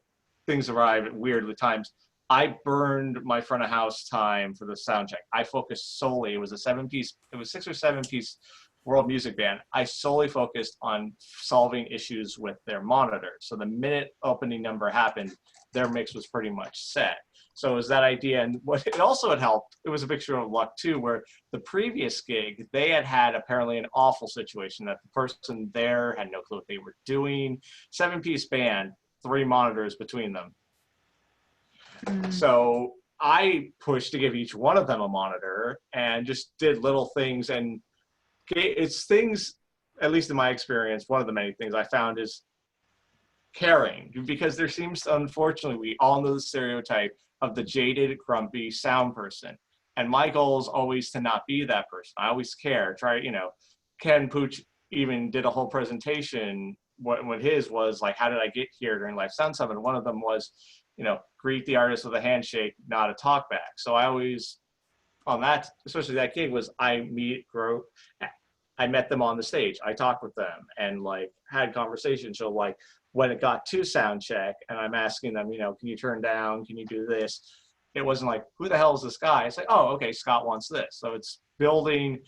things arrive at weird times. I burned my front of house time for the sound check. I focused solely, it was a 6 or 7 piece world music band. I solely focused on solving issues with their monitor. So the minute opening number happened, their mix was pretty much set. So it was that idea. And what it also had helped, it was a picture of luck too, where the previous gig, they had apparently an awful situation that the person there had no clue what they were doing. 7-piece band, 3 monitors between them. So I pushed to give each one of them a monitor and just did little things. And it's things, at least in my experience, one of the many things I found is caring, because there seems to, unfortunately, we all know the stereotype of the jaded, grumpy sound person. And my goal is always to not be that person. I always care. Ken Pooch even did a whole presentation. What his was like, how did I get here during Live Sound Summit? One of them was, greet the artist with a handshake, not a talk back. So I always, on that, especially that gig, was I met them on the stage. I talked with them and had conversations. So when it got to sound check and I'm asking them, can you turn down? Can you do this? It wasn't like, who the hell is this guy? It's like, oh, okay, Scott wants this. So it's building,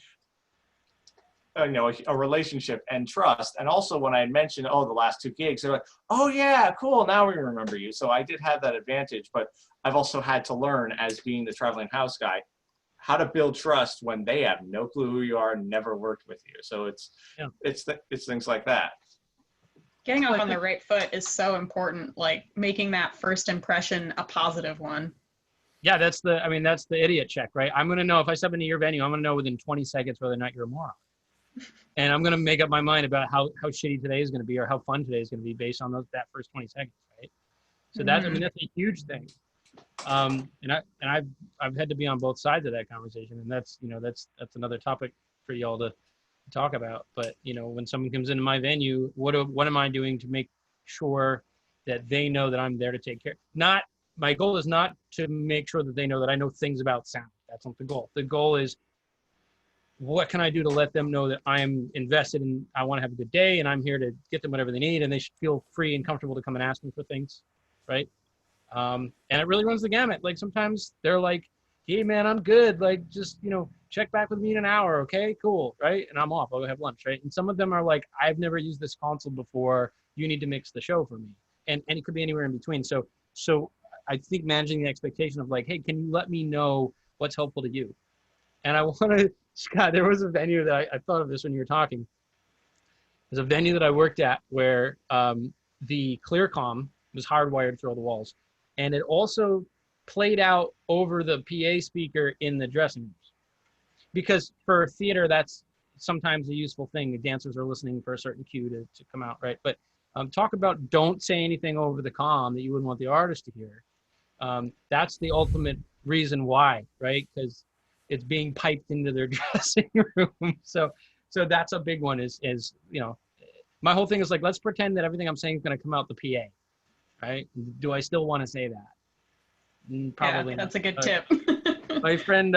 a relationship and trust. And also when I mentioned, the last 2 gigs, they're like, oh yeah, cool. Now we remember you. So I did have that advantage, but I've also had to learn, as being the traveling house guy, how to build trust when they have no clue who you are and never worked with you. So it's things like that. Getting off on the right foot is so important, making that first impression a positive one. Yeah, that's the idiot check, right? I'm going to know if I step into your venue, I'm going to know within 20 seconds whether or not you're a moron. And I'm going to make up my mind about how shitty today is going to be or how fun today is going to be based on that first 20 seconds, right? So that's a huge thing. And I've had to be on both sides of that conversation, and that's another topic for y'all to talk about. But when someone comes into my venue, what am I doing to make sure that they know that I'm there to take care? My goal is not to make sure that they know that I know things about sound. That's not the goal. The goal is, what can I do to let them know that I'm invested and I want to have a good day and I'm here to get them whatever they need, and they should feel free and comfortable to come and ask me for things, right? And it really runs the gamut. Sometimes they're like, hey man, I'm good. Just, check back with me in an hour. Okay, cool. Right. And I'm off. I'll go have lunch. Right. And some of them are like, I've never used this console before. You need to mix the show for me. And it could be anywhere in between. So I think managing the expectation of hey, can you let me know what's helpful to you? And I want to, Scott, there was a venue that I thought of this when you were talking. There's a venue that I worked at where the ClearComm was hardwired through all the walls. And it also played out over the PA speaker in the dressing rooms. Because for theater, that's sometimes a useful thing. The dancers are listening for a certain cue to come out, right? But talk about don't say anything over the comm that you wouldn't want the artist to hear. That's the ultimate reason why, right? Because it's being piped into their dressing room. So that's a big one is my whole thing is let's pretend that everything I'm saying is going to come out the PA, right? Do I still want to say that? Probably that's not. a good tip. my friend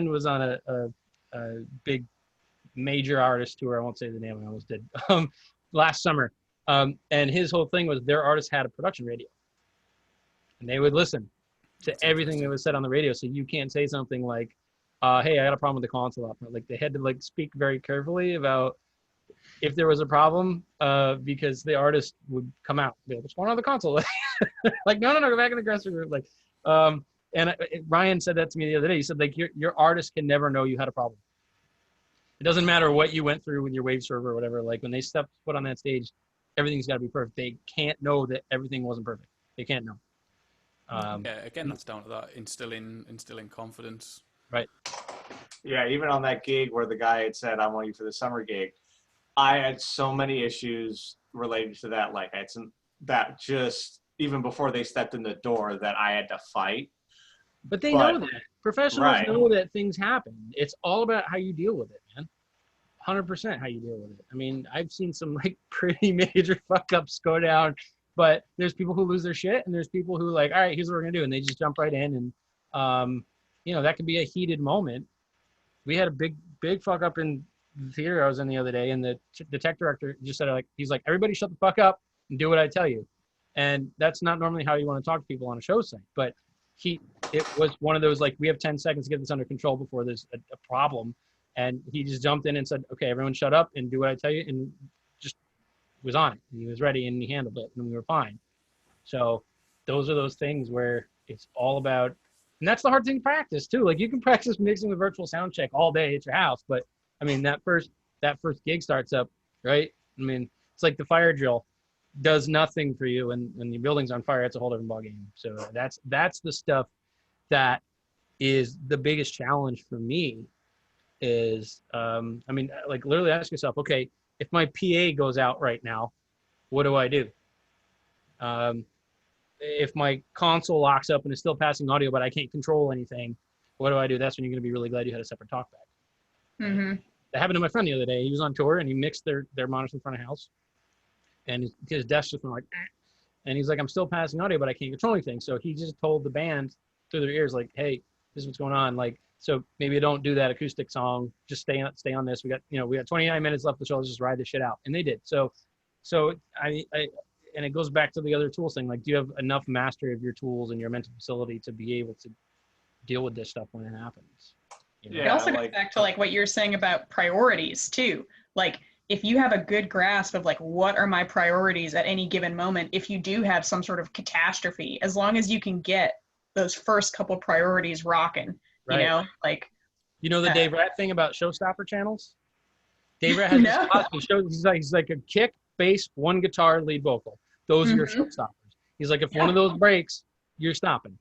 was on a big major artist tour. I won't say the name, I almost did, last summer. And his whole thing was their artists had a production radio. And they would listen to everything that was said on the radio. So you can't say something like, hey, I got a problem with the console up. They had to speak very carefully about if there was a problem, because the artist would come out. What's going on with the console? No, go back in the dressing room. And Ryan said that to me the other day. He said, your artist can never know you had a problem. It doesn't matter what you went through with your wave server or whatever. When they step foot on that stage, everything's got to be perfect. They can't know that everything wasn't perfect. They can't know. Again, that's down to that instilling confidence. Right. Yeah, even on that gig where the guy had said, I want you for the summer gig, I had so many issues related to that. I had some that just, even before they stepped in the door, that I had to fight. But they know that. Professionals know that things happen. It's all about how you deal with it, man. 100% how you deal with it. I mean, I've seen some pretty major fuck ups go down, but there's people who lose their shit and there's people who all right, here's what we're going to do. And they just jump right in. And, that could be a heated moment. We had a big fuck up in the theater I was in the other day. And the tech director just said, he's like, everybody shut the fuck up and do what I tell you. And that's not normally how you want to talk to people on a show site. But it was one of those, like, we have 10 seconds to get this under control before there's a problem. And he just jumped in and said, okay, everyone shut up and do what I tell you. And just was on it. And he was ready and he handled it and we were fine. So those are those things where it's all about, and that's the hard thing to practice too. Like, you can practice mixing with virtual sound check all day at your house, but I mean, that first gig starts up, right? I mean, it's like the fire drill does nothing for you and the building's on fire. It's a whole different ballgame. So that's the stuff that is the biggest challenge for me is, I mean, like, literally ask yourself, okay, if my PA goes out right now, what do I do? If my console locks up and is still passing audio, but I can't control anything, what do I do? That's when you're going to be really glad you had a separate talkback. Mm-hmm. That happened to my friend the other day. He was on tour and he mixed their monitors in front of house, and his desk just went like, and he's like, I'm still passing audio, but I can't control anything. So he just told the band through their ears, like, hey, this is what's going on. Like, so maybe don't do that acoustic song. Just stay on this. We got 29 minutes left of the show. Let's just ride this shit out. And they did. So I and it goes back to the other tools thing. Like, do you have enough mastery of your tools and your mental facility to be able to deal with this stuff when it happens? You know? It Yeah, also goes like- back to like what you're saying about priorities too. Like, if you have a good grasp of like, what are my priorities at any given moment, if you do have some sort of catastrophe, as long as you can get those first couple priorities rocking, Right. you know, like, You know the Yeah. Dave Rat thing about showstopper channels? Dave Rat has No. this spot, he's like a kick, bass, one guitar, lead vocal. Those are your Mhm. showstoppers. He's like, if Yeah. one of those breaks, you're stopping.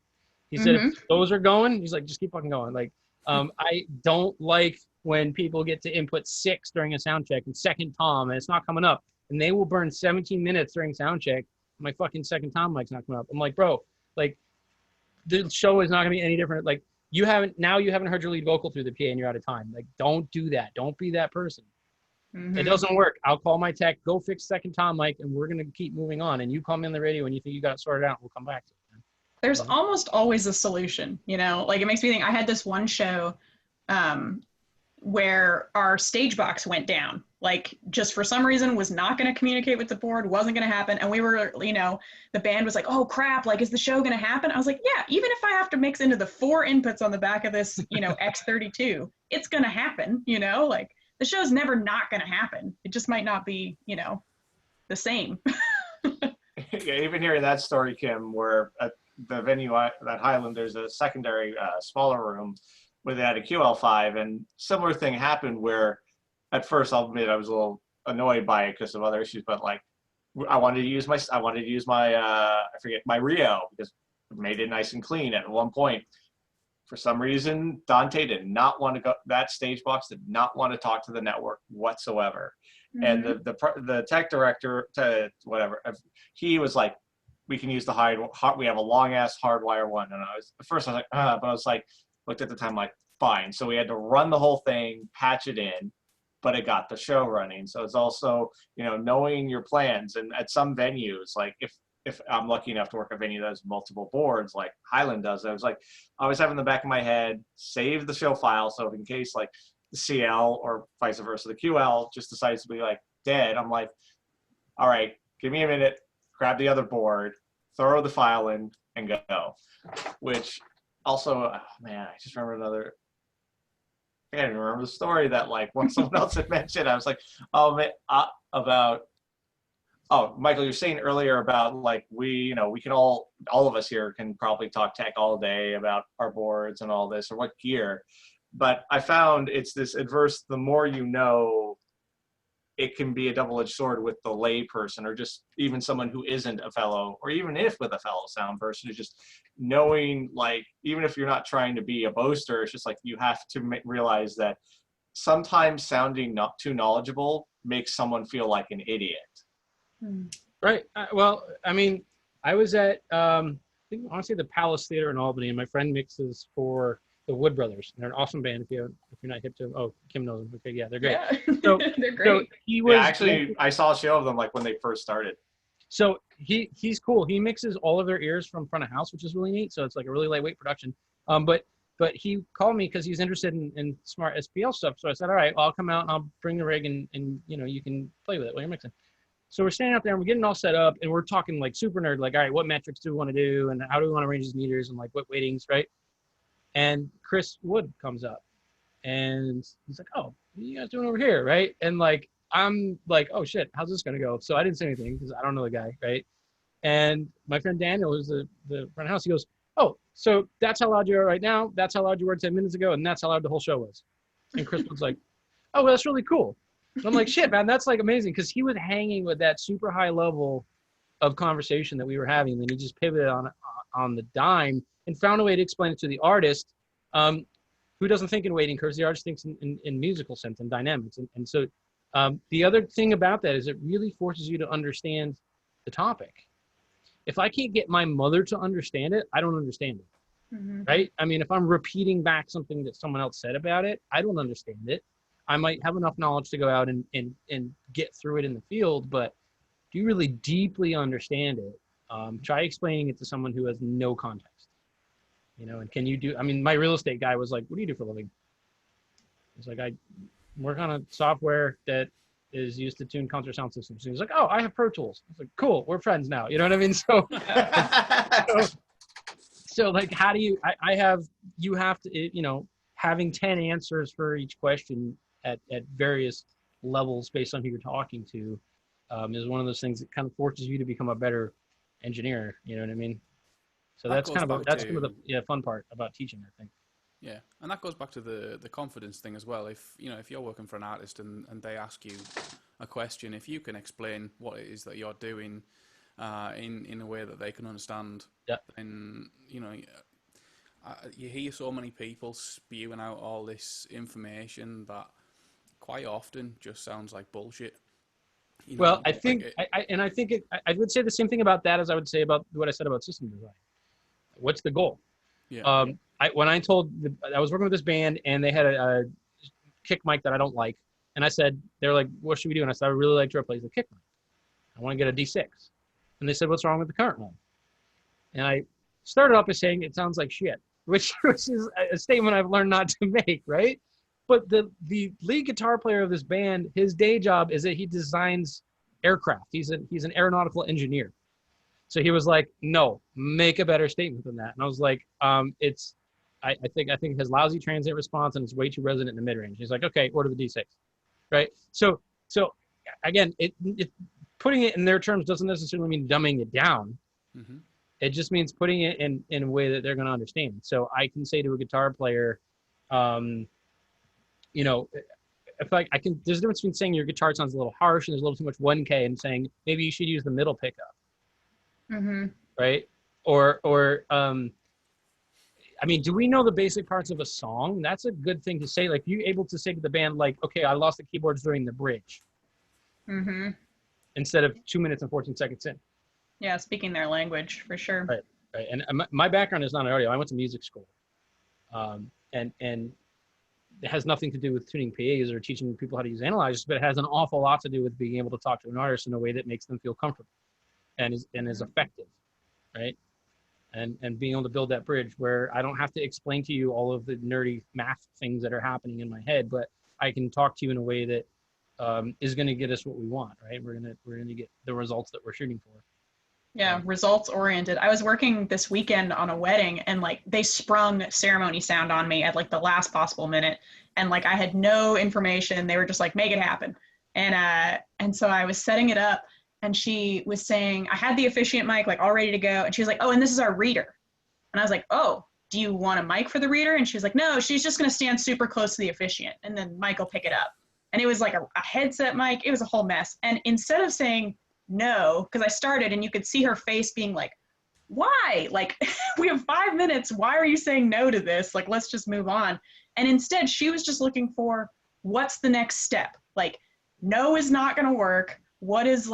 He said, if those are going, he's like, just keep fucking going. Like, I don't like when people get to input 6 during a sound check and second tom and it's not coming up, and they will burn 17 minutes during sound check. My fucking second tom mic's not coming up. I'm like, bro, like, the show is not gonna be any different. Like, you haven't heard your lead vocal through the PA and you're out of time. Like, don't do that. Don't be that person. Mhm. It doesn't work. I'll call my tech, go fix second tom mic, and we're gonna keep moving on. And you call me on the radio when you think you got it sorted out. We'll come back to it. Man. There's almost always a solution, you know, like, it makes me think. I had this one show where our stage box went down, like, just for some reason was not going to communicate with the board, wasn't going to happen. And we were, you know, the band was like, oh crap, like, is the show going to happen? I was like, yeah, even if I have to mix into the 4 inputs on the back of this, you know, X32, it's going to happen, you know, like, the show's never not going to happen. It just might not be, you know, the same. Yeah, even hearing that story, Kim, where at the venue at Highland, there's a secondary smaller room where they had a QL5, and similar thing happened where at first, I'll admit, I was a little annoyed by it because of other issues, but like, I wanted to use my I forget, my Rio, because it made it nice and clean. At one point, for some reason, Dante did not want to go, that stage box did not want to talk to the network whatsoever. And the tech director, he was like, we can use we have a long ass hardwire one. And at first I was like, but I was like, looked at the time, like, fine. So we had to run the whole thing, patch it in, but it got the show running. So it's also, you know, knowing your plans. And at some venues, like, if I'm lucky enough to work at a venue that has multiple boards, like Highland does, I was like, I always have in the back of my head, save the show file. So in case like the CL or vice versa, the QL just decides to be like dead, I'm like, all right, give me a minute, grab the other board, throw the file in and go. Which also, man, I just remember I can't even remember the story that, like, when someone else had mentioned, I was like, oh, man, Michael, you're saying earlier about, like, we can all of us here can probably talk tech all day about our boards and all this or what gear. But I found it's this adverse, the more you know, it can be a double-edged sword with the lay person or just even someone who isn't a fellow, or even if with a fellow sound person, is just knowing, like, even if you're not trying to be a boaster, it's just like you have to realize that sometimes sounding not too knowledgeable makes someone feel like an idiot. Right. Well, I mean, I was at, I think, honestly, the Palace Theater in Albany, and my friend mixes for the Wood Brothers. They're an awesome band. If you're not hip to, Kim knows them. Okay, yeah, they're great. Yeah. So, They're great. So he was. Yeah, actually, I saw a show of them, like, when they first started. So he's cool. He mixes all of their ears from front of house, which is really neat. So it's like a really lightweight production. But he called me because he's interested in smart SPL stuff. So I said, all right, well, I'll come out and I'll bring the rig and you know, you can play with it while you're mixing. So we're standing out there and we're getting all set up and we're talking like super nerd, like, all right, what metrics do we want to do and how do we want to arrange these meters and like what weightings, right? And Chris Wood comes up and he's like, oh, what are you guys doing over here, right? And like, I'm like, oh shit, how's this gonna go? So I didn't say anything because I don't know the guy, right? And my friend Daniel, who's the front of house, he goes, oh, so that's how loud you are right now, that's how loud you were 10 minutes ago, and that's how loud the whole show was. And Chris was like, oh, well, that's really cool. And I'm like, shit, man, that's like amazing, because he was hanging with that super high level of conversation that we were having, and he just pivoted on the dime and found a way to explain it to the artist, who doesn't think in weighting curves. The artist thinks in musical sense and dynamics. And so the other thing about that is it really forces you to understand the topic. If I can't get my mother to understand it, I don't understand it, right? I mean, if I'm repeating back something that someone else said about it, I don't understand it. I might have enough knowledge to go out and get through it in the field, but do you really deeply understand it? Try explaining it to someone who has no context, you know, and can you do, I mean, my real estate guy was like, what do you do for a living? He's like, I work on a software that is used to tune concert sound systems. He was like, oh, I have Pro Tools. I was like, cool, we're friends now. You know what I mean? So like, how do you, you have to, you know, having 10 answers for each question at various levels based on who you're talking to is one of those things that kind of forces you to become a better engineer. You know what I mean? So that's kind of the fun part about teaching, I think. Yeah, and that goes back to the confidence thing as well. If you're working for an artist and they ask you a question, if you can explain what it is that you're doing in a way that they can understand, then you hear so many people spewing out all this information that quite often just sounds like bullshit. You know, well, I think, I would say the same thing about that as I would say about what I said about system design. What's the goal? Yeah. I was working with this band and they had a kick mic that I don't like, and I said, they're like, what should we do? And I said, I would really like to replace the kick mic. I want to get a D6. And they said, what's wrong with the current one? And I started off by saying it sounds like shit, which is a statement I've learned not to make, right? But the lead guitar player of this band, his day job is that he designs aircraft. He's an aeronautical engineer. So he was like, no, make a better statement than that. And I was like, I think it has lousy transient response and it's way too resonant in the mid-range. He's like, okay, order the D6, right? So again, it putting it in their terms doesn't necessarily mean dumbing it down. Mm-hmm. It just means putting it in a way that they're going to understand. So I can say to a guitar player, you know, if there's a difference between saying your guitar sounds a little harsh and there's a little too much 1K and saying maybe you should use the middle pickup, right? Or I mean, do we know the basic parts of a song? That's a good thing to say. Like, you able to say to the band, like, okay, I lost the keyboards during the bridge, instead of 2 minutes and 14 seconds in. Yeah, speaking their language for sure. Right. And my background is not in audio. I went to music school, and it has nothing to do with tuning PAs or teaching people how to use analyzers, but it has an awful lot to do with being able to talk to an artist in a way that makes them feel comfortable and is effective, right? And being able to build that bridge where I don't have to explain to you all of the nerdy math things that are happening in my head, but I can talk to you in a way that is going to get us what we want, right? We're gonna get the results that we're shooting for. Yeah, results oriented. I was working this weekend on a wedding and like they sprung ceremony sound on me at like the last possible minute. And like I had no information. They were just like, make it happen. And so I was setting it up and she was saying, I had the officiant mic like all ready to go. And she was like, oh, and this is our reader. And I was like, oh, do you want a mic for the reader? And she was like, no, she's just going to stand super close to the officiant and then Mike will pick it up. And it was like a headset mic. It was a whole mess. And instead of saying, no, because I started and you could see her face being like, why? Like, we have 5 minutes. Why are you saying no to this? Like, let's just move on. And instead, she was just looking for what's the next step? Like, no is not going to work. What is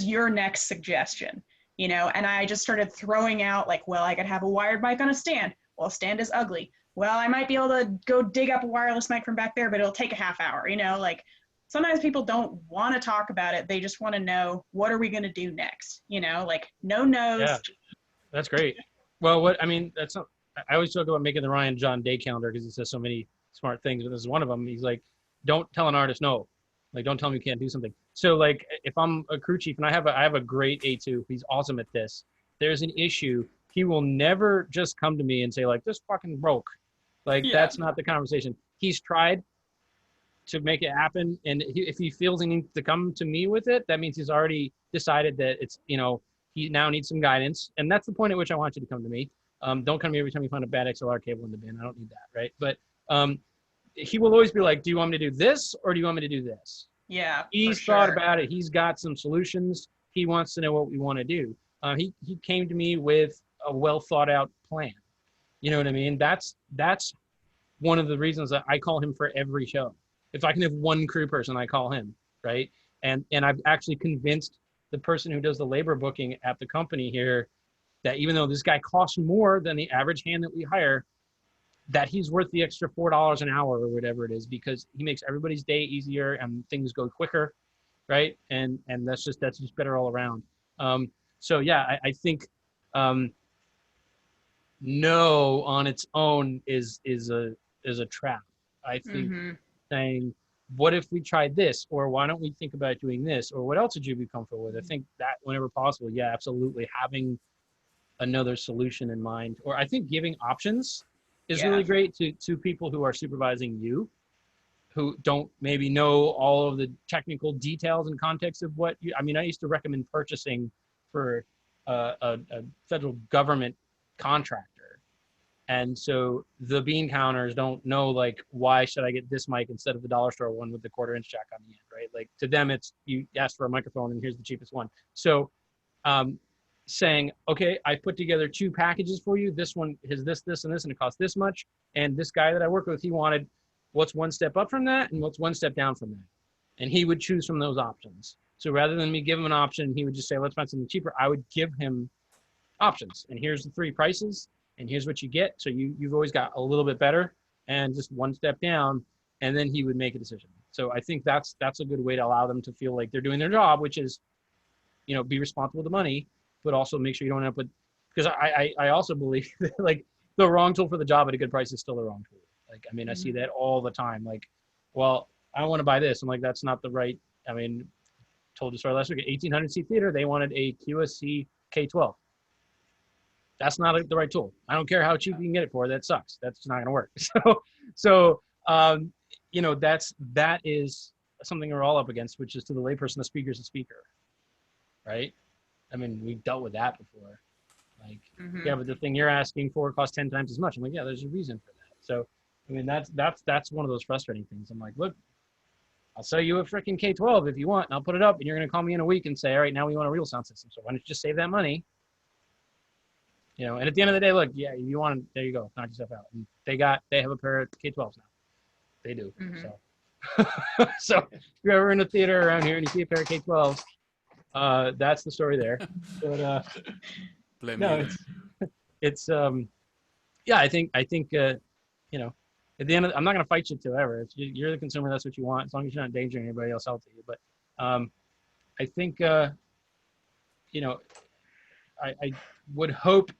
your next suggestion? You know, and I just started throwing out like, well, I could have a wired mic on a stand. Well, a stand is ugly. Well, I might be able to go dig up a wireless mic from back there, but it'll take a half hour, you know, like, sometimes people don't want to talk about it. They just want to know, what are we going to do next? You know, like no no's. Yeah, that's great. Well, I always talk about making the Ryan John Day calendar because he says so many smart things, but this is one of them. He's like, don't tell an artist no. Like, don't tell him you can't do something. So like if I'm a crew chief and I have a great A2, he's awesome at this. There's an issue. He will never just come to me and say like, this fucking broke. Like Yeah. that's not the conversation. He's tried to make it happen. And if he feels he needs to come to me with it, that means he's already decided that it's, you know, he now needs some guidance. And that's the point at which I want you to come to me. Don't come to me every time you find a bad XLR cable in the bin. I don't need that, right? But he will always be like, do you want me to do this or do you want me to do this? Yeah. He's for thought sure. about it. He's got some solutions. He wants to know what we want to do. He came to me with a well thought out plan. You know what I mean? That's one of the reasons that I call him for every show. If I can have one crew person, I call him, right? And I've actually convinced the person who does the labor booking at the company here that even though this guy costs more than the average hand that we hire, that he's worth the extra $4 an hour or whatever it is, because he makes everybody's day easier and things go quicker, right? And that's just better all around. So yeah, I think no on its own is a trap. I think saying, what if we tried this, or why don't we think about doing this, or what else would you be comfortable with? I think that whenever possible, yeah, absolutely, having another solution in mind, or I think giving options is really great to people who are supervising you, who don't maybe know all of the technical details and context of what you, I mean, I used to recommend purchasing for a federal government contractor. And so the bean counters don't know, like, why should I get this mic instead of the dollar store one with the 1/4 inch jack on the end, right? Like to them, it's you asked for a microphone and here's the cheapest one. So saying, okay, I put together 2 packages for you. This one has this, this, and this, and it costs this much. And this guy that I work with, he wanted what's one step up from that and what's one step down from that. And he would choose from those options. So rather than me give him an option, he would just say, let's find something cheaper. I would give him options. And here's the 3 prices. And here's what you get. So you've always got a little bit better and just one step down. And then he would make a decision. So I think that's a good way to allow them to feel like they're doing their job, which is, you know, be responsible with the money, but also make sure you don't end up with, because I also believe that like the wrong tool for the job at a good price is still the wrong tool. Like, I mean, I see that all the time. Like, well, I want to buy this. I'm like, that's not the right, I mean, told the story last week, 1,800 seat theater, they wanted a QSC K12. That's not the right tool. I don't care how cheap you can get it for. That sucks. That's not going to work. So you know, that is something we're all up against, which is to the layperson, the speaker's a speaker, right? I mean, we've dealt with that before. Like, yeah, but the thing you're asking for costs 10 times as much. I'm like, yeah, there's a reason for that. So, I mean, that's one of those frustrating things. I'm like, look, I'll sell you a freaking K12 if you want, and I'll put it up, and you're going to call me in a week and say, all right, now we want a real sound system. So why don't you just save that money? You know, and at the end of the day, look, yeah, you want, there you go, knock yourself out. And they have a pair of K12s now. They do. So, so if you're ever in a theater around here and you see a pair of K12s, that's the story there. But no, it's yeah, I think you know, at the end of, I'm not going to fight you till ever. You're the consumer. That's what you want, as long as you're not endangering anybody else out to you. But I think you know, I would hope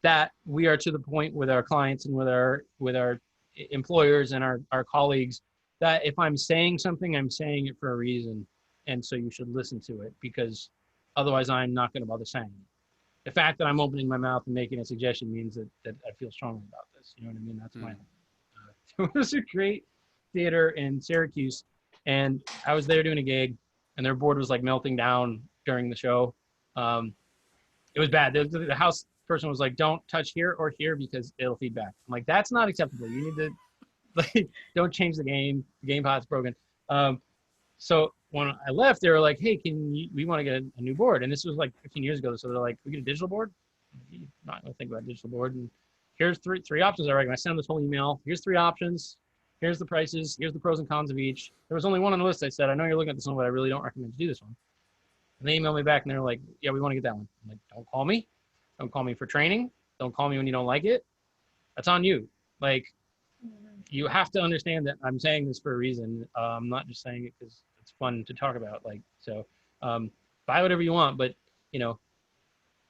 that we are to the point with our clients and with our employers and our colleagues that if I'm saying something, I'm saying it for a reason, and so you should listen to it, because otherwise I'm not going to bother saying it. The fact that I'm opening my mouth and making a suggestion means that I feel strongly about this. You know what I mean? That's my it was a great theater in Syracuse, and I was there doing a gig, and their board was like melting down during the show. It was bad. The house person was like, don't touch here or here because it'll feedback. I'm like, that's not acceptable. You need to, like, don't change the game. The game pod's broken. So when I left, they were like, hey, we want to get a new board. And this was like 15 years ago. So they're like, we get a digital board? I'm not going to think about a digital board. And here's three options I recommend. I sent them this whole email. Here's 3 options. Here's the prices. Here's the pros and cons of each. There was only one on the list. I said, I know you're looking at this one, but I really don't recommend you do this one. And they emailed me back and they're like, yeah, we want to get that one. I'm like, don't call me. Don't call me for training. Don't call me when you don't like it. That's on you. Like, you have to understand that I'm saying this for a reason. I'm not just saying it because it's fun to talk about. Like, so buy whatever you want, but you know,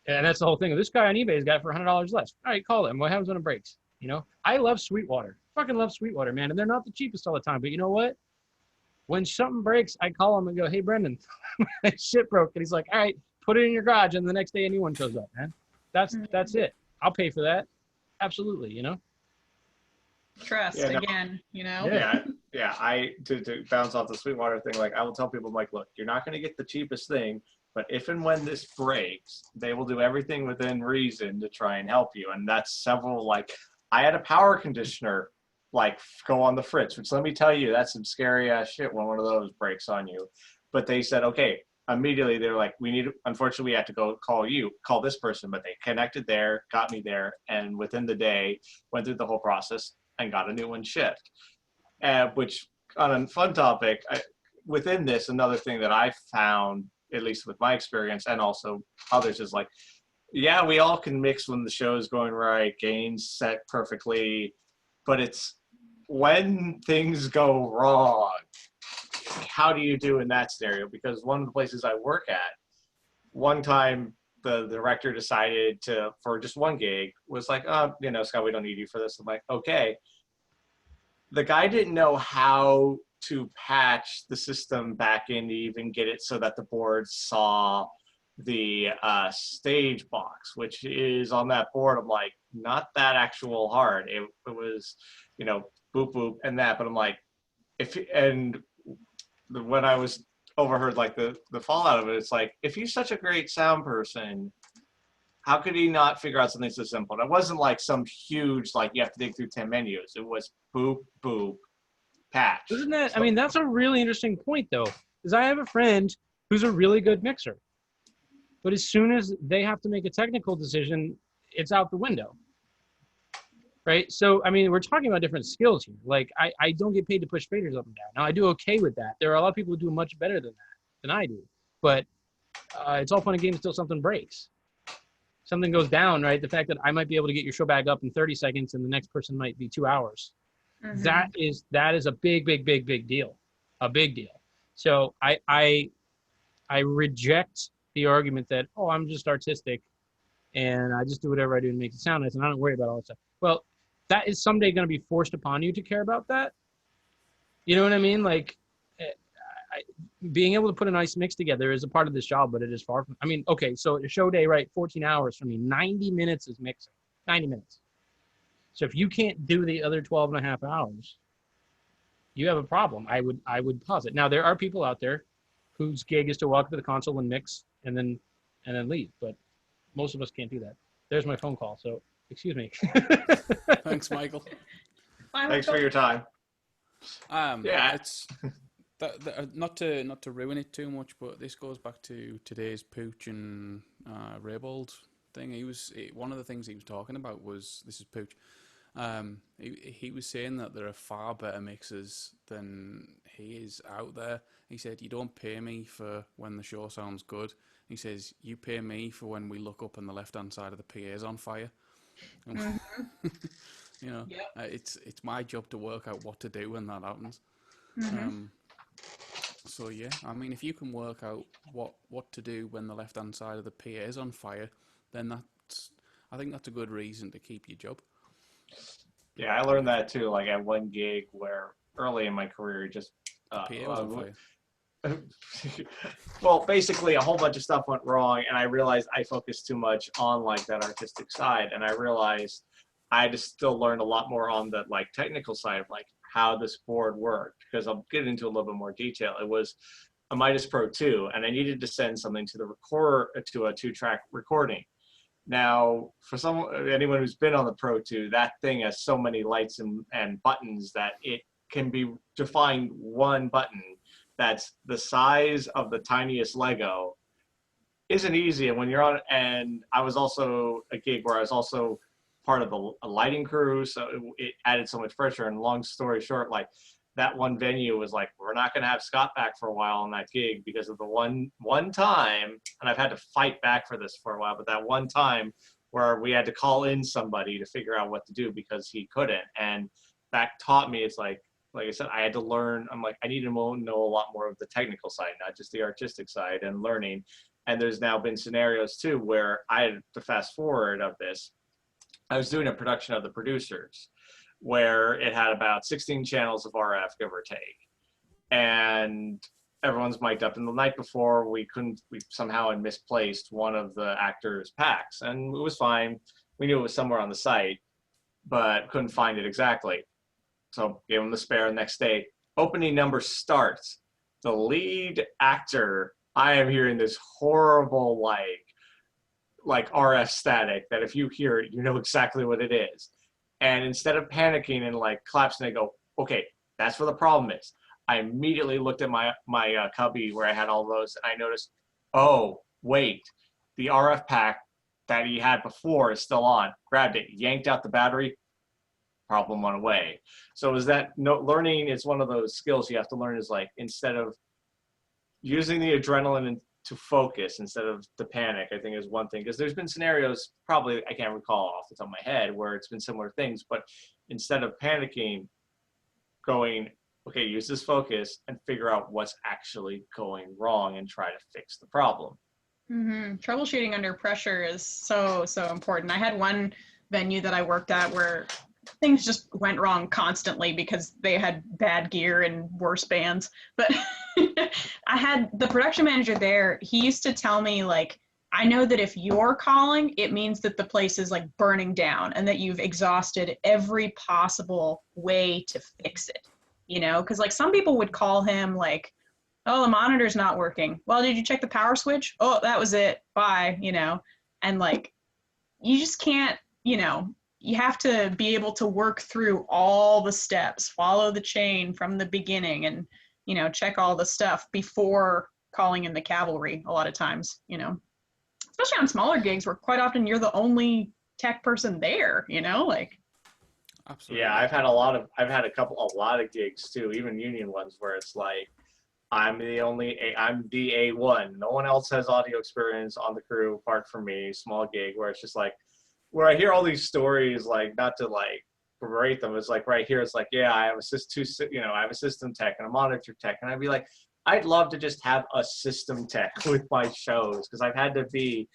and that's the whole thing. This guy on eBay's got it for $100 less. All right, call him. What happens when it breaks? You know, I love Sweetwater. Fucking love Sweetwater, man. And they're not the cheapest all the time, but you know what? When something breaks, I call him and go, "Hey, Brendan, my shit broke." And he's like, "All right, put it in your garage." And the next day, a new one shows up, man. That's it. I'll pay for that. Absolutely, you know? Trust Yeah, no. again, you know? Yeah. Yeah. I to bounce off the Sweetwater thing, like I will tell people, like, look, you're not going to get the cheapest thing, but if and when this breaks, they will do everything within reason to try and help you. And that's several. Like, I had a power conditioner like go on the fritz, which let me tell you, that's some scary ass shit when one of those breaks on you. But they said, okay, immediately they're like, unfortunately, we have to go call this person. But they connected there, got me there, and within the day, went through the whole process and got a new one shipped. Which, on a fun topic, within this, another thing that I found, at least with my experience and also others, is like, yeah, we all can mix when the show is going right, gains set perfectly, but it's when things go wrong, how do you do in that scenario? Because one of the places I work at, one time the director decided to, for just one gig, was like, oh, Scott, we don't need you for this. I'm like, okay. The guy didn't know how to patch the system back in to even get it so that the board saw the stage box, which is on that board. I'm like, not that actual hard. It was, boop, boop, and that. But I'm like, when I was overheard like the fallout of it, it's like, if he's such a great sound person, how could he not figure out something so simple? And it wasn't like some huge, like you have to dig through 10 menus. It was boop, boop, patch. Isn't that, I mean, that's a really interesting point though, because I have a friend who's a really good mixer. But as soon as they have to make a technical decision, it's out the window. Right? So, I mean, we're talking about different skills here. Like, I don't get paid to push faders up and down. Now, I do okay with that. There are a lot of people who do much better than that, than I do. But it's all fun and games until something breaks. Something goes down, right? The fact that I might be able to get your show back up in 30 seconds and the next person might be 2 hours. Mm-hmm. That is a big deal. A big deal. So I reject the argument that, oh, I'm just artistic and I just do whatever I do to make it sound nice and I don't worry about all that stuff. Well, that is someday going to be forced upon you to care about that. You know what I mean? Like, being able to put a nice mix together is a part of this job, but it is far from, I mean, okay, so a show day, right, 14 hours for me, 90 minutes is mixing, 90 minutes. So if you can't do the other 12 and a half hours, you have a problem. I would posit. Now, there are people out there whose gig is to walk up to the console and mix and then leave, but most of us can't do that. There's my phone call, so excuse me. Thanks, Michael. Thanks for your time. Yeah, it's not to ruin it too much, but this goes back to today's Pooch and Raybold thing. One of the things he was talking about was, this is Pooch. He was saying that there are far better mixers than he is out there. He said, you don't pay me for when the show sounds good. He says, you pay me for when we look up and the left-hand side of the PA is on fire. Mm-hmm. Yep. It's my job to work out what to do when that happens. Mm-hmm. So yeah, I mean, if you can work out what to do when the left-hand side of the PA is on fire, then I think that's a good reason to keep your job. Yeah, I learned that too. Like at one gig where early in my career, just PA was on fire. Well, basically a whole bunch of stuff went wrong, and I realized I focused too much on like that artistic side, and I realized I had to still learn a lot more on the like technical side of like how this board worked, because I'll get into a little bit more detail. It was a Midas Pro 2, and I needed to send something to the to a 2-track recording. Now, for anyone who's been on the Pro 2, that thing has so many lights and buttons that it can be defined one button that's the size of the tiniest Lego. Isn't easy. And when you're on, and I was also a gig where I was also part of a lighting crew, so it added so much pressure. And long story short, like that one venue was like, we're not going to have Scott back for a while on that gig because of the one time, and I've had to fight back for this for a while, but that one time where we had to call in somebody to figure out what to do because he couldn't. And that taught me, it's like I said, I had to learn. I'm like, I need to know a lot more of the technical side, not just the artistic side, and learning. And there's now been scenarios too where I had to fast forward of this. I was doing a production of The Producers where it had about 16 channels of RF, give or take. and everyone's mic'd up. And the night before, we somehow had misplaced one of the actors' packs, and it was fine. We knew it was somewhere on the site, but couldn't find it exactly. So gave him the spare the next day. Opening number starts. The lead actor, I am hearing this horrible like RF static that if you hear it, you know exactly what it is. And instead of panicking and like collapsing, I go, okay, that's where the problem is. I immediately looked at my cubby where I had all those, and I noticed, oh, wait, the RF pack that he had before is still on. Grabbed it, yanked out the battery, problem went away. So is that learning is one of those skills you have to learn, is like, instead of using the adrenaline to focus instead of the panic, I think is one thing. Because there's been scenarios, probably I can't recall off the top of my head, where it's been similar things, but instead of panicking, going, okay, use this focus and figure out what's actually going wrong and try to fix the problem. Troubleshooting under pressure is so important. I had one venue that I worked at where things just went wrong constantly because they had bad gear and worse bands. But I had the production manager there. He used to tell me, like, I know that if you're calling, it means that the place is like burning down and that you've exhausted every possible way to fix it, you know? Because like some people would call him like, oh, the monitor's not working. Well, did you check the power switch? Oh, that was it. Bye, you know? And like, you just can't, you know, you have to be able to work through all the steps, follow the chain from the beginning, and, you know, check all the stuff before calling in the cavalry a lot of times, you know? Especially on smaller gigs where quite often you're the only tech person there, you know, like. Absolutely. Yeah, I've had a lot of gigs too, even union ones, where it's like, I'm the A1. No one else has audio experience on the crew apart from me. Small gig where it's just like, where I hear all these stories, like, not to like berate them, it's like right here, it's like, yeah, I have I have a system tech and a monitor tech, and I'd be like, I'd love to just have a system tech with my shows, because I've had to be,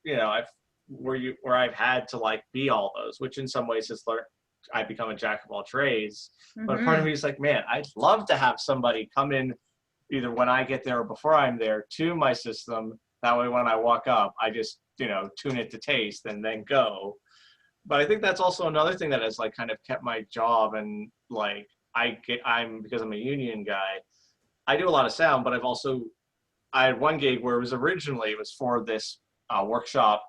you know, where I've had to like be all those, which in some ways has learned. I've become a jack of all trades, but part of me is like, man, I'd love to have somebody come in either when I get there or before I'm there to my system. That way, when I walk up, I just, you know, tune it to taste and then go. But I think that's also another thing that has like kind of kept my job, and like because I'm a union guy, I do a lot of sound, but I had one gig where it was for this workshop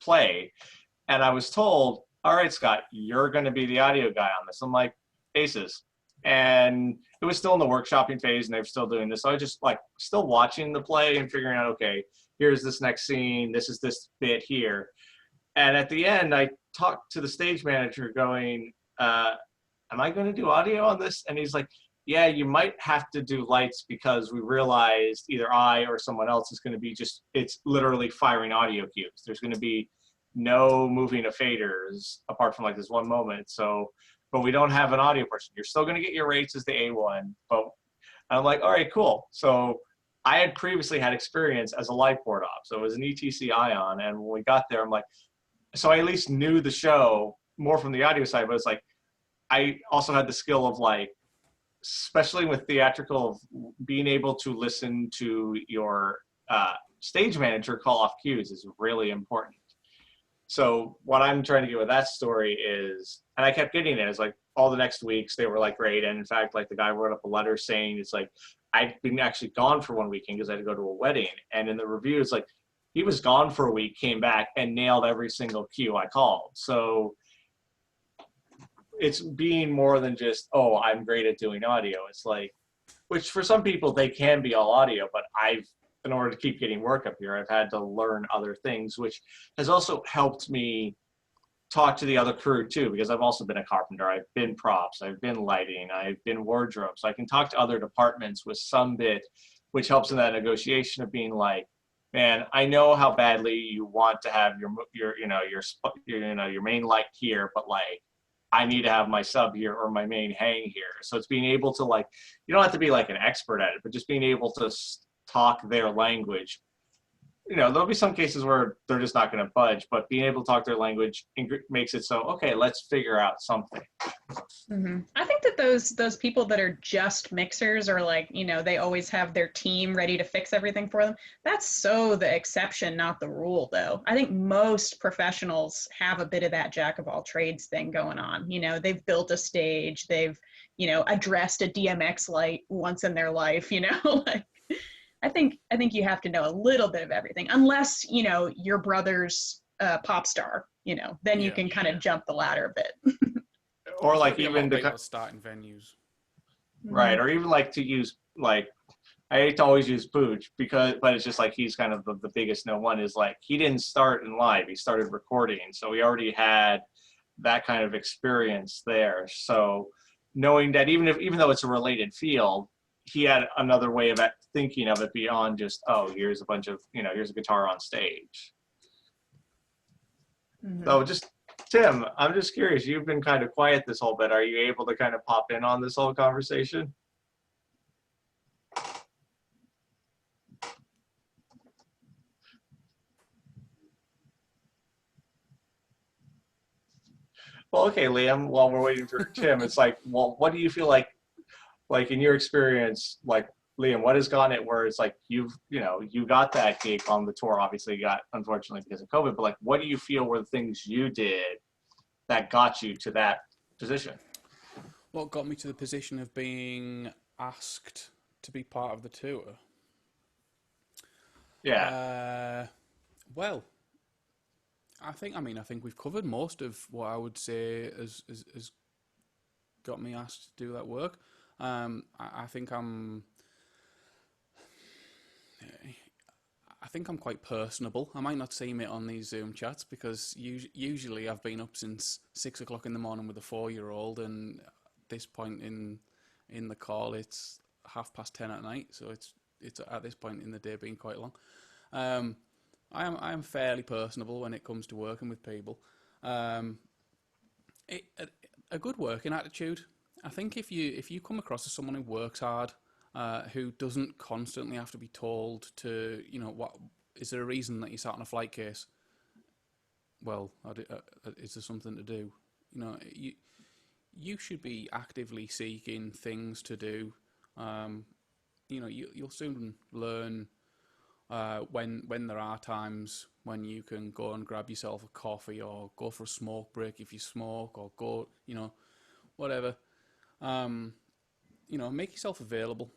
play, and I was told, all right, Scott, you're going to be the audio guy on this. I'm like, aces. And it was still in the workshopping phase, and they were still doing this. So I just like still watching the play and figuring out, okay, here's this next scene. This is this bit here. And at the end, I talked to the stage manager going, am I going to do audio on this? And he's like, yeah, you might have to do lights, because we realized either I or someone else is going to be it's literally firing audio cues. There's going to be no moving of faders apart from like this one moment. So, but we don't have an audio person. You're still going to get your rates as the A1, but I'm like, all right, cool. So I had previously had experience as a light board op. So it was an ETC Ion. And when we got there, I'm like, so I at least knew the show more from the audio side, but it's like, I also had the skill of like, especially with theatrical, of being able to listen to your stage manager call off cues is really important. So what I'm trying to get with that story is, and I kept getting it, is like all the next weeks they were like great. And in fact, like the guy wrote up a letter saying, it's like, I'd been actually gone for one weekend because I had to go to a wedding. And in the review, it's like, he was gone for a week, came back and nailed every single cue I called. So it's being more than just, oh, I'm great at doing audio. It's like, which for some people they can be all audio, but in order to keep getting work up here, I've had to learn other things, which has also helped me talk to the other crew too, because I've also been a carpenter. I've been props, I've been lighting, I've been wardrobe. So I can talk to other departments with some bit, which helps in that negotiation of being like, man, I know how badly you want to have your main light here, but like, I need to have my sub here or my main hang here. So it's being able to like, you don't have to be like an expert at it, but just being able to talk their language. You know, there'll be some cases where they're just not going to budge, but being able to talk their language makes it so, okay, let's figure out something. I think that that those people that are just mixers, or like, you know, they always have their team ready to fix everything for them, that's so the exception, not the rule, though. I think most professionals have a bit of that jack of all trades thing going on. You know, they've built a stage, they've, you know, addressed a DMX light once in their life, you know. Like, I think you have to know a little bit of everything, unless, you know, your brother's pop star, you know, then you Yeah. can kind of jump the ladder a bit. Or There's like gotta be a lot even of to people starting venues. right, or even like to use like I hate to always use Pooch but it's just like he's kind of the biggest no one is like he didn't start in live, he started recording, so he already had that kind of experience there. So knowing that even though it's a related field, he had another way of thinking of it beyond just, oh, here's a bunch of, you know, here's a guitar on stage. Mhm. So just Tim, I'm just curious, you've been kind of quiet this whole bit. Are you able to kind of pop in on this whole conversation? Well, okay, Liam, while we're waiting for Tim, it's like, well, what do you feel like in your experience, like Liam, what has gone it where it's like you got that gig on the tour, obviously you got, unfortunately, because of COVID, but like, what do you feel were the things you did that got you to that position? What got me to the position of being asked to be part of the tour? Yeah. Well, I think we've covered most of what I would say has got me asked to do that work. I think I'm quite personable. I might not seem it on these Zoom chats because usually I've been up since 6 o'clock in the morning with a 4-year-old, and at this point in the call it's 10:30 at night, so it's at this point in the day being quite long. I am fairly personable when it comes to working with people. A good working attitude. I think if you come across as someone who works hard, who doesn't constantly have to be told to, you know, what is there a reason that you sat on a flight case? Well, is there something to do? You know, you should be actively seeking things to do. You know, you'll soon learn when there are times when you can go and grab yourself a coffee or go for a smoke break if you smoke, or go, you know, whatever. You know, make yourself available.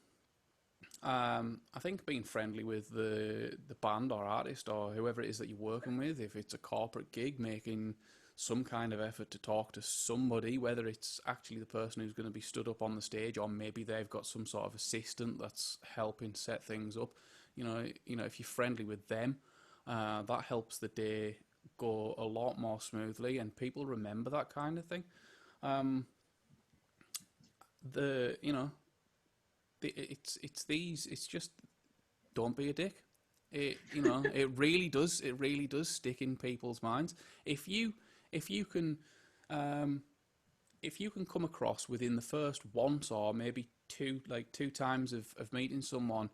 I think being friendly with the band or artist or whoever it is that you're working with, if it's a corporate gig, making some kind of effort to talk to somebody, whether it's actually the person who's going to be stood up on the stage, or maybe they've got some sort of assistant that's helping set things up. You know, if you're friendly with them, that helps the day go a lot more smoothly, and people remember that kind of thing. It's just, don't be a dick. It really does stick in people's minds. If you can come across within the first once or maybe two times of meeting someone,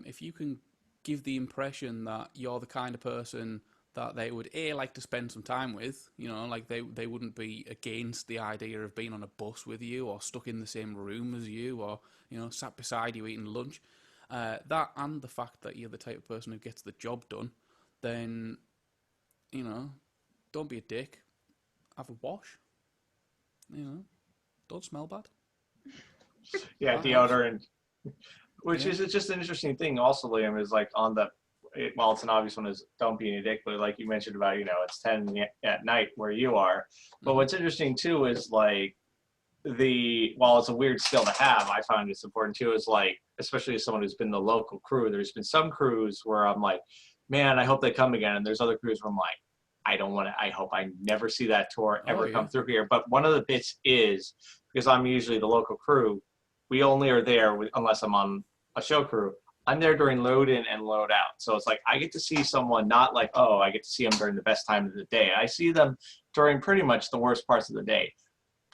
if you can give the impression that you're the kind of person that they would like to spend some time with, you know, like they wouldn't be against the idea of being on a bus with you, or stuck in the same room as you, or, you know, sat beside you eating lunch, that, and the fact that you're the type of person who gets the job done, then, you know, don't be a dick. Have a wash. You know, don't smell bad. Yeah, That deodorant. Which Yeah. is, it's just an interesting thing also, Liam, is like on the, well, it's an obvious one, is don't be a dick, but like you mentioned about, you know, it's 10 at night where you are. But what's interesting too is like while it's a weird skill to have, I find it's important too, is like, especially as someone who's been the local crew, there's been some crews where I'm like, man, I hope they come again. And there's other crews where I'm like, I hope I never see that tour ever come through here. But one of the bits is, because I'm usually the local crew, we only are there unless I'm on a show crew. I'm there during load in and load out. So it's like, I get to see someone, not like, oh, I get to see them during the best time of the day. I see them during pretty much the worst parts of the day.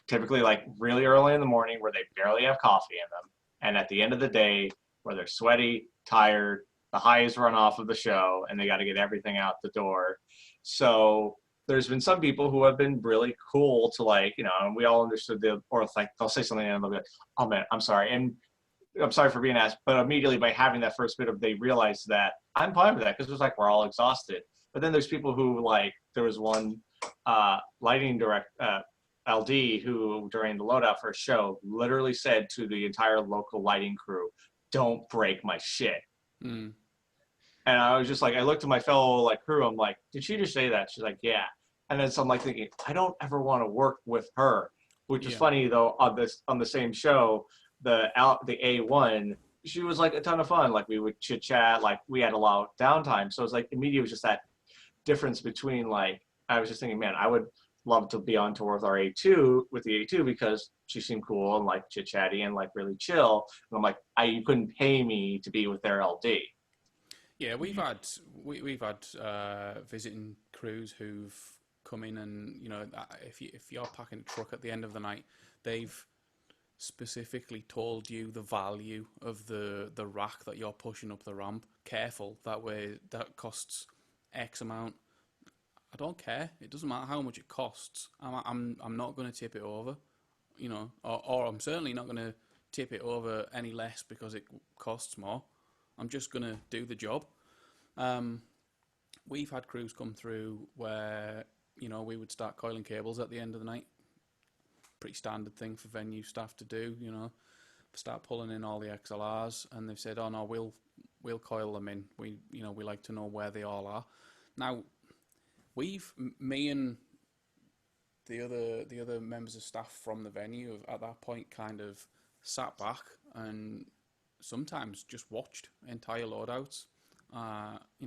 Typically like really early in the morning where they barely have coffee in them. And at the end of the day where they're sweaty, tired, the highs run off of the show, and they got to get everything out the door. So there's been some people who have been really cool to like, and we all understood or like they'll say something and they'll be like, oh man, I'm sorry. And I'm sorry for being asked, but immediately by having that first bit of, they realize that I'm fine with that because it was like, we're all exhausted. But then there's people who like, there was one lighting LD who during the loadout for a show literally said to the entire local lighting crew, don't break my shit. Mm. And I was just like, I looked at my fellow like crew. I'm like, did she just say that? She's like, yeah. And then so I'm like thinking, I don't ever want to work with her. Which is Yeah. funny though. On the same show, the A1, she was like a ton of fun. Like we would chit chat. Like we had a lot of downtime. So it's like immediately it was just that difference between like I was just thinking, man, I would love to be on tour with our A2 because she seemed cool and like chit chatty and like really chill. And I'm like, you couldn't pay me to be with their LD. Yeah, we've had visiting crews who've come in, and if you're packing a truck at the end of the night, they've specifically told you the value of the rack that you're pushing up the ramp. Careful, that way that costs X amount. I don't care. It doesn't matter how much it costs. I'm not going to tip it over, or I'm certainly not going to tip it over any less because it costs more. I'm just going to do the job. We've had crews come through where, we would start coiling cables at the end of the night. Pretty standard thing for venue staff to do, start pulling in all the XLRs, and they've said, oh no, we'll coil them in. We like to know where they all are. Now, me and the other members of staff from the venue have, at that point, kind of sat back and sometimes just watched entire loadouts.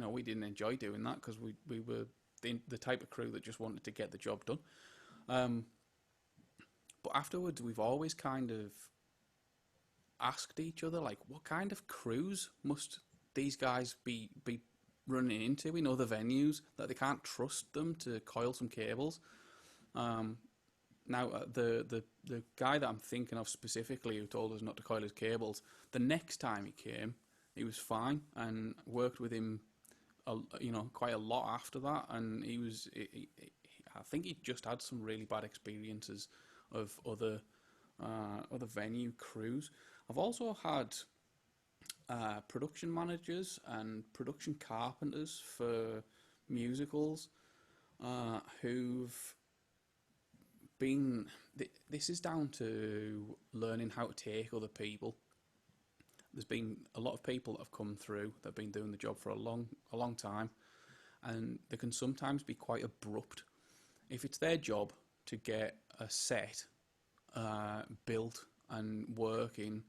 We didn't enjoy doing that because we were the type of crew that just wanted to get the job done. But afterwards, we've always kind of asked each other, like, what kind of crews must these guys be running into in other venues that they can't trust them to coil some cables? Now, the guy that I'm thinking of specifically who told us not to coil his cables, the next time he came, he was fine and worked with him, quite a lot after that. And I think he just had some really bad experiences of other venue crews. I've also had production managers and production carpenters for musicals who've been. This is down to learning how to take other people. There's been a lot of people that have come through that have been doing the job for a long time, and they can sometimes be quite abrupt. If it's their job to get a set built and working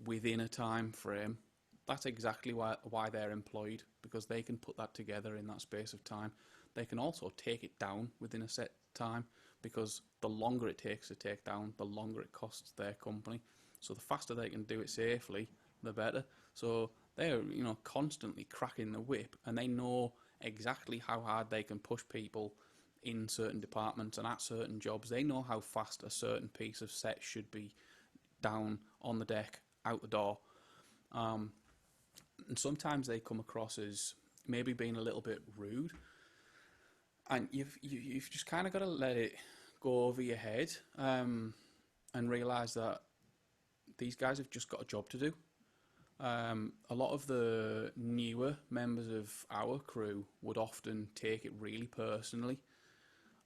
within a time frame, that's exactly why they're employed, because they can put that together in that space of time. They can also take it down within a set time, because the longer it takes to take down, the longer it costs their company. So the faster they can do it safely, the better. So they're constantly cracking the whip, and they know exactly how hard they can push people in certain departments and at certain jobs. They know how fast a certain piece of set should be down on the deck, out the door. And sometimes they come across as maybe being a little bit rude, and you've just kind of got to let it go over your head and realise that these guys have just got a job to do. A lot of the newer members of our crew would often take it really personally,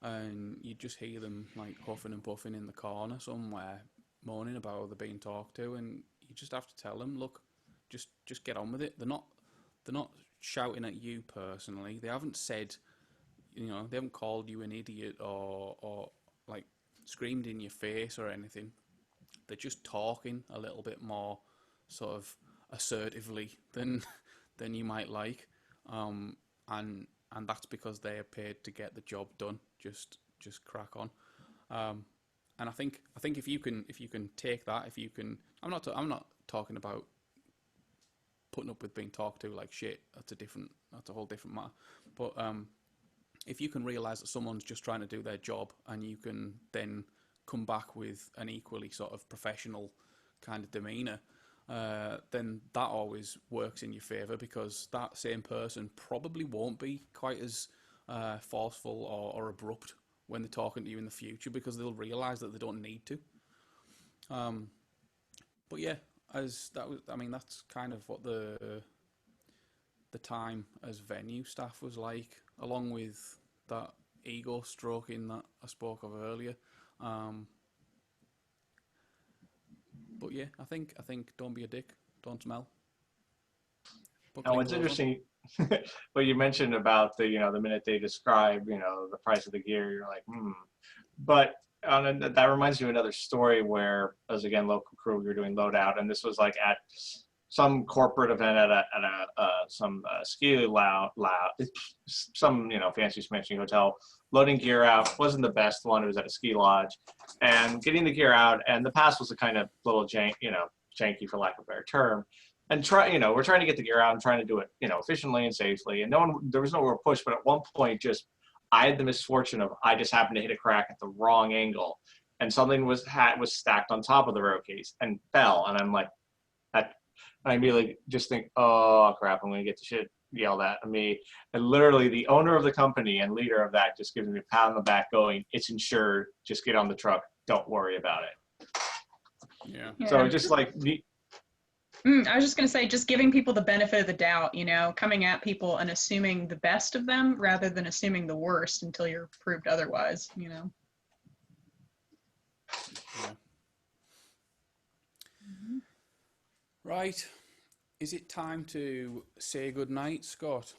and you just hear them like huffing and puffing in the corner somewhere, moaning about how they're being talked to, and you just have to tell them, look, just get on with it. They're not shouting at you personally. They haven't said, they haven't called you an idiot or like screamed in your face or anything. They're just talking a little bit more sort of assertively than you might like, and that's because they are paid to get the job done. Just crack on. And I think if you can take that, I'm not talking about putting up with being talked to like shit. That's a whole different matter. But if you can realise that someone's just trying to do their job, and you can then come back with an equally sort of professional kind of demeanour, then that always works in your favour, because that same person probably won't be quite as forceful or abrupt when they're talking to you in the future, because they'll realise that they don't need to. But yeah, that's kind of what the time as venue staff was like, along with that ego stroking that I spoke of earlier. But yeah, I think don't be a dick, don't smell. And what's interesting, what you mentioned about the minute they describe the price of the gear, you're like, But that reminds me of another story where, as again local crew, we were doing loadout, and this was like at some corporate event at some ski some fancy smancy hotel. Loading gear out wasn't the best one. It was at a ski lodge, and getting the gear out, and the pass was a kind of little janky for lack of a better term. And we're trying to get the gear out and trying to do it efficiently and safely. And there was no real push, but at one point, I had the misfortune of I just happened to hit a crack at the wrong angle, and something was stacked on top of the road case and fell. And I'm like, I immediately just think, oh crap, I'm gonna get the shit yelled at me. And literally, the owner of the company and leader of that just gives me a pat on the back, going, "It's insured. Just get on the truck. Don't worry about it." Yeah. So just like I was just going to say, just giving people the benefit of the doubt, coming at people and assuming the best of them rather than assuming the worst until you're proved otherwise, Yeah. Right. Is it time to say goodnight, Scott?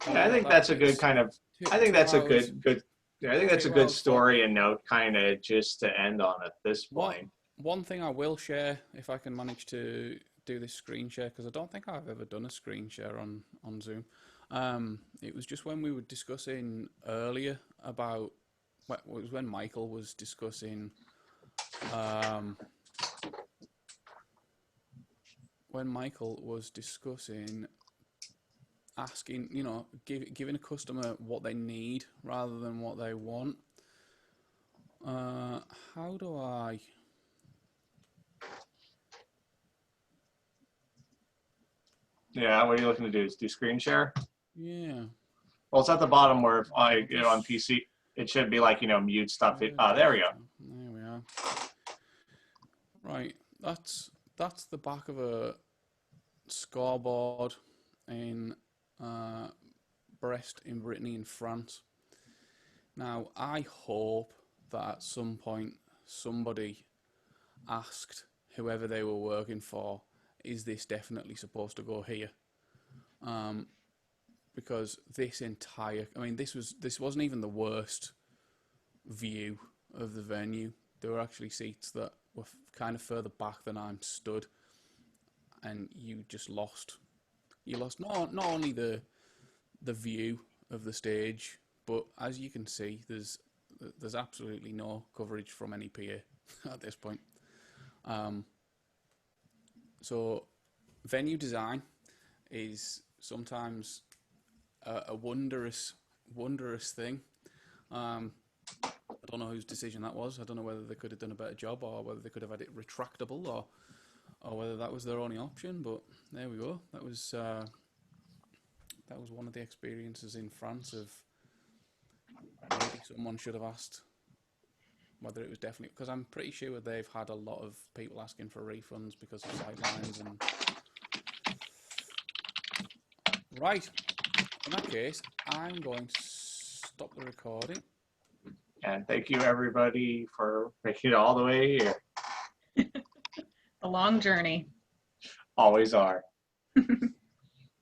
I think that's a good kind of. I think that's a good. Yeah, I think that's a good story and note, kind of just to end on at this point. One thing I will share, if I can manage to do this screen share, because I don't think I've ever done a screen share on Zoom. It was just when we were discussing earlier about, it was when Michael was discussing, asking, giving a customer what they need rather than what they want. How do I... Yeah, what are you looking to do? Is do screen share? Yeah. Well, it's at the bottom where on PC, it should be like, mute stuff. There we go. There we are. Right. That's the back of a scoreboard in Brest in Brittany in France. Now, I hope that at some point somebody asked whoever they were working for, is this definitely supposed to go here? Because this wasn't even the worst view of the venue. There were actually seats that were kind of further back than I'm stood, and you just lost. You lost not only the view of the stage, but as you can see, there's absolutely no coverage from any PA at this point. So venue design is sometimes a wondrous thing. I don't know whose decision that was. I don't know whether they could have done a better job, or whether they could have had it retractable, or whether that was their only option. But there we go. That was one of the experiences in France of maybe someone should have asked whether it was definitely, because I'm pretty sure they've had a lot of people asking for refunds because of sidelines and right. In that case, I'm going to stop the recording. And thank you everybody for making it all the way here. A long journey. Always are. But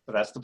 that's the